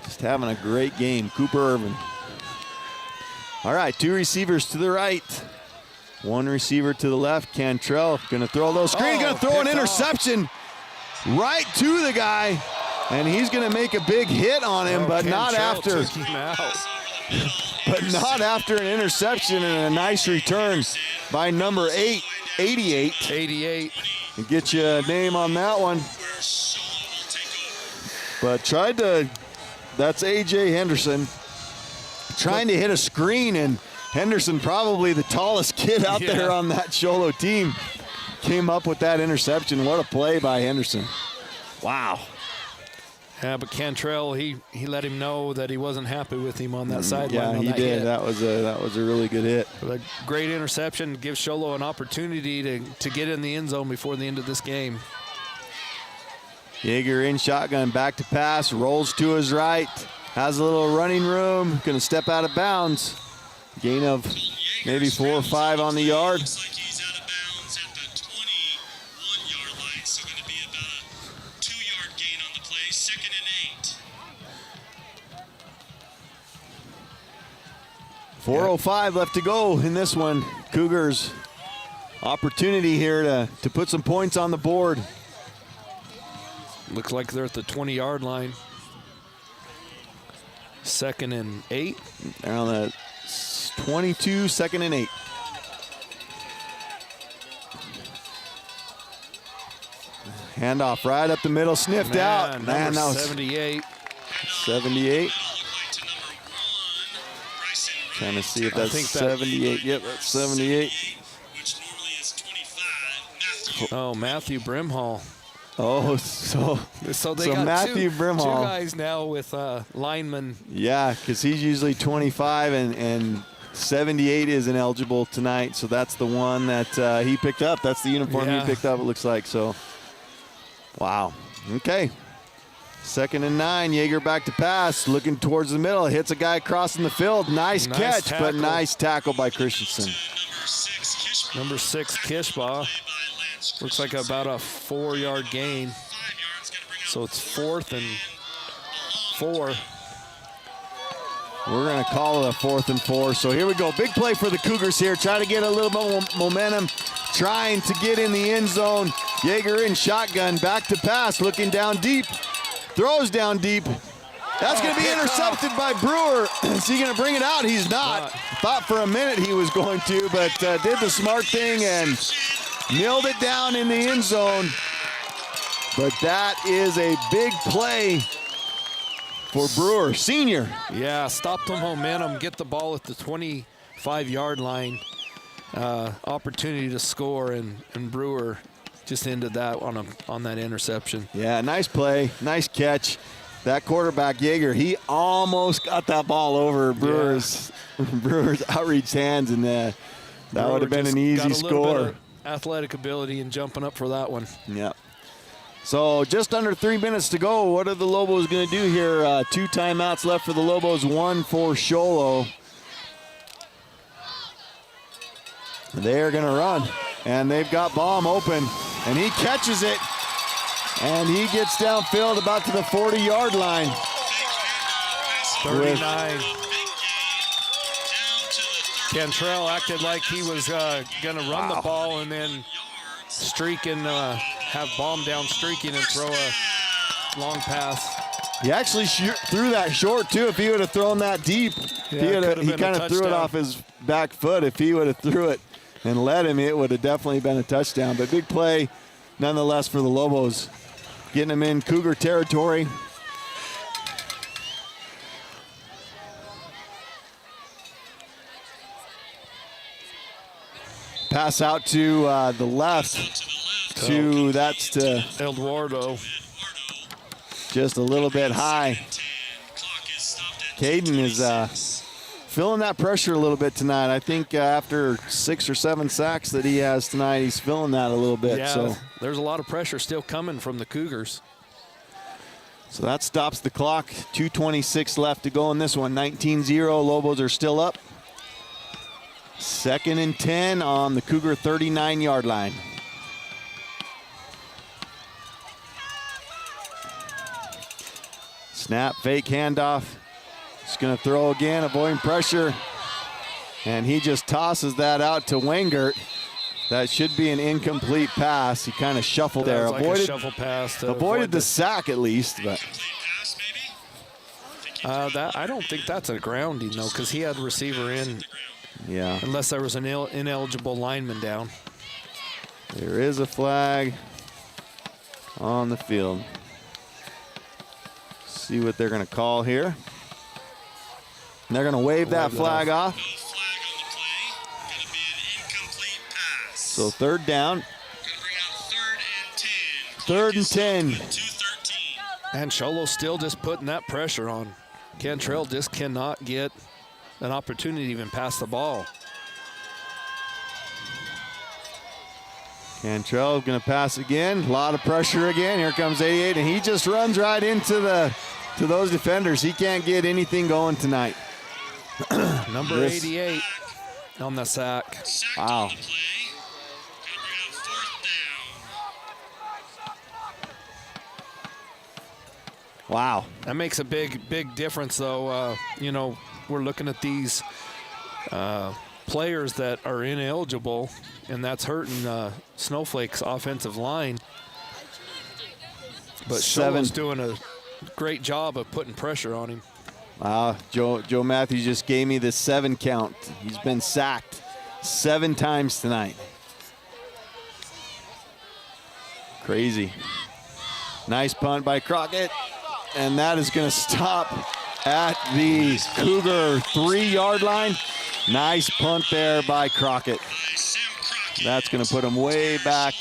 S5: Just having a great game, Cooper Irvin. All right, two receivers to the right. One receiver to the left. Cantrell gonna throw a little screen, gonna throw an interception right to the guy. And he's going to make a big hit on him, but not after. But not after an interception and a nice return by number 88.
S17: 88.
S5: And get you a name on that one. But that's A.J. Henderson, trying to hit a screen, and Henderson, probably the tallest kid out there on that Sholo team, came up with that interception. What a play by Henderson. Wow.
S17: Yeah, but Cantrell, he let him know that he wasn't happy with him on that sideline.
S5: Yeah, he did.
S17: Hit.
S5: That was a really good hit.
S17: But a great interception gives Sholo an opportunity to get in the end zone before the end of this game.
S5: Yeager in shotgun, back to pass, rolls to his right, has a little running room, going to step out of bounds. Gain of maybe 4 or 5 on the yard. 4:05 left to go in this one. Cougars opportunity here to put some points on the board.
S17: Looks like they're at the 20-yard line. 2nd and 8.
S5: They're on the 22, 2nd and 8. Handoff right up the middle, sniffed out. Man, that was
S17: 78.
S5: 78. Trying to see if that's 78. Yep, that's 78.
S17: Oh, Matthew Brimhall.
S5: Oh, so
S17: they got
S5: Matthew Brimhall.
S17: 2 guys now with linemen.
S5: Yeah, because he's usually 25 and 78 isn't eligible tonight. So that's the one that he picked up. That's the uniform he picked up, it looks like. So, wow. Okay. 2nd and 9. Yeager back to pass, looking towards the middle. Hits a guy crossing the field. Nice catch,
S17: tackle.
S5: but nice tackle by Christensen.
S17: Number 6, Kishbaugh. Looks like about a 4-yard gain. So it's 4th and 4.
S5: We're going to call it a 4th and 4. So here we go. Big play for the Cougars here. Try to get a little bit momentum. Trying to get in the end zone. Yeager in shotgun. Back to pass. Looking down deep. Throws down deep. That's going to be intercepted by Brewer. Is he going to bring it out? He's not. Thought for a minute he was going to, but did the smart thing and nailed it down in the end zone. But that is a big play for Brewer, senior.
S17: Yeah, stop the momentum, get the ball at the 25-yard line. Opportunity to score, and Brewer just ended that on that interception.
S5: Yeah, nice play, nice catch. That quarterback, Yeager, he almost got that ball over Brewer's outreach hands, and that would have been an easy score.
S17: Athletic ability and jumping up for that one.
S5: Yeah. So just under 3 minutes to go. What are the Lobos going to do here? 2 timeouts left for the Lobos, 1 for Sholo. They're going to run, and they've got Baum open, and he catches it, and he gets downfield about to the 40-yard line.
S17: 39. Cantrell acted like he was going to run the ball and then streak and have Baum down streaking and throw a long pass.
S5: He actually threw that short, too. If he would have thrown that deep, he kind of threw it off his back foot. If he would have threw it and let him, it would have definitely been a touchdown. But big play, nonetheless, for the Lobos. Getting them in Cougar territory. Pass out to the left. That's to
S17: Eduardo.
S5: Just a little bit high. Caden is feeling that pressure a little bit tonight. I think after 6 or 7 sacks that he has tonight, he's feeling that a little bit.
S17: Yeah,
S5: so
S17: there's a lot of pressure still coming from the Cougars.
S5: So that stops the clock. 2:26 left to go in this one. 19-0. Lobos are still up. 2nd and 10 on the Cougar 39-yard line. Snap, fake handoff. Just going to throw again, avoiding pressure. And he just tosses that out to Wengert. That should be an incomplete pass. He kind of shuffled there.
S17: Like a shuffle pass to
S5: avoided the sack at least. But
S17: I don't think that's a grounding, though, because he had the receiver in.
S5: Yeah.
S17: Unless there was an ineligible lineman down.
S5: There is a flag on the field. See what they're going to call here. And they're going to wave that flag off. So 3rd down. 3rd and 10.
S17: And Sholo still just putting that pressure on. Cantrell just cannot get an opportunity to even pass the ball.
S5: Cantrell going to pass again. A lot of pressure again. Here comes 88, and he just runs right into those defenders. He can't get anything going tonight.
S17: Number 88 on the sack.
S5: Wow. Wow.
S17: That makes a big difference, though. We're looking at these players that are ineligible, and that's hurting Snowflake's offensive line. But Sholo's doing a great job of putting pressure on him.
S5: Joe Matthews just gave me the 7 count. He's been sacked 7 times tonight. Crazy. Nice punt by Crockett, and that is going to stop at the Cougar 3-yard line. Nice punt there by Crockett. That's going to put him way back.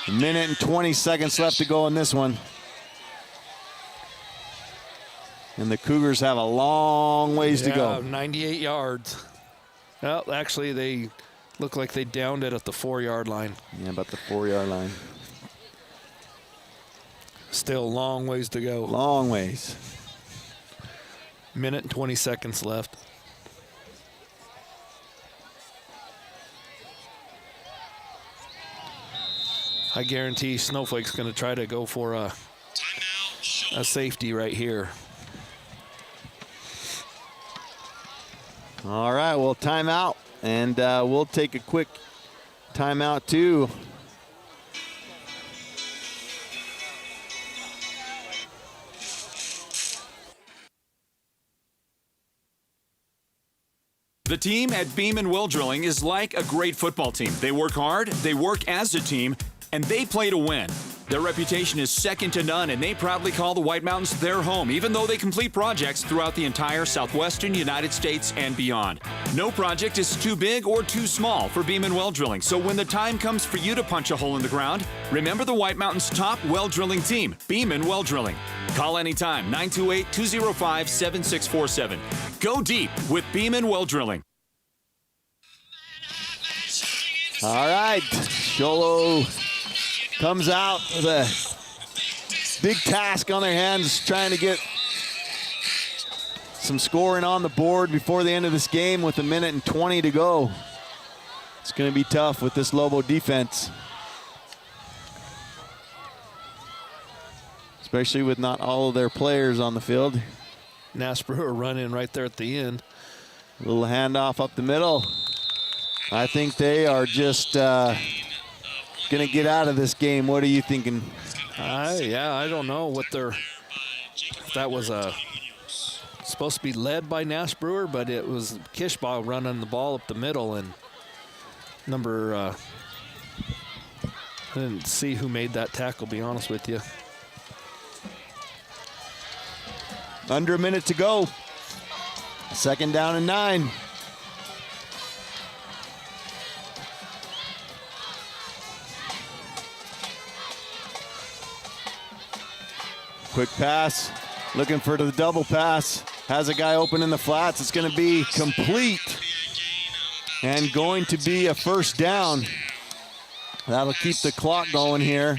S5: 1 minute and 20 seconds left to go in this one. And the Cougars have a long ways to go.
S17: 98 yards. Well, actually, they look like they downed it at the 4-yard line.
S5: Yeah, about the 4-yard line.
S17: Still a long ways to go.
S5: Long ways.
S17: 1 minute and 20 seconds left. I guarantee Snowflake's going to try to go for a safety right here.
S5: All right, well, timeout, and we'll take a quick timeout too.
S8: The team at Beeman Well Drilling is like a great football team. They work hard, they work as a team, and they play to win. Their reputation is second to none, and they proudly call the White Mountains their home, even though they complete projects throughout the entire southwestern United States and beyond. No project is too big or too small for Beeman Well Drilling, so when the time comes for you to punch a hole in the ground, remember the White Mountains' top well drilling team, Beeman Well Drilling. Call anytime, 928-205-7647. Go deep with Beeman Well Drilling.
S5: All right, Sholo comes out with a big task on their hands, trying to get some scoring on the board before the end of this game with 1 minute and 20 to go. It's going to be tough with this Lobo defense, especially with not all of their players on the field.
S17: Nash Brewer running right there at the end.
S5: A little handoff up the middle. I think they are just going to get out of this game. What are you thinking?
S17: Yeah, I don't know what that was supposed to be led by Nash Brewer, but it was Kishbaugh running the ball up the middle, and I didn't see who made that tackle, be honest with you.
S5: Under a minute to go. 2nd down and 9. Quick pass, looking for the double pass. Has a guy open in the flats. It's going to be complete and going to be a 1st down. That'll keep the clock going here.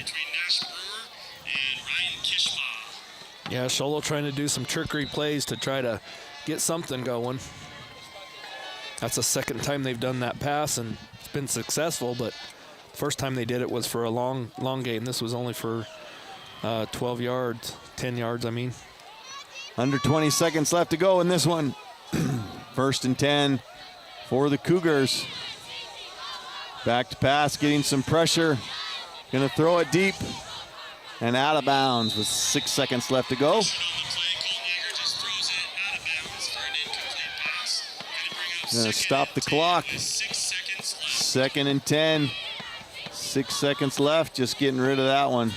S17: Yeah, Sholo trying to do some trickery plays to try to get something going. That's the 2nd time they've done that pass, and it's been successful, but the first time they did it was for a long game. This was only for 12 yards, 10 yards, I mean.
S5: Under 20 seconds left to go in this one. 1st and 10 for the Cougars. Back to pass, getting some pressure. Gonna throw it deep and out of bounds with 6 seconds left to go. Gonna stop the clock. 2nd and 10. 6 seconds left, just getting rid of that one.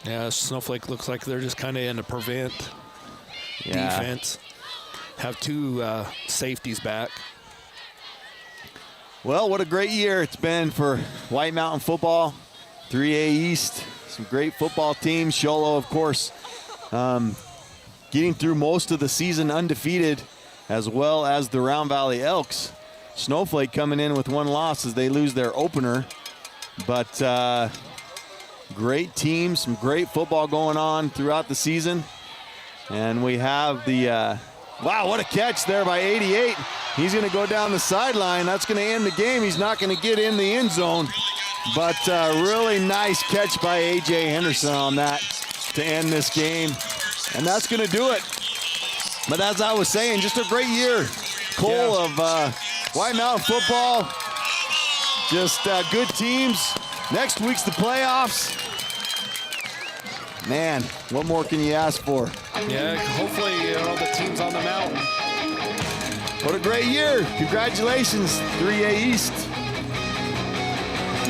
S17: Yeah, Snowflake looks like they're just kind of in a prevent defense. Have 2 safeties back.
S5: Well, what a great year it's been for White Mountain football. 3A East, some great football teams. Sholo, of course, getting through most of the season undefeated, as well as the Round Valley Elks. Snowflake coming in with 1 loss as they lose their opener. But great teams, some great football going on throughout the season. And we have the, wow, what a catch there by 88. He's going to go down the sideline. That's going to end the game. He's not going to get in the end zone. But really nice catch by A.J. Henderson on that to end this game. And that's going to do it. But as I was saying, just a great year, Cole, of White Mountain football. Just good teams. Next week's the playoffs. Man, what more can you ask for?
S17: Yeah, hopefully, the teams on the mountain.
S5: What a great year. Congratulations, 3A East.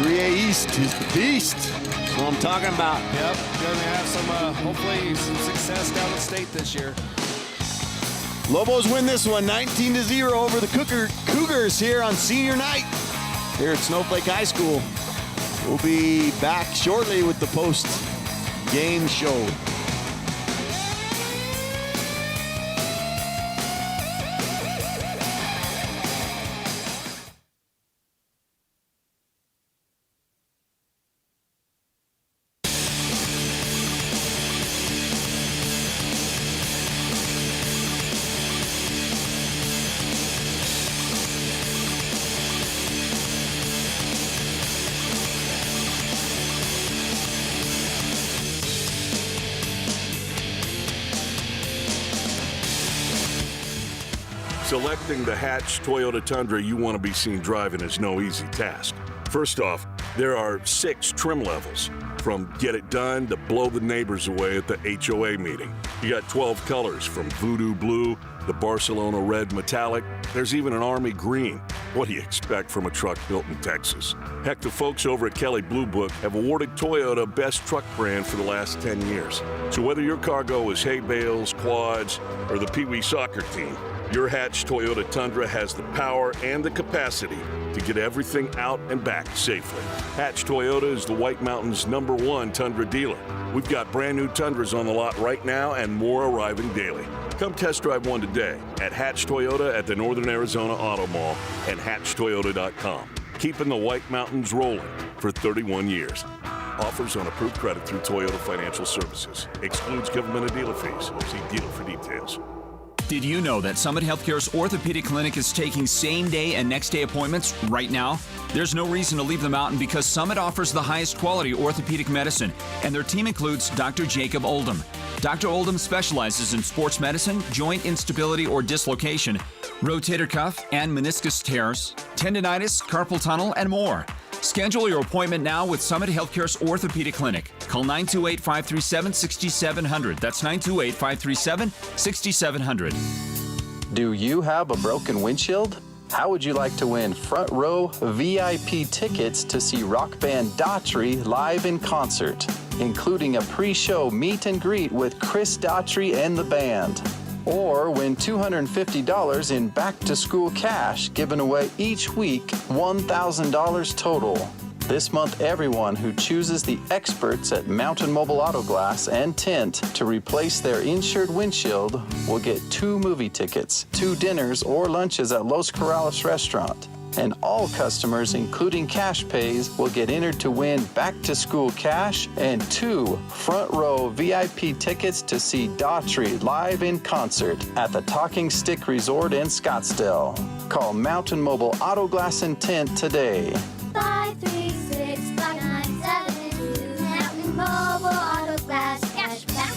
S5: 3A East is the beast. That's what I'm talking about.
S17: Yep, going to have some, hopefully, some success down the state this year.
S5: Lobos win this one 19-0 over the Cougars here on senior night here at Snowflake High School. We'll be back shortly with the post-game show.
S3: Selecting the Hatch Toyota Tundra you want to be seen driving is no easy task. First off, there are 6 trim levels, from get it done to blow the neighbors away at the HOA meeting. You got 12 colors, from voodoo blue, the Barcelona red metallic. There's even an army green. What do you expect from a truck built in Texas? Heck, the folks over at Kelly Blue Book have awarded Toyota Best Truck Brand for the last 10 years. So whether your cargo is hay bales, quads, or the Pee Wee soccer team, your Hatch Toyota Tundra has the power and the capacity to get everything out and back safely. Hatch Toyota is the White Mountains' #1 Tundra dealer. We've got brand new Tundras on the lot right now and more arriving daily. Come test drive one today at Hatch Toyota at the Northern Arizona Auto Mall and hatchtoyota.com. Keeping the White Mountains rolling for 31 years. Offers on approved credit through Toyota Financial Services. Excludes government and dealer fees. See dealer for details.
S18: Did you know that Summit Healthcare's orthopedic clinic is taking same-day and next-day appointments right now? There's no reason to leave the mountain because Summit offers the highest quality orthopedic medicine, and their team includes Dr. Jacob Oldham. Dr. Oldham specializes in sports medicine, joint instability or dislocation, rotator cuff and meniscus tears, tendonitis, carpal tunnel, and more. Schedule your appointment now with Summit Healthcare's Orthopedic Clinic. Call 928-537-6700. That's 928-537-6700.
S19: Do you have a broken windshield? How would you like to win front row VIP tickets to see rock band Daughtry live in concert, including a pre-show meet and greet with Chris Daughtry and the band? Or win $250 in back-to-school cash given away each week, $1,000 total. This month, everyone who chooses the experts at Mountain Mobile Auto Glass and Tint to replace their insured windshield will get 2 movie tickets, 2 dinners or lunches at Los Corrales Restaurant. And all customers, including cash pays, will get entered to win back-to-school cash and 2 front-row VIP tickets to see Daughtry live in concert at the Talking Stick Resort in Scottsdale. Call Mountain Mobile Auto Glass and Tint today.
S1: 536-597. Mountain Mobile Auto Glass cashback.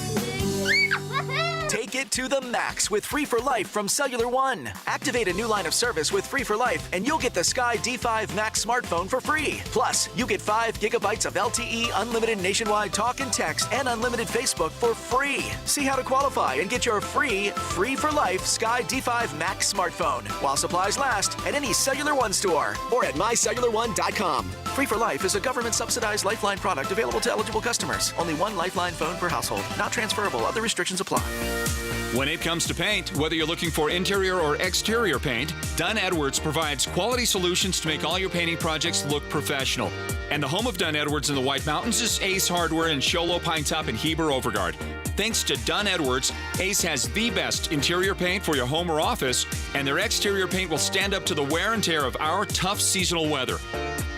S2: Take it to the max with Free for Life from Cellular One. Activate a new line of service with Free for Life, and you'll get the Sky D5 Max smartphone for free. Plus, you get 5 gigabytes of LTE, unlimited nationwide talk and text, and unlimited Facebook for free. See how to qualify and get your free for Life Sky D5 Max smartphone while supplies last at any Cellular One store or at mycellularone.com. Free for Life is a government-subsidized Lifeline product available to eligible customers. Only 1 Lifeline phone per household. Not transferable. Other restrictions apply.
S18: When it comes to paint, whether you're looking for interior or exterior paint, Dunn Edwards provides quality solutions to make all your painting projects look professional. And the home of Dunn Edwards in the White Mountains is Ace Hardware in Show Low, Pine Top, and Heber Overgard. Thanks to Dunn Edwards, Ace has the best interior paint for your home or office, and their exterior paint will stand up to the wear and tear of our tough seasonal weather.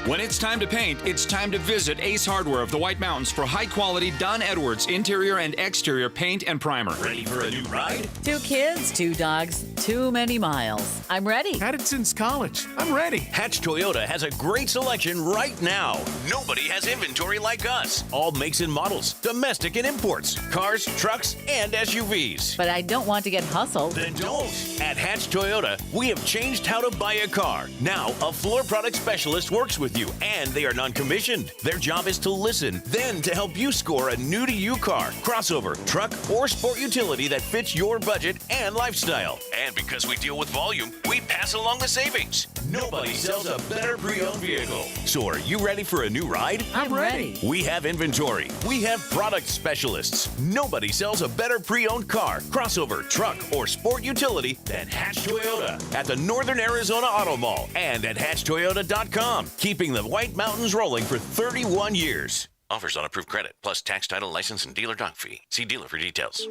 S18: When it's time to paint, it's time to visit Ace Hardware of the White Mountains for high-quality Dunn Edwards interior and exterior paint and primer.
S4: Ready for a new ride?
S9: 2 kids, 2 dogs, too many miles. I'm ready.
S22: Had it since college. I'm ready.
S4: Hatch Toyota has a great selection right now. Nobody has inventory like us. All makes and models, domestic and imports, cars, trucks, and SUVs.
S9: But I don't want to get hustled.
S4: Then don't. At Hatch Toyota, we have changed how to buy a car. Now, a floor product specialist works with you, and they are non-commissioned. Their job is to listen, then to help you score a new-to-you car, crossover, truck, or sport utility that fits your budget and lifestyle. And because we deal with volume, we pass along the savings. Nobody sells a better pre-owned vehicle. So are you ready for a new ride?
S9: I'm ready.
S4: We have inventory. We have product specialists. Nobody sells a better pre-owned car, crossover, truck, or sport utility than Hatch Toyota at the Northern Arizona Auto Mall and at hatchtoyota.com, keeping the White Mountains rolling for 31 years. Offers on approved credit, plus tax, title, license, and dealer doc fee. See dealer for details.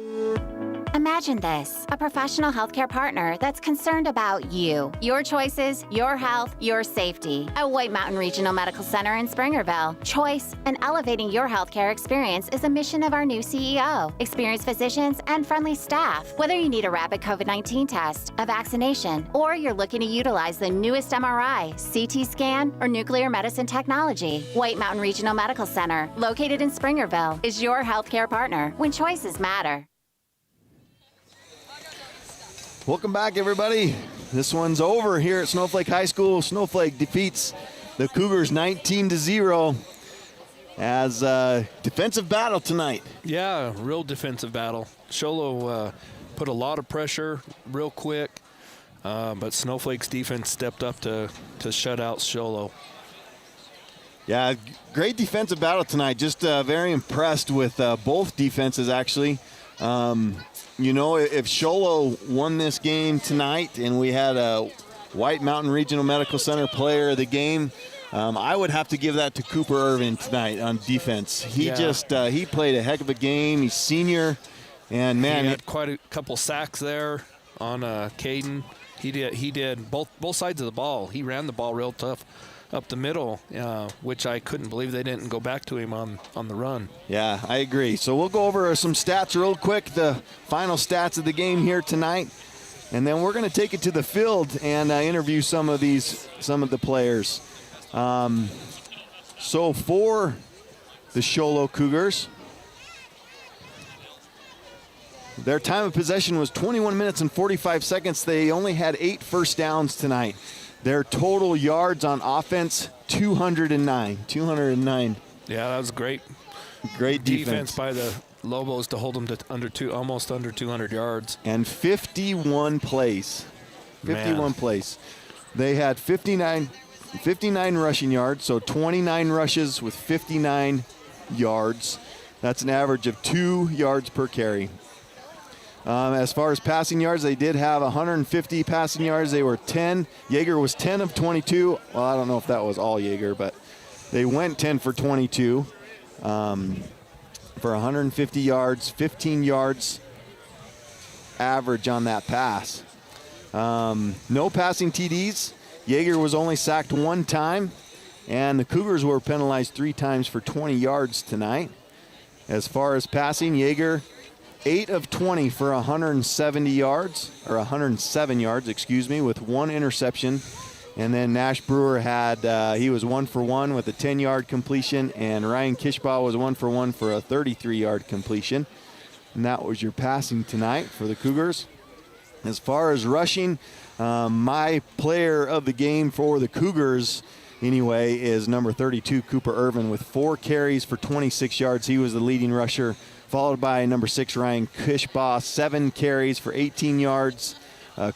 S21: Imagine this, a professional healthcare partner that's concerned about you, your choices, your health, your safety. At White Mountain Regional Medical Center in Springerville, choice and elevating your healthcare experience is a mission of our new CEO. Experienced physicians and friendly staff. Whether you need a rapid COVID-19 test, a vaccination, or you're looking to utilize the newest MRI, CT scan, or nuclear medicine technology, White Mountain Regional Medical Center, located in Springerville, is your healthcare partner when choices matter.
S5: Welcome back, everybody. This one's over here at Snowflake High School. Snowflake defeats the Cougars 19-0 as a defensive battle tonight.
S17: Yeah, real defensive battle. Sholo put a lot of pressure real quick, but Snowflake's defense stepped up to shut out Sholo.
S5: Yeah, great defensive battle tonight. Just very impressed with both defenses, actually. You know, if Sholo won this game tonight and we had a White Mountain Regional Medical Center player of the game, I would have to give that to Cooper Irvin tonight on defense. He he played a heck of a game. He's senior, and man,
S17: he had quite a couple sacks there on Caden. He did both sides of the ball. He ran the ball real tough up the middle, which I couldn't believe they didn't go back to him on the run.
S5: Yeah, I agree. So we'll go over some stats real quick, the final stats of the game here tonight, and then we're going to take it to the field and interview some of the players. So for the Sholo Cougars, their time of possession was 21 minutes and 45 seconds. They only had 8 first downs tonight. Their total yards on offense, 209. 209.
S17: Yeah, that was great.
S5: Great defense
S17: by the Lobos to hold them to almost under 200 yards.
S5: And 51 plays. 51 plays. They had 59 rushing yards, so 29 rushes with 59 yards. That's an average of 2 yards per carry. As far as passing yards, they did have 150 passing yards. They were 10. Yeager was 10 of 22. Well, I don't know if that was all Yeager, but they went 10 for 22 for 150 yards, 15 yards average on that pass. No passing TDs. Yeager was only sacked 1 time, and the Cougars were penalized 3 times for 20 yards tonight. As far as passing, Yeager 8 of 20 for 170 yards, or 107 yards, excuse me, with 1 interception. And then Nash Brewer had, he was 1 for 1 with a 10-yard completion, and Ryan Kishbaugh was 1 for 1 for a 33-yard completion. And that was your passing tonight for the Cougars. As far as rushing, my player of the game for the Cougars, anyway, is number 32, Cooper Irvin, with 4 carries for 26 yards. He was the leading rusher, followed by number 6, Ryan Kishbaugh, 7 carries for 18 yards.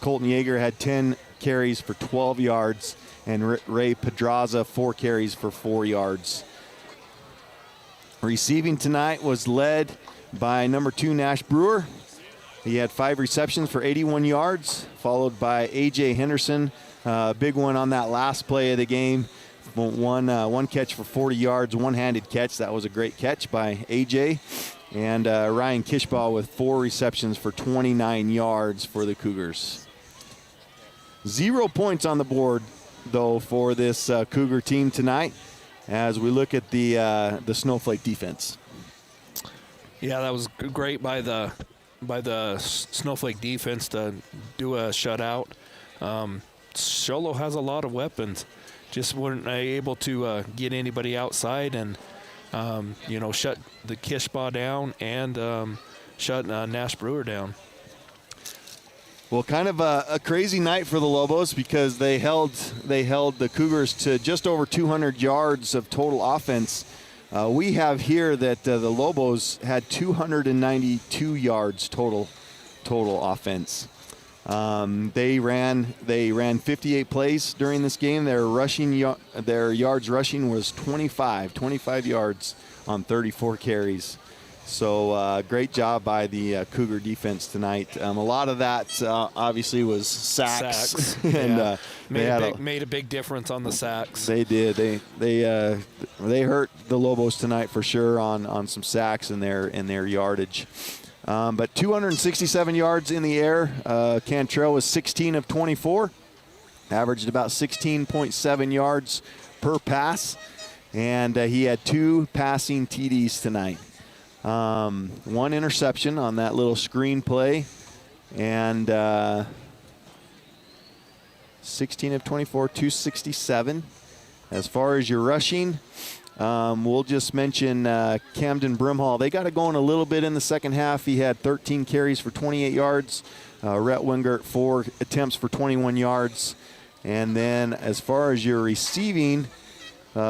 S5: Colton Yeager had 10 carries for 12 yards, and Ray Pedraza, 4 carries for 4 yards. Receiving tonight was led by number 2, Nash Brewer. He had 5 receptions for 81 yards, followed by A.J. Henderson, big one on that last play of the game. One catch for 40 yards, one-handed catch. That was a great catch by A.J. And Ryan Kishbaugh with 4 receptions for 29 yards for the Cougars. 0 points on the board though, for this Cougar team tonight as we look at the Snowflake defense.
S17: Yeah, that was great by the Snowflake defense to do a shutout. Sholo has a lot of weapons. Just weren't able to get anybody outside and, shut the Kishbaugh down and shut Nash Brewer down.
S5: Well, kind of a crazy night for the Lobos because they held the Cougars to just over 200 yards of total offense. We have here that the Lobos had 292 yards total offense. They ran 58 plays during this game. Their yards rushing was 25 yards on 34 carries. So great job by the Cougar defense tonight. A lot of that obviously was sacks. And
S17: made a big difference on the sacks.
S5: They did. They hurt the Lobos tonight for sure on some sacks in their yardage. But 267 yards in the air. Cantrell was 16 of 24, averaged about 16.7 yards per pass, and he had 2 passing TDs tonight. 1 interception on that little screen play, and 16 of 24, 267. As far as your rushing, we'll just mention Camden Brimhall. They got it going a little bit in the second half. He had 13 carries for 28 yards. Rhett Wingert, 4 attempts for 21 yards. And then as far as your receiving,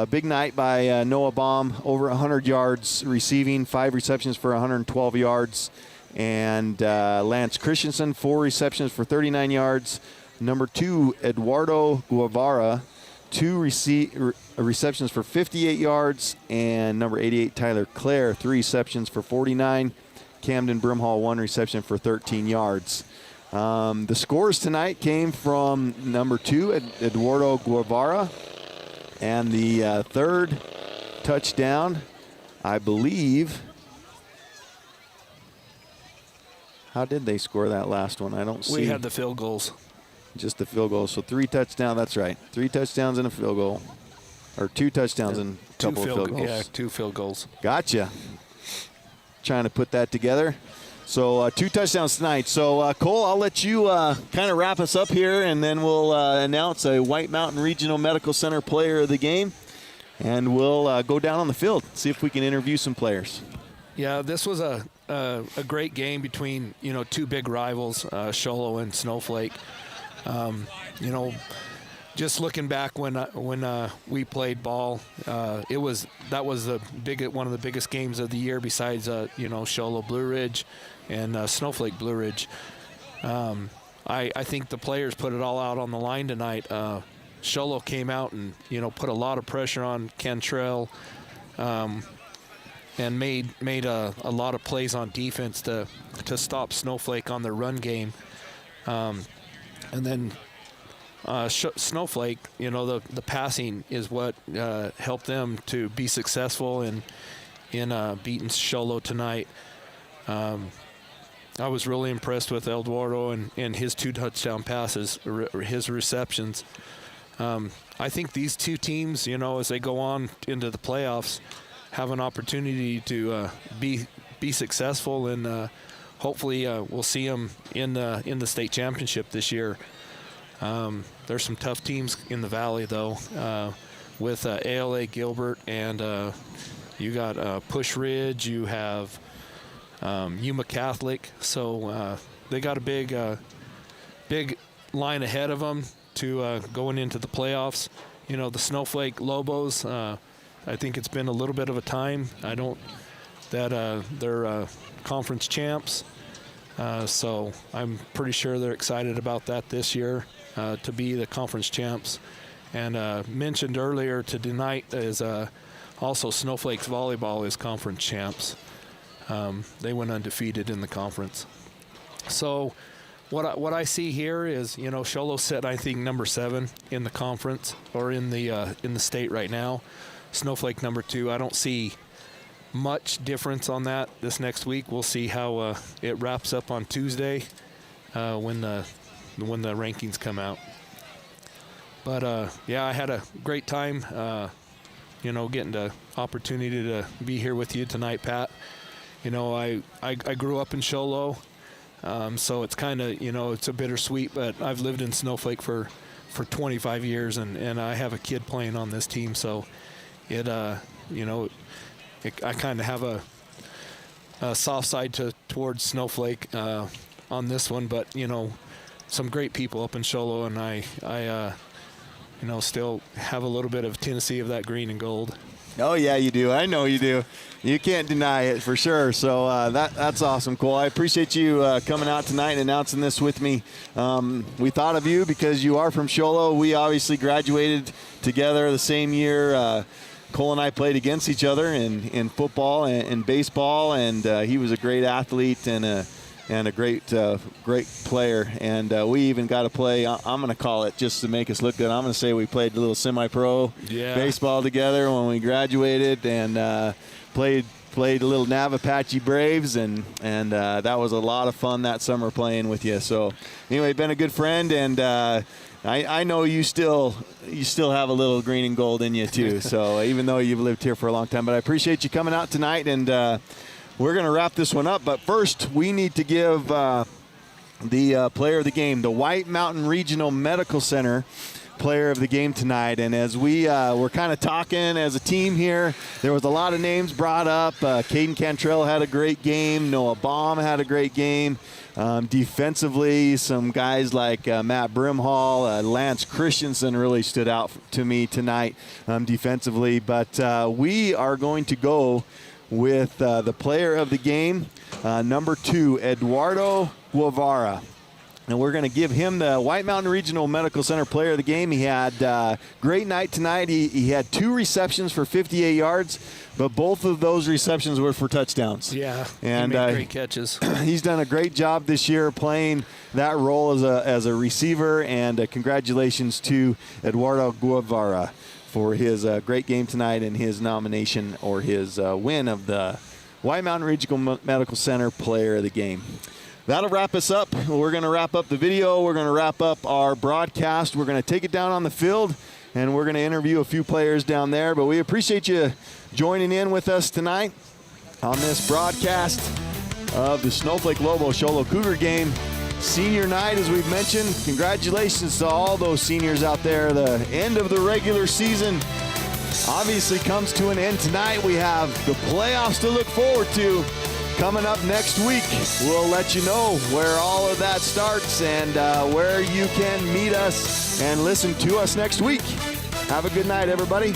S5: big night by Noah Baum, over 100 yards receiving, 5 receptions for 112 yards. And Lance Christensen, 4 receptions for 39 yards. Number 2, Eduardo Guevara, 2 receptions for 58 yards. And number 88, Tyler Clare, 3 receptions for 49. Camden Brimhall, 1 reception for 13 yards. The scores tonight came from number 2, Eduardo Guevara. And the third touchdown, I believe. How did they score that last one? I don't see.
S17: We had the field goals.
S5: Just the field goals. So 3 touchdowns. That's right. 3 touchdowns and a field goal. Or 2 touchdowns and a couple of field goals.
S17: Yeah, 2 field goals.
S5: Gotcha. Trying to put that together. So 2 touchdowns tonight. So Cole, I'll let you kind of wrap us up here, and then we'll announce a White Mountain Regional Medical Center player of the game, and we'll go down on the field, see if we can interview some players.
S17: Yeah, this was a great game between 2 big rivals, Sholo and Snowflake. Just looking back when we played ball, that was one of the biggest games of the year besides Sholo Blue Ridge and Snowflake Blue Ridge. I think the players put it all out on the line tonight. Sholo came out and put a lot of pressure on Cantrell, and made a lot of plays on defense to stop Snowflake on their run game, and then. Snowflake, the passing is what helped them to be successful in beating Sholo tonight. I was really impressed with Eduardo and his 2 touchdown passes, his receptions. I think these 2 teams, as they go on into the playoffs, have an opportunity to be successful, and hopefully we'll see them in the state championship this year. There's some tough teams in the Valley, though, with ALA Gilbert, and you got Push Ridge, you have Yuma Catholic, so they got a big line ahead of them to going into the playoffs. The Snowflake Lobos, I think it's been a little bit of a time. They're conference champs, so I'm pretty sure they're excited about that this year. To be the conference champs. And mentioned earlier tonight is also Snowflake's volleyball is conference champs. They went undefeated in the conference. So what I see here is, Sholo set, I think, number 7 in the conference, or in the state right now. Snowflake number 2. I don't see much difference on that this next week. We'll see how it wraps up on Tuesday when the rankings come out. But yeah, I had a great time, getting the opportunity to be here with you tonight, Pat. I grew up in Show Low, so it's kind of, it's a bittersweet, but I've lived in Snowflake for 25 years, and I have a kid playing on this team, so I kind of have a soft side towards Snowflake on this one, but, some great people up in Show Low, and I still have a little bit of Tennessee of that green and gold.
S5: Oh, yeah, you do. I know you do. You can't deny it for sure. So that's awesome, Cole. I appreciate you coming out tonight and announcing this with me. We thought of you because you are from Show Low. We obviously graduated together the same year. Cole and I played against each other in football and baseball, and he was a great athlete and a great player. And we even got to play, I'm going to call it, just to make us look good, I'm going to say we played a little semi-pro baseball together when we graduated, and played a little Navapache Braves, and that was a lot of fun that summer playing with you. So anyway, been a good friend, and I know you still have a little green and gold in you too. So even though you've lived here for a long time, but I appreciate you coming out tonight, and we're going to wrap this one up. But first, we need to give the player of the game, the White Mountain Regional Medical Center player of the game tonight. And as we were kind of talking as a team here, there was a lot of names brought up. Caden Cantrell had a great game. Noah Baum had a great game. Defensively, some guys like Matt Brimhall, Lance Christensen really stood out to me tonight defensively. But we are going to go with the player of the game, number 2, Eduardo Guevara. And we're going to give him the White Mountain Regional Medical Center player of the game. He had a great night tonight. He had 2 receptions for 58 yards, but both of those receptions were for touchdowns.
S17: Yeah,
S5: and
S17: he made great catches.
S5: He's done a great job this year playing that role as a receiver, and congratulations to Eduardo Guevara for his great game tonight and his nomination or his win of the White Mountain Regional Medical Center player of the game. That'll wrap us up. We're going to wrap up the video. We're going to wrap up our broadcast. We're going to take it down on the field, and we're going to interview a few players down there. But we appreciate you joining in with us tonight on this broadcast of the Snowflake Lobos Show Low Cougar game. Senior night, as we've mentioned. Congratulations to all those seniors out there. The end of the regular season obviously comes to an end tonight. We have the playoffs to look forward to. Coming up next week, we'll let you know where all of that starts and where you can meet us and listen to us next week. Have a good night, everybody.